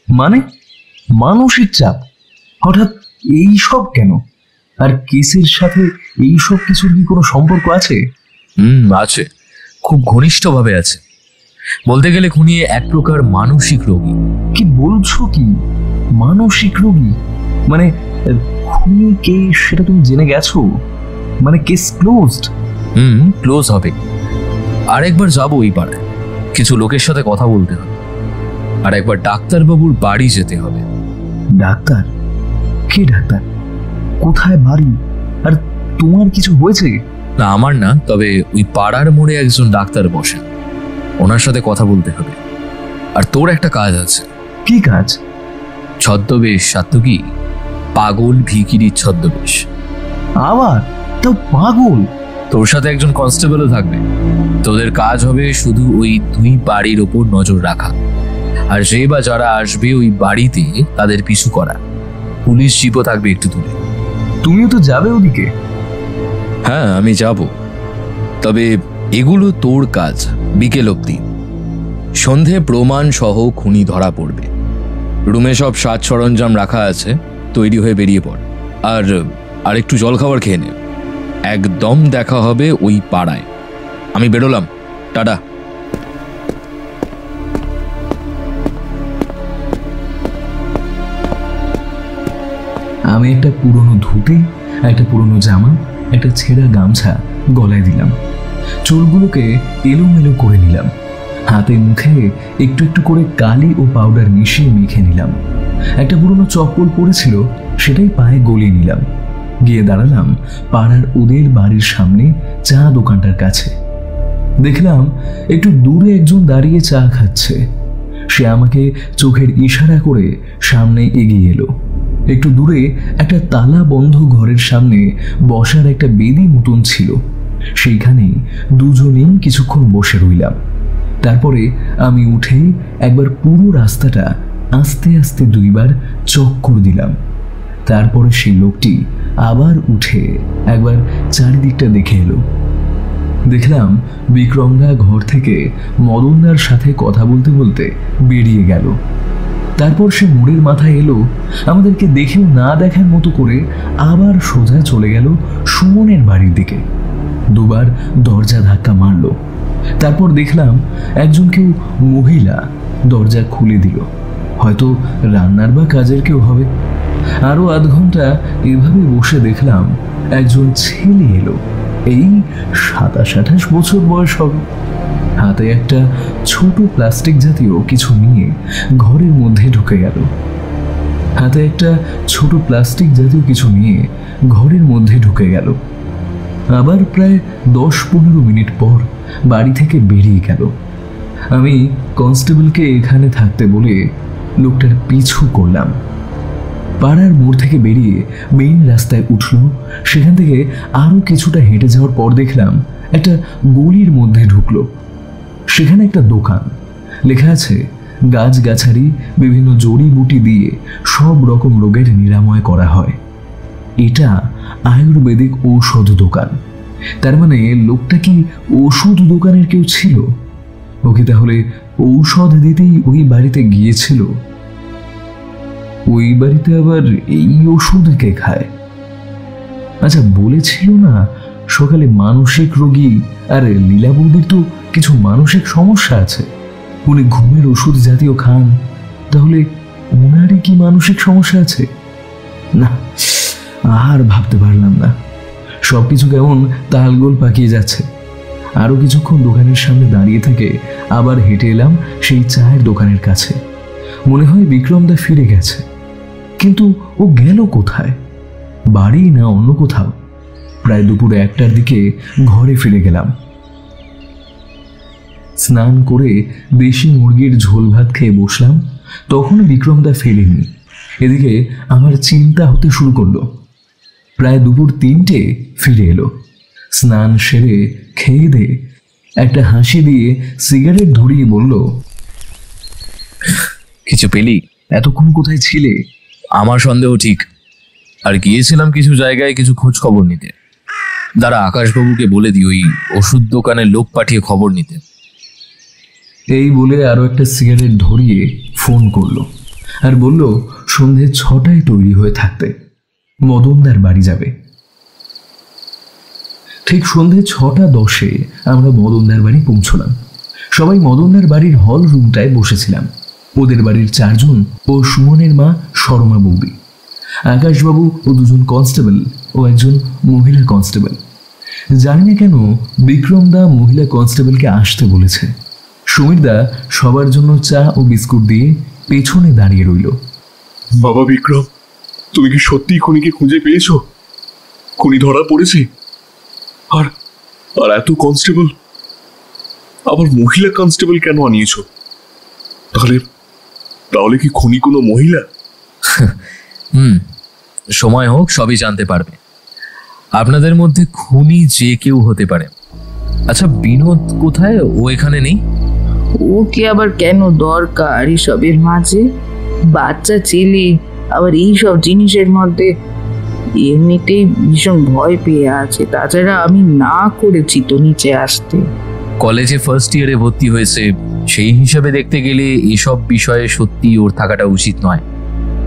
মানে মানসিক চাপ হঠাৎ এই সব কেন? আর কেসের সাথে এই সব কিছুর কি কোনো সম্পর্ক আছে? আছে, খুব ঘনিষ্ঠভাবে আছে। বলতে গেলে খুনি এক প্রকার মানসিক রোগী। কি বলছো কি? মানসিক রোগী মানে খুনি কে সেটা তুমি জেনে গেছো? মানে কেস ক্লোজড? ক্লোজ হবে। আরেকবার যাবো ওই পাড়ায়, কিছু লোকের সাথে কথা বলতে হবে, আর একবার ডাক্তারবাবুর বাড়ি যেতে হবে। ডাক্তার? কে ডাক্তার? কোথায় বাড়ি? আর তোমার কিছু হয়েছে? না, আমার না, তবে ওই পাড়ার মোড়ে একজন ডাক্তার বসেন, ওনার সাথে কথা বলতে হবে। আর তোর একটা কাজ আছে। কি কাজ? ছদ্মবেশ, সাত্তকি, পাগল ভিখিরির ছদ্মবেশ। আবার তাও পাগল? তোর সাথে একজন কনস্টেবলও থাকবে। তোদের কাজ হবে শুধু ওই দুই বাড়ির ওপর নজর রাখা, আর যে বা যারা আসবে ওই বাড়িতে তাদের পিছু করা। পুলিশ জিপও থাকবে একটু দূরে। তুমিও তো যাবে ওদিকে? হ্যাঁ, আমি যাব, তবে এগুলো তোর কাজ বিকেল অবধি। সন্ধে প্রমাণ সহ খুনি ধরা পড়বে। রুমে সব সাজ সরঞ্জাম রাখা আছে, তৈরি হয়ে বেরিয়ে পড়। আর একটু জল খাবার খেয়ে নে। একদম দেখা হবে ওই পাড়ায়। আমি বেরোলাম, টাটা। আমি একটা পুরনো ধুতি, একটা পুরনো জামা, একটা ছেঁড়া গামছা গলায় দিলাম। চুলগুলোকে এলোমেলো করে নিলাম। হাতে মুখে একটু একটু করে কালি ও পাউডার মিশিয়ে মেখে নিলাম। একটা পুরনো চপ্পল পড়েছিল, সেটাই পায়ে গলিয়ে নিলাম। গিয়ে দাঁড়ালাম পাড়ার ওদের বাড়ির সামনে চা দোকানটার কাছে। দেখলাম একটু দূরে একজন দাঁড়িয়ে চা খাচ্ছে। সে আমাকে চোখের ইশারা করে সামনে এগিয়ে এলো। একটু দূরে একটা তালা বন্ধ ঘরের সামনে বসার একটা বেদি মতন ছিল, সেইখানেই দুজনেই কিছুক্ষণ বসে রইলাম। তারপরে আমি উঠে একবার পুরো রাস্তাটা আস্তে আস্তে দুইবার চক্কর দিলাম। তারপরে সেই লোকটি আবার উঠে একবার চারিদিকটা দেখে এলো। দেখলাম বিক্রমদা ঘর থেকে মদনদার সাথে কথা বলতে বলতে বেরিয়ে গেল। তারপর সে মোড়ের মাথায় এলো, আমাদেরকে দেখেও না দেখার মতো করে আবার সোজা চলে গেল সুমনের বাড়ির দিকে। দুবার দরজা ধাক্কা মারল। তারপর দেখলাম একজন কেউ মহিলা দরজা খুলে দিল, হয়তো রান্নার বা কাজের কেউ হবে। আরো আধ ঘন্টা এভাবে বসে দেখলাম একজন ছেলে এলো, এই 27-28 বছর বয়স হবে। হাতে একটা ছোট প্লাস্টিক জাতীয় কিছু নিয়ে ঘরের মধ্যে ঢুকে গেল। আবার প্রায় 10-15 মিনিট পর বাড়ি থেকে বেরিয়ে গেল। আমি কনস্টেবলকে এখানে থাকতে বলে লোকটার পিছু করলাম। পাড়ার মোড় থেকে বেরিয়ে মেইন রাস্তায় উঠল। সেখান থেকে আরো কিছুটা হেঁটে যাওয়ার পর দেখলাম একটা গলির মধ্যে ঢুকলো। সেখানে একটা দোকান, লেখা আছে গাছগাছালি বিভিন্ন জড়িবুটি দিয়ে সব রকম রোগের নিরাময় করা হয়। এটা আয়ুর্বেদিক ঔষধ দোকান। তার মানে লোকটা কি ওষুধ দোকানের কেউ ছিল? ওকে তাহলে ঔষধ দিতেই ওই বাড়িতে গিয়েছিল। ওই বাড়িতে আবার এই ওষুধ কে খায়? আচ্ছা, বলেছিল না সকালে মানসিক রোগী, আর লীলা বৌদির তো কিছু মানসিক সমস্যা আছে, উনি ঘুমের ওষুধ জাতীয় খান। তাহলে ওনারই কি মানসিক সমস্যা আছে? না, আর ভাবতে পারলাম না। সবকিছু কেমন তালগোল পাকিয়ে যাচ্ছে। আরো কিছুক্ষণ দোকানের সামনে দাঁড়িয়ে থেকে আবার হেঁটে এলাম সেই চায়ের দোকানের কাছে। মনে হয় বিক্রমদা ফিরে গেছে, কিন্তু ও গেল কোথায়? বাড়ি না অন্য কোথাও? প্রায় দুপুর 1টার দিকে ঘরে ফিরে গেলাম। স্নান করে দেশি মুরগির ঝোল ভাত খেয়ে বসলাম, তখন বিক্রমদা ফেরেনি। এদিকে আমার চিন্তা হতে শুরু করলো। প্রায় দুপুর 3টে ফিরে এলো। স্নান সেরে খেয়ে দে একটা হাসি দিয়ে সিগারেট ধরিয়ে বলল, কিছু পেলি? এতক্ষণ কোথায় ছিলে? আমার সন্দেহ ঠিক। আর গিয়েছিলাম কিছু জায়গায় কিছু খোঁজ খবর নিতে। দাঁড়া, আকাশবাবুকে বলে দিই ওই ওষুধ দোকানের লোক পাঠিয়ে খবর নিতে। এই বলে আরো একটা সিগারেট ধরিয়ে ফোন করলো আর বলল সন্ধে 6টায় তৈরি হয়ে থাকতে, মদনদার বাড়ি যাবে। ঠিক সন্ধে 6:10 আমরা মদনদার বাড়ি পৌঁছলাম। সবাই মদনদার বাড়ির হল রুমটায় বসেছিলাম। ওদের বাড়ির 4 জন ও সুমনের মা শর্মা বৌদি, আকাশবাবু ও 2 জন কনস্টেবল ও একজন মহিলা কনস্টেবল। জানি না কেন বিক্রমদা মহিলা কনস্টেবলকে আসতে বলেছে। সমীরদা সবার জন্য চা ও বিস্কুট দিয়ে পেছনে দাঁড়িয়ে রইল। বাবা বিক্রম, তুমি কি সত্যি খুনিকে খুঁজে পেয়েছো? খুনি ধরা পড়েছে? আর আর এত কনস্টেবল, আবার মহিলা কনস্টেবল কেন আনিয়েছো? তাহলে তাহলে কি খুনি কোনো মহিলা? সময় হোক সবই জানতে পারবে। আপনাদের মধ্যে খুনি যে কেউ হতে পারে। আচ্ছা, বিনোদ কোথায়? ও এখানে নেই? ওকে আবার কেন দরকার এসবের মাঝে? বাচ্চা ছেলে, আবার এইসব জিনিসের মধ্যে এমনিতেই ভীষণ ভয় পেয়ে আছে। তাছাড়া আমি না করেছি তো নিচে আসতে। কলেজে ফার্স্ট ইয়ারে ভর্তি হয়েছে, সেই হিসাবে দেখতে গেলে এসব বিষয়ে সত্যি ওর থাকাটা উচিত নয়।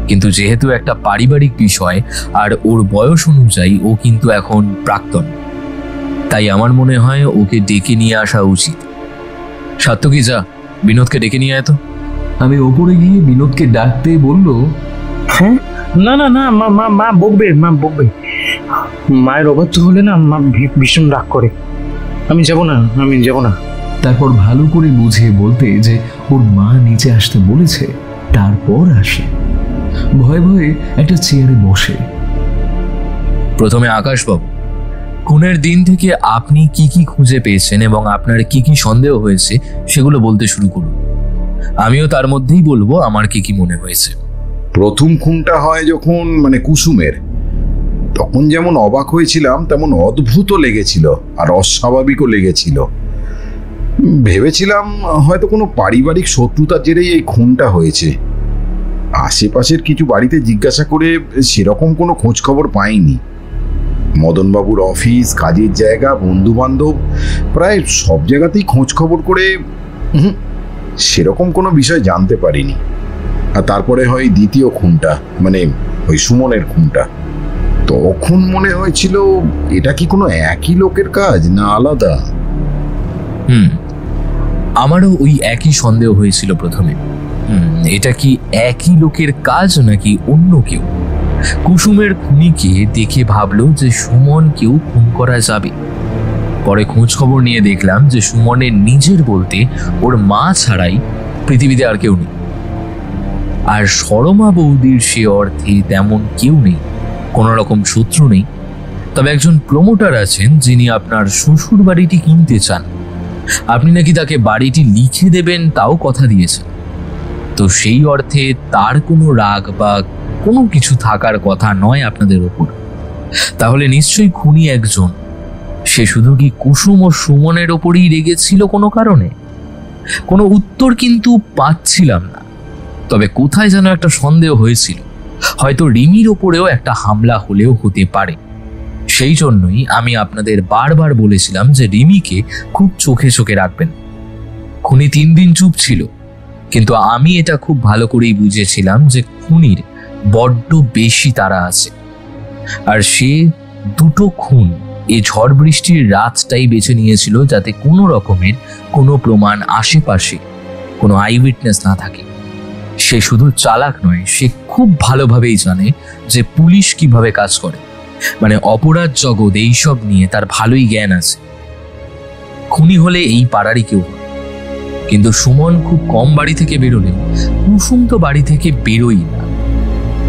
কিন্তু যেহেতু একটা পারিবারিক বিষয় আর ওর বয়স অনুযায়ী ও কিন্তু এখন প্রাক্তন, তাই আমার মনে হয় ওকে ডেকে নিয়ে আসা উচিত। সাত্তকী, যা বিনোদকে ডেকে নিয়ে আয় তো। আমি ওপরে গিয়ে বিনোদকে ডাকতে বলল, হ্যাঁ, না না না, মা মা মা বকবে, মা বকবে। মায়ের অবাধ্য হলে না মা ভীষণ রাগ করে। আমি যাব না, আমি যাব না। তারপর ভালো করে বুঝিয়ে বলতে যে ওর মা নিচে আসতে বলেছে, তারপর আসে। ভয়ে ভয়ে একটা চেয়ারে বসে। প্রথমে আকাশবাবু, খুনের দিন থেকে আপনি কি কি খুঁজে পেয়েছেন এবং আপনার কি কি সন্দেহ হয়েছে সেগুলো বলতে শুরু করুন। আমিও তার মধ্যেই বলবো আমার কি কি মনে হয়েছে। প্রথম খুনটা হয় যখন কুসুমের, তখন যেমন অবাক হয়েছিলাম তেমন অদ্ভুতও লেগেছিল আর অস্বাভাবিকও লেগেছিল। ভেবেছিলাম হয়তো কোনো পারিবারিক শত্রুতার জেরেই এই খুনটা হয়েছে। আশেপাশের কিছু বাড়িতে জিজ্ঞাসা করে সেরকম কোনো খোঁজ খবর পাইনি। মদনবাবুর অফিস, কাজের জায়গা, বন্ধু বান্ধব, প্রায় সব জায়গাতেই খোঁজ খবর করে সেরকম কোনো বিষয় জানতে পারিনি। আর তারপরে হয় দ্বিতীয় খুনটা, ওই সুমনের খুনটা। তখন মনে হয়েছিল এটা কি কোনো একই লোকের কাজ না আলাদা। আমারও ওই একই সন্দেহ হয়েছিল প্রথমে। এটা কি একই লোকের কাজ নাকি অন্য কেউ? কুসুমের খুনিকে দেখে ভাবলো যে সুমনকেও খুন করা যাবে। পরে খোঁজ খবর নিয়ে দেখলাম যে সুমনের নিজের বলতে ওর মা ছাড়াই পৃথিবীতে আর কেউ নেই। আর শর্মা বৌদির সে অর্থে তেমন কেউ নেই, কোনো রকম শত্রু নেই। তবে একজন প্রমোটার আছেন যিনি আপনার শ্বশুর বাড়িটি কিনতে চান। আপনি নাকি তাকে বাড়িটি লিখে দেবেন তাও কথা দিয়েছেন। তো সেই অর্থে তার কোনো রাগ বা কোনো কিছু থাকার কথা নয় আপনাদের ওপর। তাহলে নিশ্চয়ই খুনি একজন। সে শুধু কি কুসুম ও সুমনের ওপরই রেগেছিল কোনো কারণে? কোনো উত্তর কিন্তু পাচ্ছিলাম না। তবে কোথায় যেন একটা সন্দেহ হয়েছিল, হয়তো রিমির ওপরেও একটা হামলা হলেও হতে পারে। সেই জন্যই আমি আপনাদের বারবার বলেছিলাম যে রিমিকে খুব চোখে চোখে রাখবেন। খুনি 3 দিন চুপ ছিল, কিন্তু আমি এটা খুব ভালো করেই বুঝেছিলাম যে খুনির বড্ড বেশি তাড়া আছে। আর সে 2টো খুন এই ঝড় বৃষ্টির রাতটাই বেছে নিয়েছিল যাতে কোনো রকমের কোনো প্রমাণ আশেপাশে কোনো আই উইটনেস না থাকে। সে শুধু চালাক নয়, সে খুব ভালোভাবেই জানে যে পুলিশ কিভাবে কাজ করে, অপরাধ জগৎ এইসব নিয়ে তার ভালোই জ্ঞান আছে। খুনি হলে এই পাড়ারই কেউ। কিন্তু সুমন খুব কম বাড়ি থেকে বেরোলেও কুসুম তো বাড়ি থেকে বেরোই না।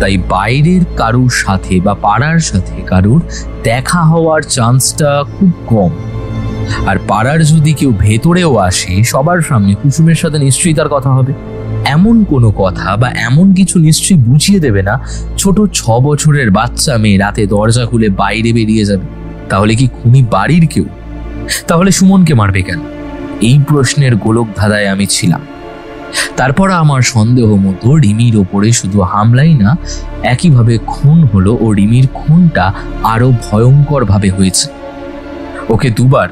তাই বাইরের কারুর সাথে বা পাড়ার সাথে কারুর দেখা হওয়ার চান্সটা খুব কম। আর পাড়ার যদি কেউ ভেতরেও আসে, সবার সামনে কুসুমের সাথে নিশ্চয়ই তার কথা হবে। এমন কোনো কথা বা এমন কিছু নিশ্চয়ই বুঝিয়ে দেবে না ছোট 6 বছরের বাচ্চা মেয়ে রাতে দরজা খুলে বাইরে বেরিয়ে যাবে। তাহলে কি খুনি বাড়ির কেউ? তাহলে সুমনকে মারবে কেন? এই প্রশ্নের গোলক ধাঁধায় আমি ছিলাম। তারপর আমার সন্দেহ মতো রিমির ওপরে শুধু হামলাই না, একইভাবে খুন হলো ও রিমির খুনটা আরো ভয়ঙ্কর ভাবে হয়েছে। ওকে 2বার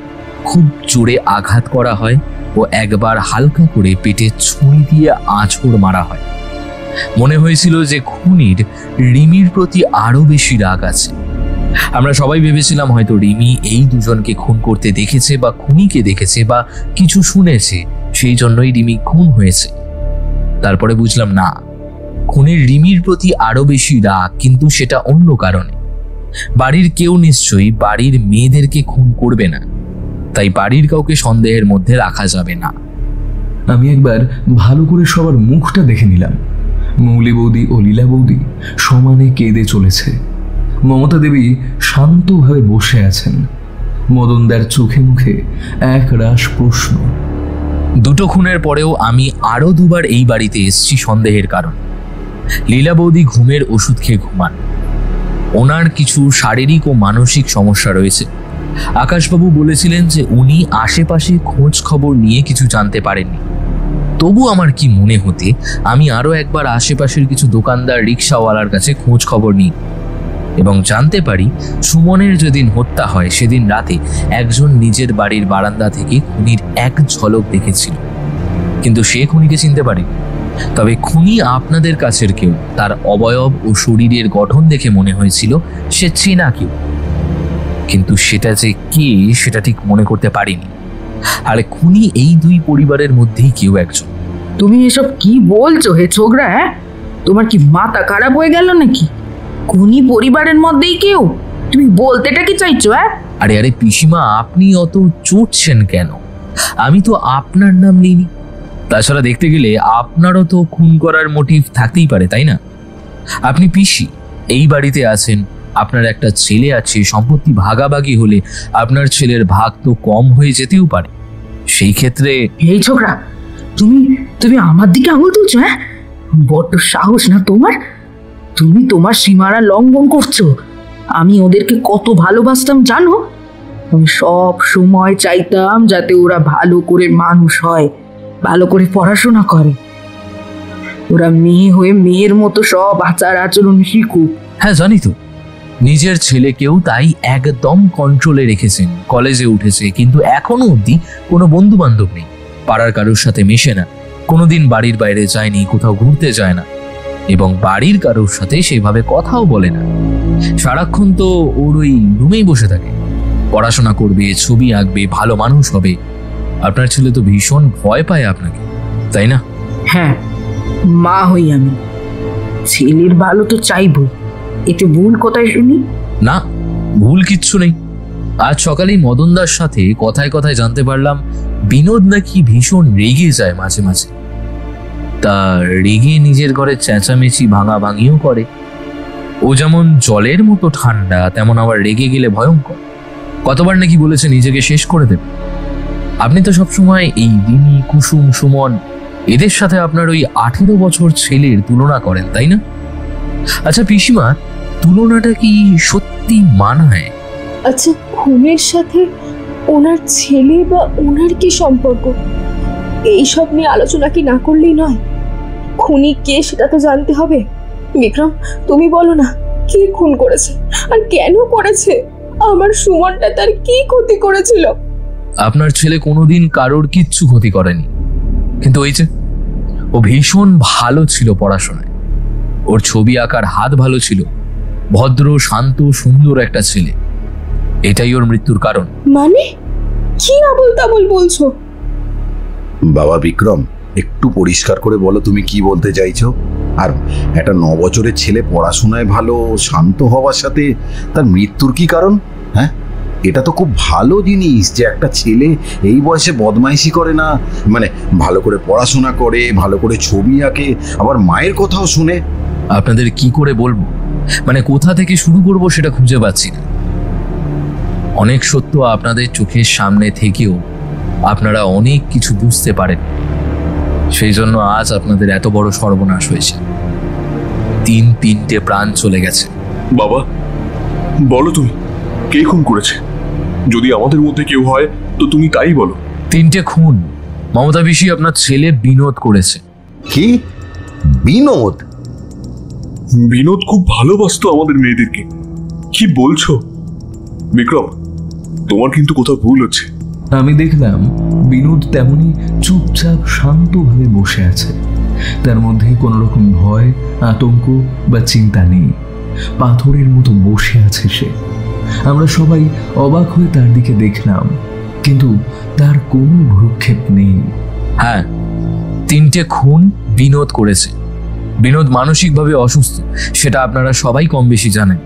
খুব জোরে আঘাত করা হয় ও একবার হালকা করে পেটে ছুরি দিয়ে আঁচড় মারা হয়। মনে হয়েছিল যে খুনির রিমির প্রতি আরো বেশি রাগ আছে। আমরা সবাই ভেবেছিলাম হয়তো রিমি এই দুজনকে খুন করতে দেখেছে বা খুনিকে দেখেছে বা কিছু শুনেছে, সেই জন্যই রিমি খুন হয়েছে। তারপরে বুঝলাম না, খুনির রিমির প্রতি আরো বেশি রাগ, কিন্তু সেটা অন্য কারণে। বাড়ির কেউ নিশ্চয়ই বাড়ির মেয়েদেরকে খুন করবে না, তাই বাড়ির কাউকে সন্দেহের মধ্যে রাখা যাবে না। আমি একবার ভালো করে সবার মুখটা দেখে নিলাম। মৌলি বৌদি ও লীলা বৌদি সমানে কেঁদে চলেছে। মমতা দেবী শান্তভাবে বসে আছেন। মদনদার চোখে মুখে এক রাশ প্রশ্ন। 2টো খুনের পরেও আমি আরো 2বার এই বাড়িতে এসেছি সন্দেহের কারণ। লীলা বৌদি ঘুমের ওষুধ খেয়ে ঘুমান। ওনার কিছু শারীরিক ও মানসিক সমস্যা রয়েছে। আকাশবাবু বলেছিলেন যে উনি আশেপাশে খোঁজ খবর নিয়ে কিছু জানতে পারেননি। তবু আমার কি মনে হতে আমি আরো একবার আশেপাশের কিছু দোকানদার, রিক্সাওয়ালার কাছে খোঁজ খবর নিই এবং জানতে পারি সুমনের যেদিন হত্যা হয় সেদিন রাতে একজন নিজের বাড়ির বারান্দা থেকে খুনির এক ঝলক দেখেছিল, কিন্তু সে খুনিকে চিনতে পারে। তবে খুনি আপনাদের কাছের কেউ। তার অবয়ব ও শরীরের গঠন দেখে মনে হয়েছিল সে চেনা কেউ, কিন্তু সেটা যে কে সেটা ঠিক মনে করতে পারিনি। আর খুনি এই 2 পরিবারের মধ্যেই কেউ একজন। তুমি এসব কি বলছো হে ছোকরা? হ্যাঁ, তোমার কি মাথা খারাপ হয়ে গেল নাকি? খুনি পরিবারের মধ্যেই কেউ? তুমি বলতেটা কি চাইছো? আরে আরে পিসিমা, আপনি অত চটছেন কেন? আমি তো আপনার নাম নিইনি। তাছাড়া দেখতে গেলে আপনারও তো খুন করার মোটিভ থাকতেই পারে, তাই না? আপনি পিসি, এই বাড়িতে আছেন, আপনার একটা ছেলে আছে, সম্পত্তি ভাগাভাগি হলে আপনার ছেলের ভাগ তো কম হয়ে যেতেও পারে। সেই ক্ষেত্রে এই ছোকরা, তুমি আমার দিকে আঙুল তুলছো? হ্যাঁ, বড্ড সাহস না তোমার? তুমি তোমার সীমারা লঙ্ঘন করছো। আমি ওদেরকে কত ভালোবাসতাম জানো? আমি সব সময় চাইতাম যাতে ওরা ভালো করে মানুষ হয়, ভালো করে পড়াশোনা করে, ওরা মেয়ে হয়ে মেয়ের মতো সব আচার আচরণ শিখুক। হ্যাঁ জানি তো, নিজের ছেলেকেও তাই একদম কন্ট্রোলে রেখেছেন। কলেজে উঠেছে, কিন্তু এখনো অবধি কোনো বন্ধু বান্ধব নেই, পাড়ার কারোর সাথে মেশে না, কোনোদিন বাড়ির বাইরে যায়নি, কোথাও ঘুরতে যায় না, এবং বাড়ির কারোর সাথে সেভাবে কথাও বলে না। সারাক্ষণ তো ওর ওই রুমেই বসে থাকে, পড়াশোনা করবে, ছবি আঁকবে, ভালো মানুষ হবে। আপনার ছেলে তো ভীষণ ভয় পায় আপনাকে, তাই না? হ্যাঁ, মা হই আমি, ছেলের ভালো তো চাইবই, এতে ভুল কোথায় শুনি? না, ভুল কিচ্ছু নেই। আজ সকালেই মদনদার সাথে কথায় কথায় জানতে পারলাম বিনোদ নাকি ভীষণ রেগে যায় মাঝে মাঝে। তা রেগে নিজের ঘরে চেঁচামেচি ভাঙাভাঙিও করে। ও যেমন জলের মতো ঠান্ডা, তেমন আবার রেগে গেলে ভয়ঙ্কর। কতবার নাকি বলেছে নিজেকে শেষ করে দেবে। আপনি তো সবসময় এই রিমি, কুসুম, সুমন এদের সাথে আপনার ওই 18 বছর ছেলের তুলনা করেন, তাই না? আচ্ছা পিসিমা, তুলনাটা কি সত্যি মানায়? আচ্ছা, খুনের সাথে ওনার ছেলে বা ওনার কি সম্পর্ক, এইসব নিয়ে আলোচনা কি না করলেই নয়? খুনি কে সেটা তো জানতে হবে। বিক্রম, তুমি বলো না, কে খুন করেছে আর কেন করেছে? আমার সুমনটা তার কি ক্ষতি করেছিল? আপনার ছেলে কোনোদিন কারোর কিচ্ছু ক্ষতি করেনি, কিন্তু ওই যে ও ভীষণ ভালো ছিল পড়াশোনায়, ওর ছবি আঁকার হাত ভালো ছিল, ভদ্র, শান্ত, সুন্দর একটা ছেলে। এটাই ওর মৃত্যুর কারণ। মানে কি আবল তাবল বলছো? বাবা বিক্রম, একটু পরিষ্কার করে বলো তুমি কি বলতে চাইছো। আর একটা 9 বছরের ছেলে পড়াশোনায় ভালো, শান্ত হওয়ার সাথে তার মৃত্যুর কি কারণ? হ্যাঁ, এটা তো খুব ভালো জিনিস যে একটা ছেলে এই বয়সে বদমাইশি করে না, মানে ভালো করে পড়াশোনা করে, ভালো করে ছবি আঁকে, আবার মায়ের কথাও শুনে। আপনাদের কি করে বলবো, মানে কোথা থেকে শুরু করব সেটা খুঁজে পাচ্ছি না। অনেক সত্য আপনাদের চোখের সামনে থেকেও আপনারা অনেক কিছু বুঝতে পারেন, সেই জন্য আজ আপনাদের এত বড় সর্বনাশ হয়েছে। তিনটে প্রাণ চলে গেছে। বাবা বলো তুমি, কে খুন করেছে? যদি আমাদের মধ্যে কেউ হয় তো তুমি তাই বলো। 3টে খুন মমতা পিসি আপনার ছেলে বিনোদ করেছে। কি? বিনোদ? বিনোদ খুব ভালোবাসতো আমাদের মেয়েদেরকে। কি বলছো বিক্রম? তোমার কিন্তু কোথাও ভুল হচ্ছে। আমি দেখলাম বিনোদ তেমনি চুপচাপ শান্তভাবে বসে আছে। তার মধ্যে কোনো রকম ভয়, আতঙ্ক বা চিন্তা নেই। পাথরের মতো বসে আছে সে। আমরা সবাই অবাক হয়ে তার দিকে দেখলাম, কিন্তু তার কোনো ভ্রুক্ষেপ নেই। হ্যাঁ, 3টে খুন বিনোদ করেছে। বিনোদ মানসিকভাবে অসুস্থ, সেটা আপনারা সবাই কম বেশি জানেন।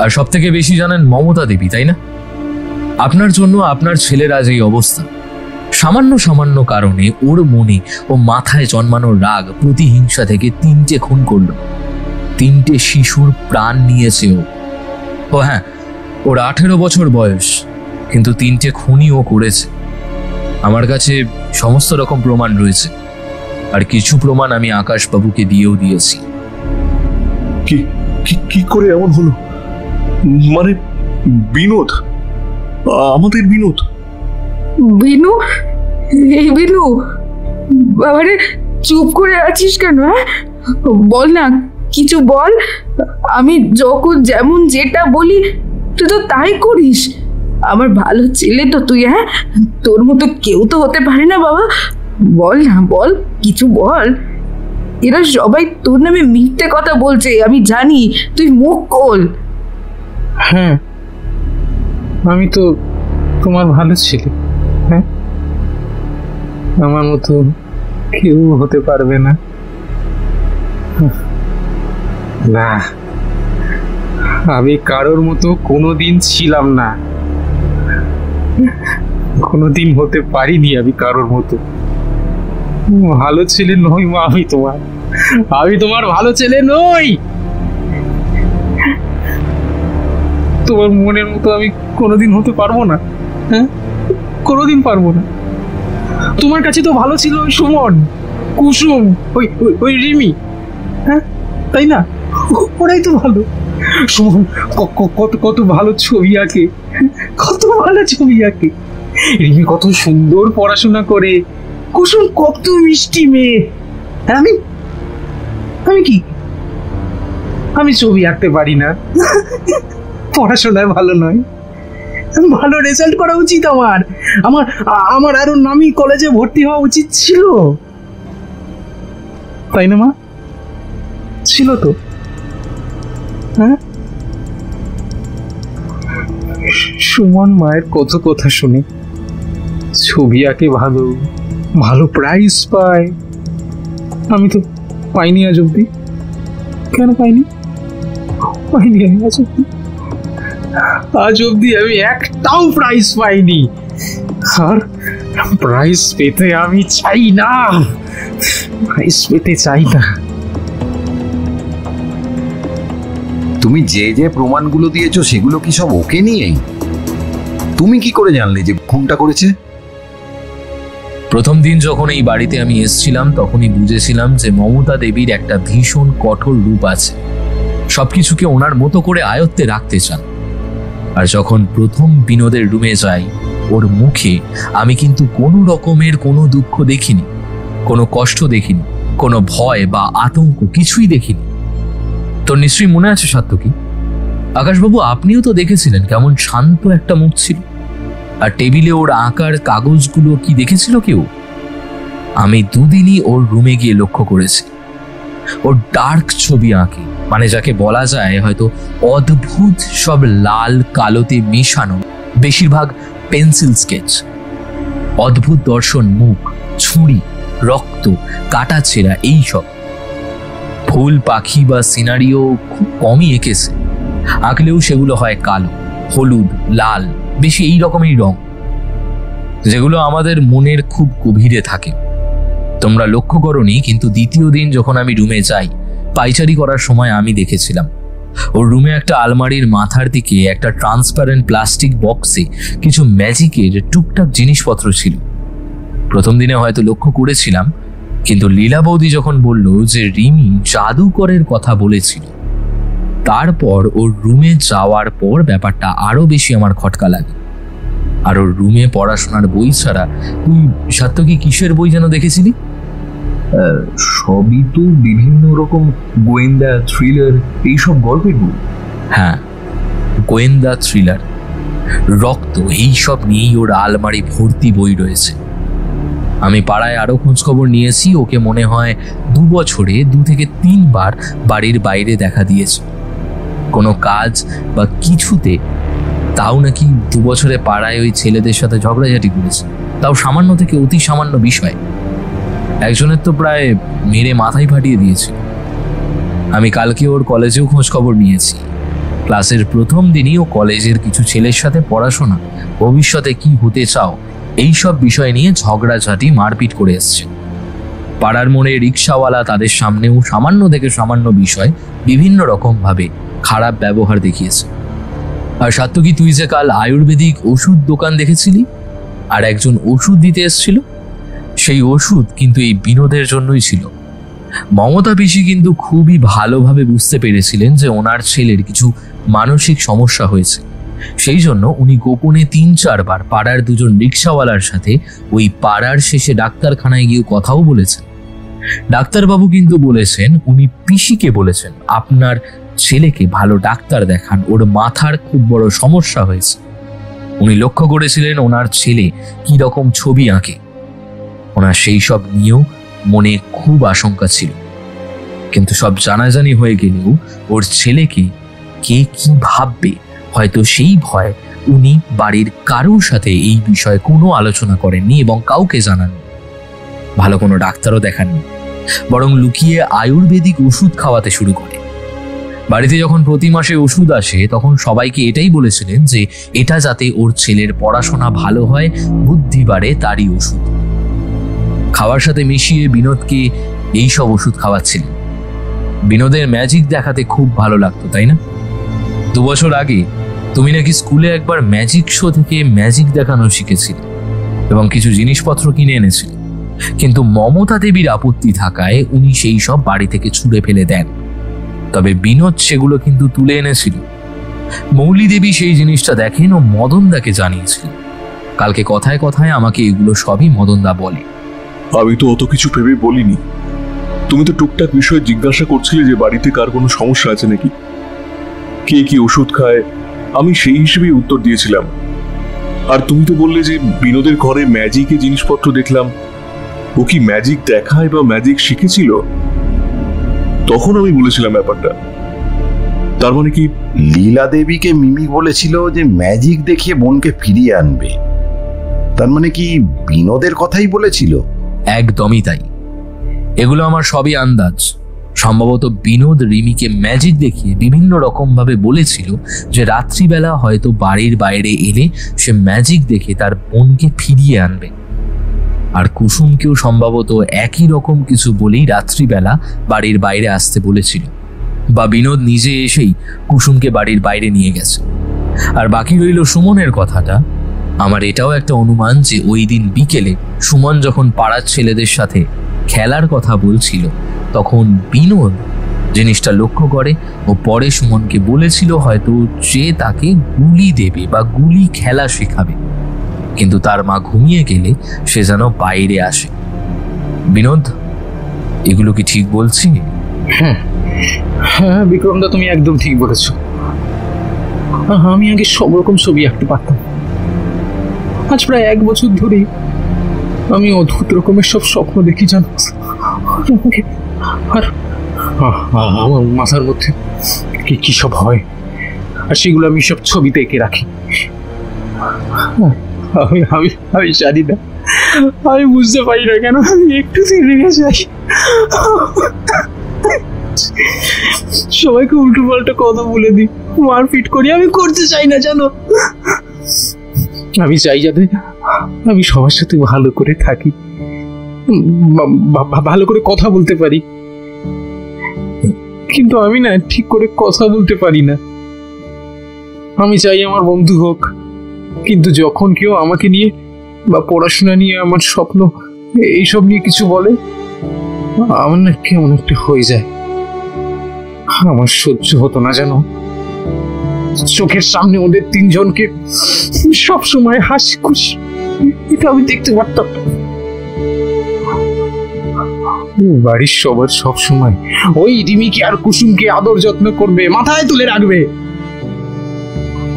আর সব থেকে বেশি জানেন মমতা দেবী, তাই না? আপনার জন্য আপনার ছেলের আজ এই অবস্থা। সামান্য কারণে ওর মনে ও মাথায় জন্মানো রাগ, প্রতিহিংসা থেকে 3টে খুন করলো। 3টে শিশুর প্রাণ নিয়েছে ও। হ্যাঁ, ওর 18 বছর বয়স, কিন্তু 3টে খুনই ও করেছে। আমার কাছে সমস্ত রকম প্রমাণ রয়েছে, আর কিছু প্রমাণ আমি আকাশবাবুকে দিয়েও দিয়েছি। কি করে এমন হলো? মানে বিনোদ, আমাদের বিনোদ? বিনু, এই বিনু, বাবারে চুপ করে আছিস কেন? বল না, কিছু বল। আমি যখন যেমন যেটা বলি তুই তো তাই করিস। আমার ভালো ছেলে তো তুই। হ্যাঁ, তোর মতো কেউ তো হতে পারে না বাবা। বল না, বল, কিছু বল। এরা সবাই তোর নামে মিথ্যে কথা বলছে, আমি জানি। তুই মুখ খোল। হ্যাঁ, আমি তো তোমার ভালো ছেলে। হ্যাঁ, আমার মতো কেউ হতে পারবে না। না, আমি কারোর মতো কোনোদিন ছিলাম না, কোনোদিন হতে পারিনি আমি কারোর মতো। ভালো ছেলে নই মা, আমি তোমার ভালো ছেলে নই। তোমার মনের মতো আমি কোনোদিন হতে পারবো না। হ্যাঁ, কোনোদিন পারবো না। তোমার কাছে তো ভালো ছিল ওই সুমন, কুসুম, ওই রিমি। হ্যাঁ, তাই না? ওরাই তো ভালো। সুমন কত ভালো ছবি আঁকে, কত ভালো ছবি আঁকে। রিমি কত সুন্দর পড়াশোনা করে। কুসুম কত মিষ্টি মেয়ে। আমি কি? আমি ছবি আঁকতে পারি না, পড়াশোনায় ভালো নয়। ভালো রেজাল্ট করা উচিত আমার আরো নামি কলেজে ভর্তি হওয়া উচিত ছিল, তাই না মা? ছিল তো। হ্যাঁ, সুমন মায়ের কত কথা শুনে, ছবি আঁকে ভালো প্রাইজ পায়। আমি তো পাইনি আজ অব্দি। কেন পাইনি আমি আজ অব্দি? আমি একটাও প্রাইজ পাইনি। আর প্রাইজ পেতে আমি চাই না, প্রাইজ পেতে চাই না। তুমি যে প্রমাণগুলো দিয়েছো সেগুলো কি সব ওকে নিয়েই? তুমি কি করে জানলে যে খুনটা করেছে? প্রথম দিন যখন এই বাড়িতে আমি এসেছিলাম তখনই বুঝেছিলাম যে মমতা দেবীর একটা ভীষণ কঠোর রূপ আছে। সবকিছুকে ওনার মতো করে আয়ত্তে রাখতে চান। আর যখন প্রথম বিনোদের রুমে যাই, ওর মুখে আমি কিন্তু কোনো রকমের কোনো দুঃখ দেখিনি, কোনো কষ্ট দেখিনি, কোনো ভয় বা আতঙ্ক কিছুই দেখিনি। তোর নিশ্চয়ই মনে আছে সাত্তকী, আকাশবাবু আপনিও তো দেখেছিলেন কেমন শান্ত একটা মুখ ছিল। আর টেবিলে ওর আঁকার কাগজগুলো কি দেখেছিল কেউ? আমি দুদিনই ওর রুমে গিয়ে লক্ষ্য করেছি। ওর ডার্ক ছবি আঁকে, মানে যাকে বলা যায় হয়তো অদ্ভুত সব লাল কালোতে মেশানো, বেশিরভাগ পেন্সিল স্কেচ। অদ্ভুত দর্শন মুখ, ছুরি, রক্ত, কাটা ছেঁড়া, এইসব। ফুল, পাখি বা সিনারিও খুব কমই এঁকেছে। আঁকলেও সেগুলো হয় কালো, হলুদ, লাল, বেশি এই রকমই রং, যেগুলো আমাদের মনের খুব গভীরে থাকে। তোমরা লক্ষ্য করোনি, কিন্তু দ্বিতীয় দিন যখন আমি রুমে যাই পাইচারি করার সময় আমি দেখেছিলাম। ওর রুমে একটা আলমারির মাথার দিকে একটা ট্রান্সপারেন্ট প্লাস্টিক বক্সে কিছু ম্যাজিকের টুকটাক জিনিসপত্র ছিল। প্রথম দিনে হয়তো লক্ষ্য করেছিলাম, কিন্তু লীলা বৌদি যখন বলল যে রিমি জাদুকরের কথা বলেছিল, তারপর ওর রুমে যাওয়ার পর ব্যাপারটা আরো বেশি আমার খটকা লাগে। আর ওর রুমে পড়াশোনার বই ছাড়া তুই সাত্তকী কিসের বই যেন দেখেছিলি? সবই তো বিভিন্ন রকম গোয়েন্দা, থ্রিলার, এইসব গল্পের বই। হ্যাঁ, গোয়েন্দা, থ্রিলার, রক্ত, এইসব নিয়েই ওর আলমারি ভর্তি বই রয়েছে। আমি পাড়ায় আরো খোঁজ খবর নিয়েছি। ওকে মনে হয় 2 বছরে 2 থেকে 3 বার বাড়ির বাইরে দেখা দিয়েছে কোনো কাজ বা কিছুতে। তাও নাকি 2 বছরে পাড়ায় ওই ছেলেদের সাথে ঝগড়াঝাটি করেছে, তাও সামান্য থেকে অতি সামান্য বিষয়। একজনের তো প্রায় মেরে মাথায় ফাটিয়ে দিয়েছে। আমি কালকে ওর কলেজেও খোঁজ খবর নিয়েছি। ক্লাসের প্রথম দিনই ও কলেজের কিছু ছেলের সাথে পড়াশোনা, ভবিষ্যতে কি হতে চাও, এইসব বিষয় নিয়ে ঝগড়াঝাটি, মারপিট করে এসছে। পাড়ার মোড়ে রিক্সাওয়ালা তাদের সামনেও সামান্য থেকে সামান্য বিষয় বিভিন্ন রকম ভাবে খারাপ ব্যবহার দেখিয়েছে। আর সাত্তকী, তুই যে কাল আয়ুর্বেদিক ওষুধ দোকান দেখেছিলি আর একজন ওষুধ দিতে এসেছিল, সেই ওষুধ কিন্তু এই বিনোদের জন্যই ছিল। মমতা পিসি কিন্তু খুবই ভালোভাবে বুঝতে পেরেছিলেন যে ওনার ছেলের কিছু মানসিক সমস্যা হয়েছে। সেই জন্য উনি গোপনে 3-4 বার পাড়ার 2জন রিক্সাওয়ালার সাথে ওই পাড়ার শেষে ডাক্তারখানায় গিয়ে কথাও বলেছেন। ডাক্তারবাবু কিন্তু বলেছেন, উনি পিসিকে বলেছেন আপনার ছেলেকে ভালো ডাক্তার দেখান, ওর মাথার খুব বড় সমস্যা হয়েছে। উনি লক্ষ্য করেছিলেন ওনার ছেলে কি রকম ছবি আঁকে। ওনার সেই সব নিয়েও মনে খুব আশঙ্কা ছিল। কিন্তু সব জানাজানি হয়ে গেলেও ওর ছেলেকে কে কি ভাববে, হয়তো সেই ভয় উনি বাড়ির কারোর সাথে এই বিষয়ে কোনো আলোচনা করেননি এবং কাউকে জানাননি। ভালো কোনো ডাক্তারও দেখাননি, বরং লুকিয়ে আয়ুর্বেদিক ওষুধ খাওয়াতে শুরু করে। বাড়িতে যখন প্রতি মাসে ওষুধ আসে তখন সবাইকে এটাই বলেছিলেন যে এটা যাতে ওর ছেলের পড়াশোনা ভালো হয়, বুদ্ধি বাড়ে, তারই ওষুধ। খাওয়ার সাথে মিশিয়ে বিনোদকে এইসব ওষুধ খাওয়াচ্ছিলেন। বিনোদের ম্যাজিক দেখাতে খুব ভালো লাগতো, তাই না? 2 বছর আগে তুমি নাকি স্কুলে একবার ম্যাজিক শো থেকে ম্যাজিক দেখানো শিখেছিলে এবং কিছু জিনিসপত্র কিনে এনেছিলে, কিন্তু মমতা দেবীর আপত্তি থাকায় উনি সেই সব বাড়ি থেকে ছুঁড়ে ফেলে দেন। তবে বিনোদ সেগুলো কিন্তু তুলে এনেছিল। মৌলি দেবী সেই জিনিসটা দেখেন ও মদনদাকে জানিয়েছিলেন। কালকে কথায় কথায় আমাকে এগুলো সবই মদনদা বলে। আমি তো অত কিছু ভেবে বলিনি। তুমি তো টুকটাক বিষয় জিজ্ঞাসা করছিলে যে বাড়িতে কার কোনো সমস্যা আছে নাকি, কে কি ওষুধ খায়, আমি সেই হিসেবেই উত্তর দিয়েছিলাম। আর তুমি তো বললে যে বিনোদের ঘরে ম্যাজিকের জিনিসপত্র দেখলাম। ও কি ম্যাজিক দেখায় বা ম্যাজিক শিখেছিল? তখন আমি বলেছিলাম ব্যাপারটা। তার মানে কি লীলা দেবীকে মিমি বলেছিল যে ম্যাজিক দেখিয়ে বোনকে ফিরিয়ে আনবে? তার মানে কি বিনোদের কথাই বলেছিল? একদমই তাই। এগুলো আমার সবই আন্দাজ। সম্ভবত বিনোদ রিমিকে ম্যাজিক দেখিয়ে বিভিন্ন রকম ভাবে বলেছিল যে রাত্রিবেলা হয়তো বাড়ির বাইরে এলে সে ম্যাজিক দেখে তার বোনকে ফিরিয়ে আনবে। আর কুসুমকেও সম্ভবত একই রকম কিছু বলেই রাত্রিবেলা বাড়ির বাইরে আসতে বলেছিল, বা বিনোদ নিজে এসেই কুসুমকে বাড়ির বাইরে নিয়ে গেছে। আর বাকি রইল সুমনের কথাটা। আমার এটাও একটা অনুমান যে ওই দিন বিকেলে সুমন যখন পাড়ার ছেলেদের সাথে খেলার কথা বলছিল তখন বিনোদ জিনিসটা লক্ষ্য করে ও পরে সুমনকে বলেছিল হয়তো যে তাকে গুলি দেবে বা গুলি খেলা শেখাবে, কিন্তু তার মা ঘুমিয়ে গেলে সে যেন বাইরে আসে। বিনোদ, এগুলো কি ঠিক বলছি? হ্যাঁ বিক্রমদা, তুমি একদম ঠিক বলেছো। আমি আগে সব রকম ছবি আঁকতে পারতাম। আজ প্রায় 1 বছর ধরে আমি অদ্ভুত রকমের সব স্বপ্ন দেখি, জানো। আর আমার মাথার মধ্যে কি কি সব হয়, আর সেগুলো আমি সব ছবিতে এঁকে রাখি। আমি জানি না, আমি বুঝতে পারি না কেন আমি একটু রেগে যাই। সবাইকে উল্টো পাল্টা কথা বলে দিই, মারপিট করি। আমি করতে চাই না, জানো। আমি চাই যাতে আমি সবার সাথে ভালো করে থাকি, ভালো করে কথা বলতে পারি। কিন্তু আমি না ঠিক করে কথা বলতে পারি না। আমি চাই আমার বন্ধু হোক, কিন্তু যখন কেউ আমাকে নিয়ে বা পড়াশোনা নিয়ে, আমার স্বপ্ন এইসব নিয়ে কিছু বলে, আমার না কেমন একটা হয়ে যায়। আমার সহ্য হতো না জানো, চোখের সামনে ওদের তিনজনকে সব সময় হাসি খুশি এটা আমি দেখতে পারতাম। বাড়ির সবার সব সময় ওই রিমিকে আর কুসুমকে আদর যত্ন করবে, মাথায় তুলে রাখবে,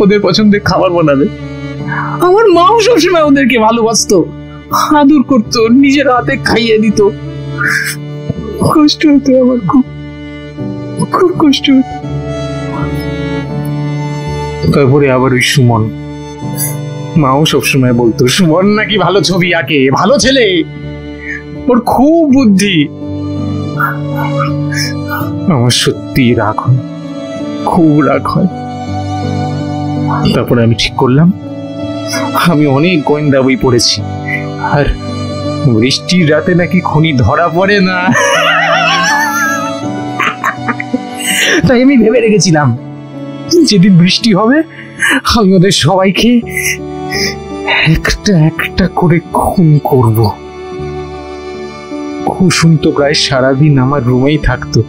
ওদের পছন্দের খাবার বানাবে। আমার মাও সবসময় ওদেরকে ভালোবাসতো, আদর করতো, নিজের হাতে খাইয়ে দিত। কষ্ট হতো আমার, খুব খুব কষ্ট হতো। তারপরে আবার ওই সুমন, মাও সবসময় বলতো সুমন নাকি ভালো ছবি আঁকে, ভালো ছেলে, ওর খুব বুদ্ধি। আমার সত্যি রাগ হয়, খুব রাগ হয়। তারপরে আমি ঠিক করলাম, আমি অনেক গোয়েন্দা বই পড়েছি, আর বৃষ্টির রাতে নাকি খনি ধরা পড়ে না, তাই আমি ভেবে রেখেছিলাম যেদিন বৃষ্টি হবে আমি ওদের সবাইকে একটা একটা করে খুন করব। কুসুম তো প্রায় সারাদিন আমার রুমেই থাকতো,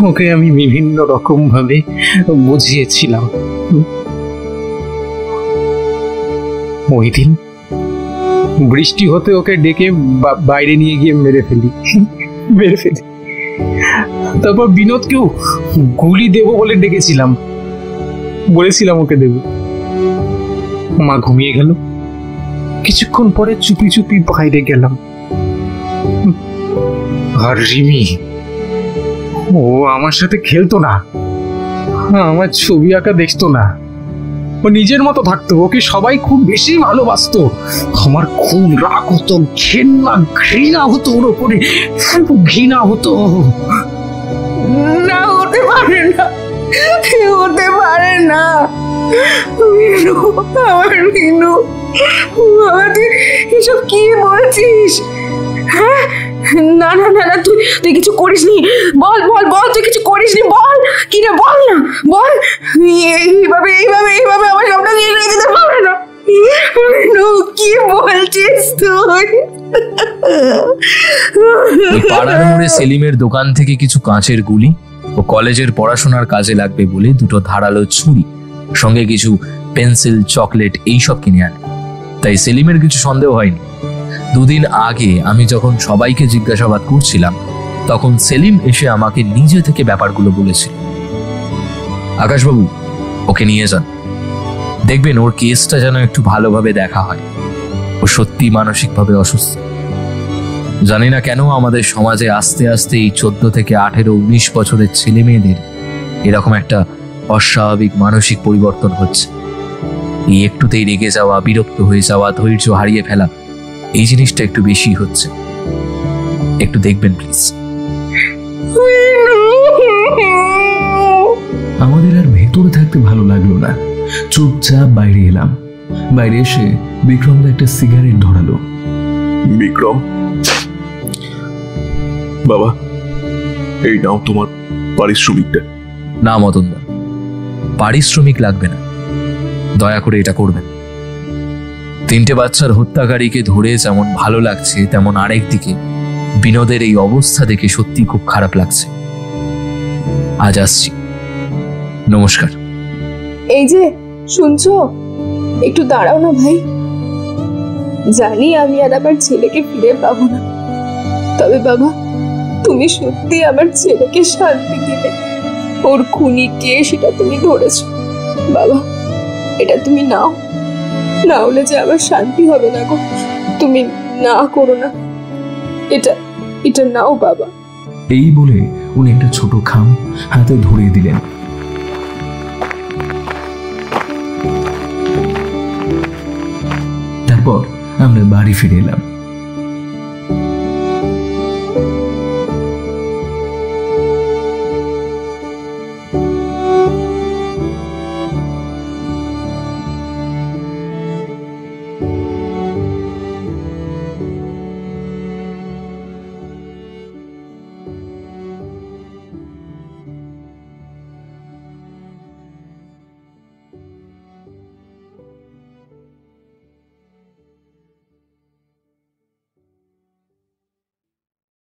ওকে আমি বিভিন্ন রকম ভাবে বুঝিয়েছিলাম। ওই দিন বৃষ্টি হতে ওকে ডেকে বাইরে নিয়ে গিয়ে মেরে ফেলি। তারপর বিনোদকেও গুলি দেবো বলে ডেকেছিলাম, বলেছিলাম ওকে দেব। মা ঘুমিয়ে গেল, কিছুক্ষণ পরে চুপি চুপি বাইরে গেলাম। আর রিমি, ও আমার সাথে খেলতো না, আমার ছবি আঁকা দেখতো না, ও নিজের মতো থাকতো, ওকে সবাই খুব বেশি ভালোবাসতো। আমার খুব রাগ হতো, ঘৃণা হতো ওর ওপরে, ঘৃণা হতো। না, হতে পারে না, হতে পারে না। মিনু, আমার মিনু, তুই এসব কি বলছিস? হ্যাঁ, না না না না, তুই কিছু করিসনি, বল বল বল, তুই কিছু করিসনি, বল কি রে, বল না, বল। এইভাবে এইভাবে এইভাবে আমার সামনে নিয়ে যেতে পারবে না। মিনু, কি বলছিস তুই? পাড়ার মোড়ে সেলিমের দোকান থেকে কিছু কাঁচের গুলি ও কলেজের পড়াশোনার কাজে লাগবে বলে দুটো ধারালো ছুরি, সঙ্গে কিছু পেন্সিল, চকলেট এইসব কিনে আনে। তাই সেলিমের কিছু সন্দেহ হয়নি। দুদিন আগে আমি যখন সবাইকে জিজ্ঞাসাবাদ করছিলাম, তখন সেলিম এসে আমাকে নিজে থেকে ব্যাপারগুলো বলেছিল। আকাশবাবু, ওকে নিয়ে যান, দেখবেন ওর কেসটা যেন একটু ভালোভাবে দেখা হয়। ও সত্যি মানসিকভাবে অসুস্থ। জানি না কেন আমাদের সমাজে আস্তে আস্তে এই 14 থেকে 18, 19 বছরের ছেলে মেয়েদের এরকম একটা অস্বাভাবিক মানসিক পরিবর্তন হচ্ছে। এই একটুতেই রেগে যাওয়া, বিরক্ত হয়ে যাওয়া, ধৈর্য হারিয়ে ফেলা, এই জিনিসটা একটু বেশি হচ্ছে। একটু দেখবেন প্লিজ। আমাদের আর ভেতরে থাকতে ভালো লাগলো না, চুপচাপ বাইরে এলাম। বাইরে এসে বিক্রমদা একটা সিগারেট ধরালো। বিক্রম বাবা, এই নাও তোমার পারিশ্রমিকটা। না মদনদা, পারিশ্রমিক লাগবে না, দয়া করে এটা করবেন। 3টে বাচ্চার হত্যাকারীকে ধরে যেমন ভালো লাগছে, তেমন আরেক দিকে বিনোদের এই অবস্থা দেখে সত্যি খুব খারাপ লাগছে। আজ আসছি, নমস্কার। এই যে শুনছো, একটু দাঁড়াও না ভাই। জানি আমি আর আমার ছেলেকে ফিরে পাবো না, তবে বাবা তুমি সত্যি আমার ছেলেকে শান্তি দিলে। ওর খুনি কে সেটা তুমি ধরেছো বাবা, এটা তুমি নাও, না হলে যে আমার শান্তি হবে না গো। তুমি না করো না, এটা এটা নাও বাবা। এই বলে উনি একটা ছোট খাম হাতে ধরিয়ে দিলেন। তারপর আমরা বাড়ি ফিরে এলাম।